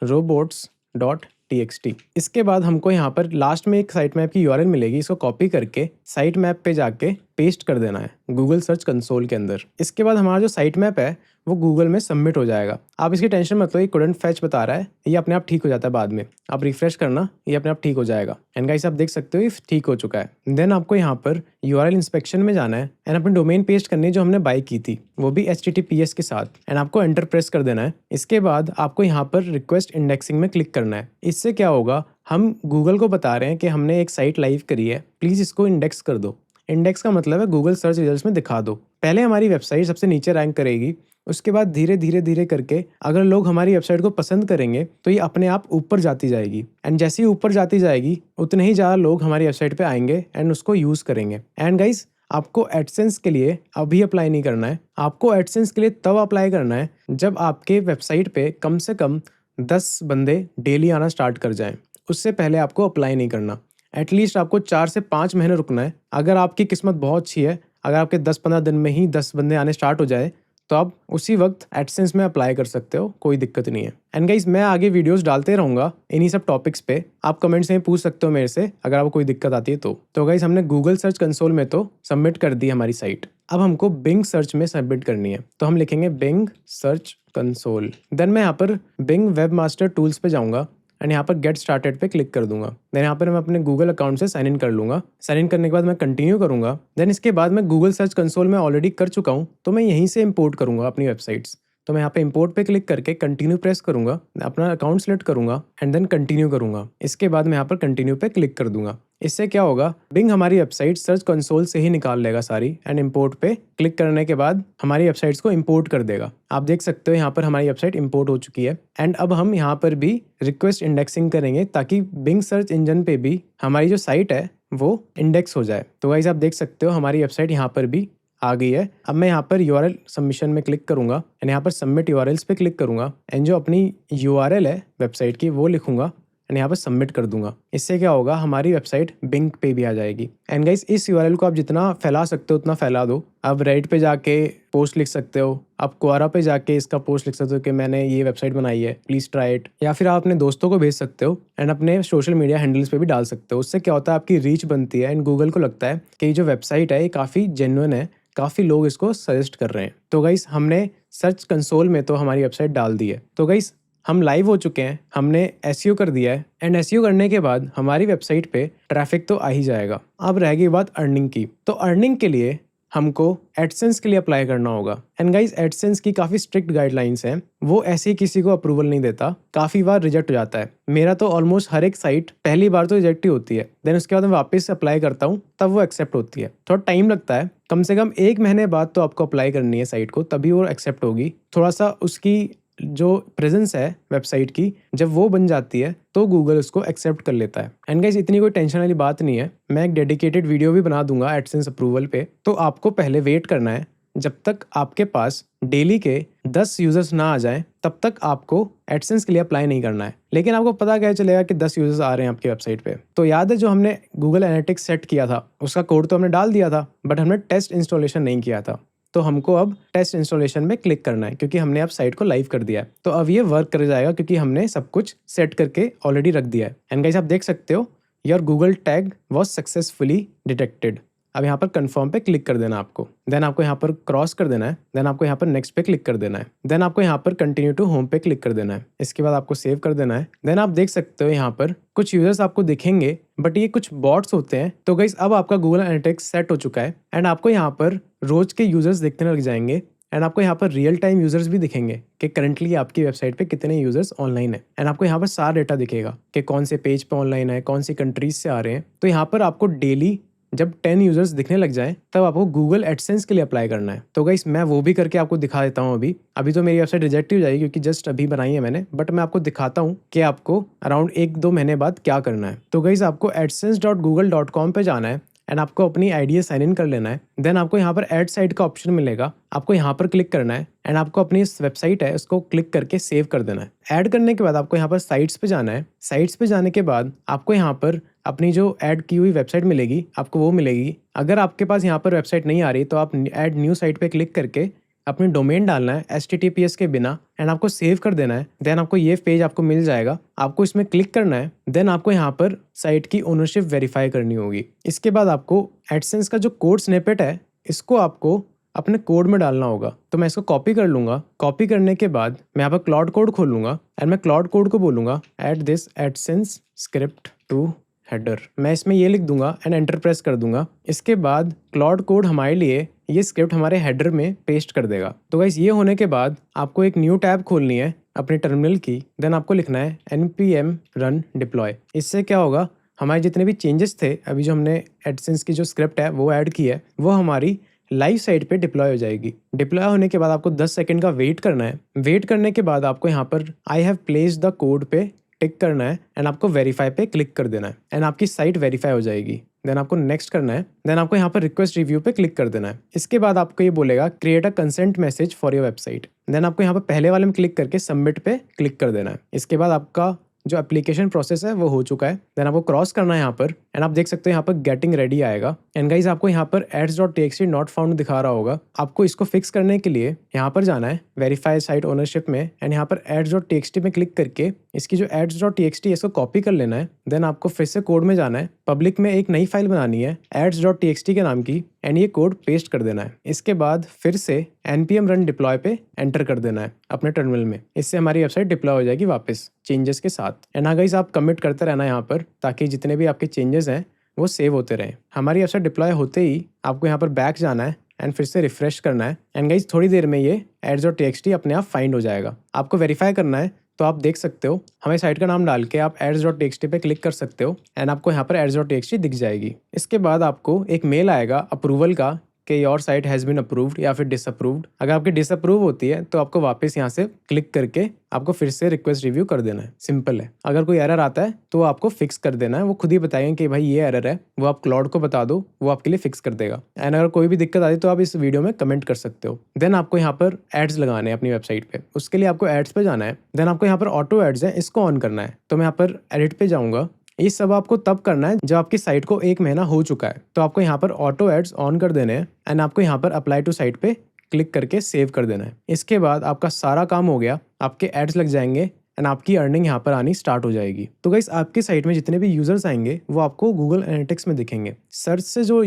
/robots.txt। इसके बाद हमको यहाँ पर लास्ट में एक साइट मैप की URL मिलेगी, इसको कॉपी करके साइट मैप पे जाके पेस्ट कर देना है गूगल सर्च कंसोल के अंदर। इसके बाद हमारा जो साइट मैप है वो गूगल में सबमिट हो जाएगा। आप इसकी टेंशन मत लो, ये couldn't fetch बता रहा है, ये अपने आप ठीक हो जाता है बाद में। आप रिफ्रेश करना, ये अपने आप ठीक हो जाएगा। एंड गाइस आप देख सकते हो ये ठीक हो चुका है। देन आपको यहाँ पर URL इंस्पेक्शन में जाना है एंड अपनी डोमेन पेस्ट करनी है जो हमने बाय की थी, वो भी HTTPS के साथ, एंड आपको एंटर प्रेस कर देना है। इसके बाद आपको यहाँ पर रिक्वेस्ट इंडेक्सिंग में क्लिक करना है। इससे क्या होगा, हम गूगल को बता रहे हैं कि हमने एक साइट लाइव करी है, प्लीज़ इसको इंडेक्स कर दो। इंडेक्स का मतलब है गूगल सर्च रिजल्ट्स में दिखा दो। पहले हमारी वेबसाइट सबसे नीचे रैंक करेगी, उसके बाद धीरे धीरे करके अगर लोग हमारी वेबसाइट को पसंद करेंगे तो ये अपने आप ऊपर जाती जाएगी। एंड जैसे ही ऊपर जाती जाएगी उतने ही ज़्यादा लोग हमारी वेबसाइट पे आएंगे एंड उसको यूज़ करेंगे। एंड गाइस आपको एडसेंस के लिए अभी अप्लाई नहीं करना है। आपको एडसेंस के लिए तब अप्लाई करना है जब आपके वेबसाइट पे कम से कम 10 बंदे डेली आना स्टार्ट कर जाएं। उससे पहले आपको अप्लाई नहीं करना। एटलीस्ट आपको 4 से 5 महीने रुकना है। अगर आपकी किस्मत बहुत अच्छी है, अगर आपके 10-15 दिन में ही 10 बंदे आने स्टार्ट हो जाए, तो आप उसी वक्त एडसेंस में अप्लाई कर सकते हो, कोई दिक्कत नहीं है। एंड गाइस, मैं आगे वीडियोस डालते रहूँगा इन्हीं सब टॉपिक्स पे। आप कमेंट्स में पूछ सकते हो मेरे से अगर आपको कोई दिक्कत आती है तो गाइस, हमने गूगल सर्च कंसोल में तो सबमिट कर दी हमारी साइट। अब हमको बिंग सर्च में सबमिट करनी है, तो हम लिखेंगे बिंग सर्च कंसोल। देन मैं यहाँ पर बिंग वेबमास्टर टूल्स पे जाऊँगा एंड यहाँ पर गेट स्टार्टेड पे क्लिक कर दूंगा। देन यहाँ पर मैं अपने गूगल अकाउंट से साइन इन कर लूँगा। साइन इन करने के बाद मैं कंटिन्यू करूँगा। देन इसके बाद मैं गूगल सर्च कंसोल में ऑलरेडी कर चुका हूँ, तो मैं यहीं से इंपोर्ट करूँगा अपनी वेबसाइट्स। तो मैं यहाँ पे इंपोर्ट पे क्लिक करके कंटिन्यू प्रेस करूँगा, अपना अकाउंट सेलेक्ट करूँगा एंड देन कंटिन्यू करूँगा। इसके बाद मैं यहाँ पर कंटिन्यू पे क्लिक कर दूंगा। इससे क्या होगा, बिंग हमारी वेबसाइट सर्च कंसोल से ही निकाल लेगा सारी एंड इंपोर्ट पे क्लिक करने के बाद हमारी वेबसाइट्स को इंपोर्ट कर देगा। आप देख सकते हो यहाँ पर हमारी वेबसाइट इंपोर्ट हो चुकी है। एंड अब हम यहाँ पर भी रिक्वेस्ट इंडेक्सिंग करेंगे ताकि बिंग सर्च इंजन पे भी हमारी जो साइट है वो इंडेक्स हो जाए। तो गाइस, आप देख सकते हो हमारी वेबसाइट यहाँ पर भी आ गई है। अब मैं यहाँ पर URL सबमिशन में क्लिक करूँगा एंड यहाँ पर सबमिट URLs पे क्लिक करूँगा एंड जो अपनी URL है वेबसाइट की वो लिखूँगा एंड यहाँ पर सबमिट कर दूंगा। इससे क्या होगा, हमारी वेबसाइट बिंग पे भी आ जाएगी। एंड गाइस, इस URL को आप जितना फैला सकते हो उतना फैला दो। आप रेडिट पे जाके पोस्ट लिख सकते हो, आप क्वारा पे जाके इसका पोस्ट लिख सकते हो कि मैंने ये वेबसाइट बनाई है, प्लीज़ ट्राई इट। या फिर आप अपने दोस्तों को भेज सकते हो एंड अपने सोशल मीडिया हैंडल्स पे भी डाल सकते हो। उससे क्या होता है, आपकी रीच बनती है एंड गूगल को लगता है कि ये जो वेबसाइट है ये काफ़ी जेन्युइन है, काफ़ी लोग इसको सजेस्ट कर रहे हैं। तो गाइस, हमने सर्च कंसोल में तो हमारी वेबसाइट डाल दी है। तो गाइस, हम लाइव हो चुके हैं, हमने SEO कर दिया है एंड SEO करने के बाद हमारी वेबसाइट पे ट्रैफिक तो आ ही जाएगा। अब रह गई बात अर्निंग की। तो अर्निंग के लिए हमको एडसेंस के लिए अप्लाई करना होगा। एंड गाइस, एडसेंस की काफ़ी स्ट्रिक्ट गाइडलाइंस हैं, वो ऐसे ही किसी को अप्रूवल नहीं देता, काफ़ी बार रिजेक्ट हो जाता है। मेरा तो ऑलमोस्ट हर एक साइट पहली बार तो रिजेक्ट ही होती है, देन उसके बाद मैं वापस से अप्लाई करता हूँ तब वो एक्सेप्ट होती है। थोड़ा टाइम लगता है, कम से कम 1 महीने बाद तो आपको अप्लाई करनी है साइट को, तभी वो एक्सेप्ट होगी। थोड़ा सा उसकी जो प्रेजेंस है वेबसाइट की, जब वो बन जाती है तो गूगल उसको एक्सेप्ट कर लेता है। एंड गाइस, इतनी कोई टेंशन वाली बात नहीं है, मैं एक डेडिकेटेड वीडियो भी बना दूंगा एडसेंस अप्रूवल पे। तो आपको पहले वेट करना है जब तक आपके पास डेली के 10 यूजर्स ना आ जाएं, तब तक आपको एडसेंस के लिए अप्लाई नहीं करना है। लेकिन आपको पता क्या चलेगा कि 10 यूजर्स आ रहे हैं आपकी वेबसाइट पे। तो याद है जो हमने गूगल एनालिटिक्स सेट किया था, उसका कोड तो हमने डाल दिया था, बट हमने टेस्ट इंस्टॉलेशन नहीं किया था। तो हमको अब टेस्ट इंस्टॉलेशन में क्लिक करना है क्योंकि हमने अब साइट को लाइव कर दिया है। तो अब ये वर्क कर जाएगा क्योंकि हमने सब कुछ सेट करके ऑलरेडी रख दिया है। एंड गाइस, आप देख सकते हो your Google tag was successfully detected. अब यहाँ पर कंफर्म पे क्लिक कर देना आपको। देन आपको यहाँ पर क्रॉस कर देना है। देन आपको यहाँ पर नेक्स्ट पे क्लिक कर देना है। देन आपको यहाँ पर कंटिन्यू टू होम पे क्लिक कर देना है। इसके बाद आपको सेव कर देना है। देन आप देख सकते हो यहाँ पर कुछ यूजर्स आपको दिखेंगे, बट ये कुछ बॉट्स होते हैं। तो गाइस, अब आपका गूगल एनालिटिक्स सेट हो चुका है एंड आपको यहाँ पर रोज के यूजर्स दिखने लग जाएंगे एंड आपको यहाँ पर रियल टाइम यूजर्स भी दिखेंगे कि करंटली आपकी वेबसाइट पे कितने यूजर्स ऑनलाइन है। एंड आपको यहाँ पर सारा डेटा दिखेगा कि कौन से पेज पे ऑनलाइन है, कौन सी कंट्रीज से आ रहे हैं। तो यहाँ पर आपको डेली जब 10 यूजर्स दिखने लग जाएं तब आपको गूगल एडसेंस के लिए अप्लाई करना है। तो गाइस, मैं वो भी करके आपको दिखा देता हूँ। अभी तो मेरी वेबसाइट रिजेक्ट हो जाएगी क्योंकि जस्ट अभी बनाई है मैंने, बट मैं आपको दिखाता हूँ कि आपको अराउंड 1-2 महीने बाद क्या करना है। तो गाइस, आपको adsense.google.com पे जाना है एंड आपको अपनी आईडी साइन इन कर लेना है। देन आपको यहाँ पर ऐड साइट का ऑप्शन मिलेगा, आपको यहाँ पर क्लिक करना है एंड आपको अपनी इस वेबसाइट है उसको क्लिक करके सेव कर देना है। ऐड करने के बाद आपको यहाँ पर साइट्स पे जाना है। साइट्स पे जाने के बाद आपको यहाँ पर अपनी जो ऐड की हुई वेबसाइट मिलेगी आपको वो मिलेगी। अगर आपके पास यहाँ पर वेबसाइट नहीं आ रही तो आप ऐड न्यू साइट पे क्लिक करके अपनी डोमेन डालना है HTTPS के बिना एंड आपको सेव कर देना है। देन आपको ये पेज आपको मिल जाएगा, आपको इसमें क्लिक करना है। देन आपको यहाँ पर साइट की ओनरशिप वेरीफाई करनी होगी। इसके बाद आपको एडसेंस का जो कोड स्निपेट है इसको आपको अपने कोड में डालना होगा। तो मैं इसको कॉपी कर लूंगा। कॉपी करने के बाद मैं यहाँ पर क्लाउड कोड खोल लूंगा एंड मैं क्लाउड कोड को बोलूंगा add this AdSense script to header. मैं इसमें ये लिख दूंगा एंड एंटर प्रेस कर दूंगा। इसके बाद क्लाउड कोड हमारे लिए ये स्क्रिप्ट हमारे हेडर में पेस्ट कर देगा। तो गाइस, ये होने के बाद आपको एक न्यू टैब खोलनी है अपने टर्मिनल की। देन आपको लिखना है npm run deploy। इससे क्या होगा, हमारे जितने भी चेंजेस थे अभी जो हमने एडसेंस की जो स्क्रिप्ट है वो ऐड की है वो हमारी लाइव साइट पे डिप्लॉय हो जाएगी। डिप्लॉय होने के बाद आपको 10 सेकंड का वेट करना है। वेट करने के बाद आपको यहाँ पर I have placed the code पे टिक करना है एंड आपको वेरीफाई पे क्लिक कर देना है एंड आपकी साइट वेरीफाई हो जाएगी। देन आपको नेक्स्ट करना है, देन आपको यहाँ पर रिक्वेस्ट रिव्यू पे क्लिक कर देना है। इसके बाद आपको ये बोलेगा create a consent message for your website. Then आपको यहाँ पर पहले वाले में क्लिक करके सबमिट पे क्लिक कर देना है। इसके बाद आपका जो एप्लीकेशन प्रोसेस है वो हो चुका है। देन आपको क्रॉस करना है यहाँ पर एंड आप देख सकते हो यहाँ पर गेटिंग रेडी आएगा एंड गाइज आपको यहाँ पर ads.txt नॉट फाउंड दिखा रहा होगा। आपको इसको फिक्स करने के लिए यहाँ पर जाना है वेरीफाई साइट ओनरशिप में एंड यहाँ पर ads.txt में क्लिक करके इसकी जो ads.txt है इसको कॉपी कर लेना है। देन आपको फिर से कोड में जाना है, पब्लिक में एक नई फाइल बनानी है ads.txt के नाम की एंड ये कोड पेस्ट कर देना है। इसके बाद फिर से npm run deploy पे एंटर कर देना है अपने टर्मिनल में। इससे हमारी वेबसाइट डिप्लॉय हो जाएगी वापस चेंजेस के साथ। एंड हाँ गाइस, आप कमिट करते रहना यहाँ पर ताकि जितने भी आपके चेंजेस हैं वो सेव होते रहें। हमारी वेबसाइट डिप्लॉय होते ही आपको यहाँ पर बैक जाना है एंड फिर से रिफ्रेश करना है एंड गाइस थोड़ी देर में ये ads.txt अपने आप फाइंड हो जाएगा। आपको वेरीफाई करना है तो आप देख सकते हो हमें साइट का नाम डाल के आप ads.txt पे क्लिक कर सकते हो एंड आपको यहाँ पर ads.txt दिख जाएगी। इसके बाद आपको एक मेल आएगा अप्रूवल का कि your site has been approved या फिर डिसअप्रूव्ड। अगर आपकी डिसअप्रूव होती है तो आपको वापस यहाँ से क्लिक करके आपको फिर से रिक्वेस्ट रिव्यू कर देना है। सिंपल है। अगर कोई एरर आता है तो आपको फिक्स कर देना है। वो खुद ही बताएंगे कि भाई ये एरर है, वो आप क्लाउड को बता दो, वो आपके लिए फिक्स कर देगा। एंड अगर कोई भी दिक्कत आती है तो आप इस वीडियो में कमेंट कर सकते हो। देन आपको यहाँ पर एड्स लगाने हैं अपनी वेबसाइट पे। उसके लिए आपको एड्स पे जाना है। देन आपको यहाँ पर ऑटो एड्स है, इसको ऑन करना है। तो मैं यहाँ पर एडिट पे जाऊँगा। ये सब आपको तब करना है जब आपकी साइट को 1 महीना हो चुका है। तो आपको यहाँ पर ऑटो एड्स ऑन कर देने हैं एंड आपको यहाँ पर अप्लाई टू साइट पे क्लिक करके सेव कर देना है। इसके बाद आपका सारा काम हो गया, आपके एड्स लग जाएंगे एंड आपकी अर्निंग यहाँ पर आनी स्टार्ट हो जाएगी। तो गाइस, आपकी साइट में जितने भी यूजर्स आएंगे वो आपको गूगल एनालिटिक्स में दिखेंगे। सर्च से जो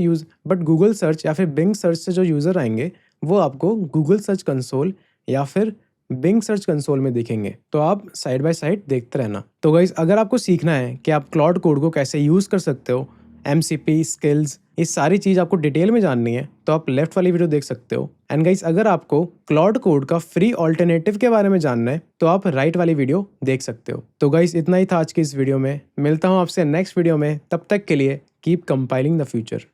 गूगल सर्च या फिर बिंग सर्च से जो यूजर आएंगे वो आपको गूगल सर्च कंसोल या फिर बिंग सर्च कंसोल में दिखेंगे। तो आप साइड बाय साइड देखते रहना। तो गाइस, अगर आपको सीखना है कि आप क्लाउड कोड को कैसे यूज़ कर सकते हो, MCP स्किल्स, ये सारी चीज़ आपको डिटेल में जाननी है तो आप लेफ्ट वाली वीडियो देख सकते हो। एंड गाइस, अगर आपको क्लाउड कोड का फ्री ऑल्टरनेटिव के बारे में जानना है तो आप राइट वाली वीडियो देख सकते हो। तो गाइस, इतना ही था आज की इस वीडियो में। मिलता हूँ आपसे नेक्स्ट वीडियो में। तब तक के लिए कीप कंपाइलिंग द फ्यूचर।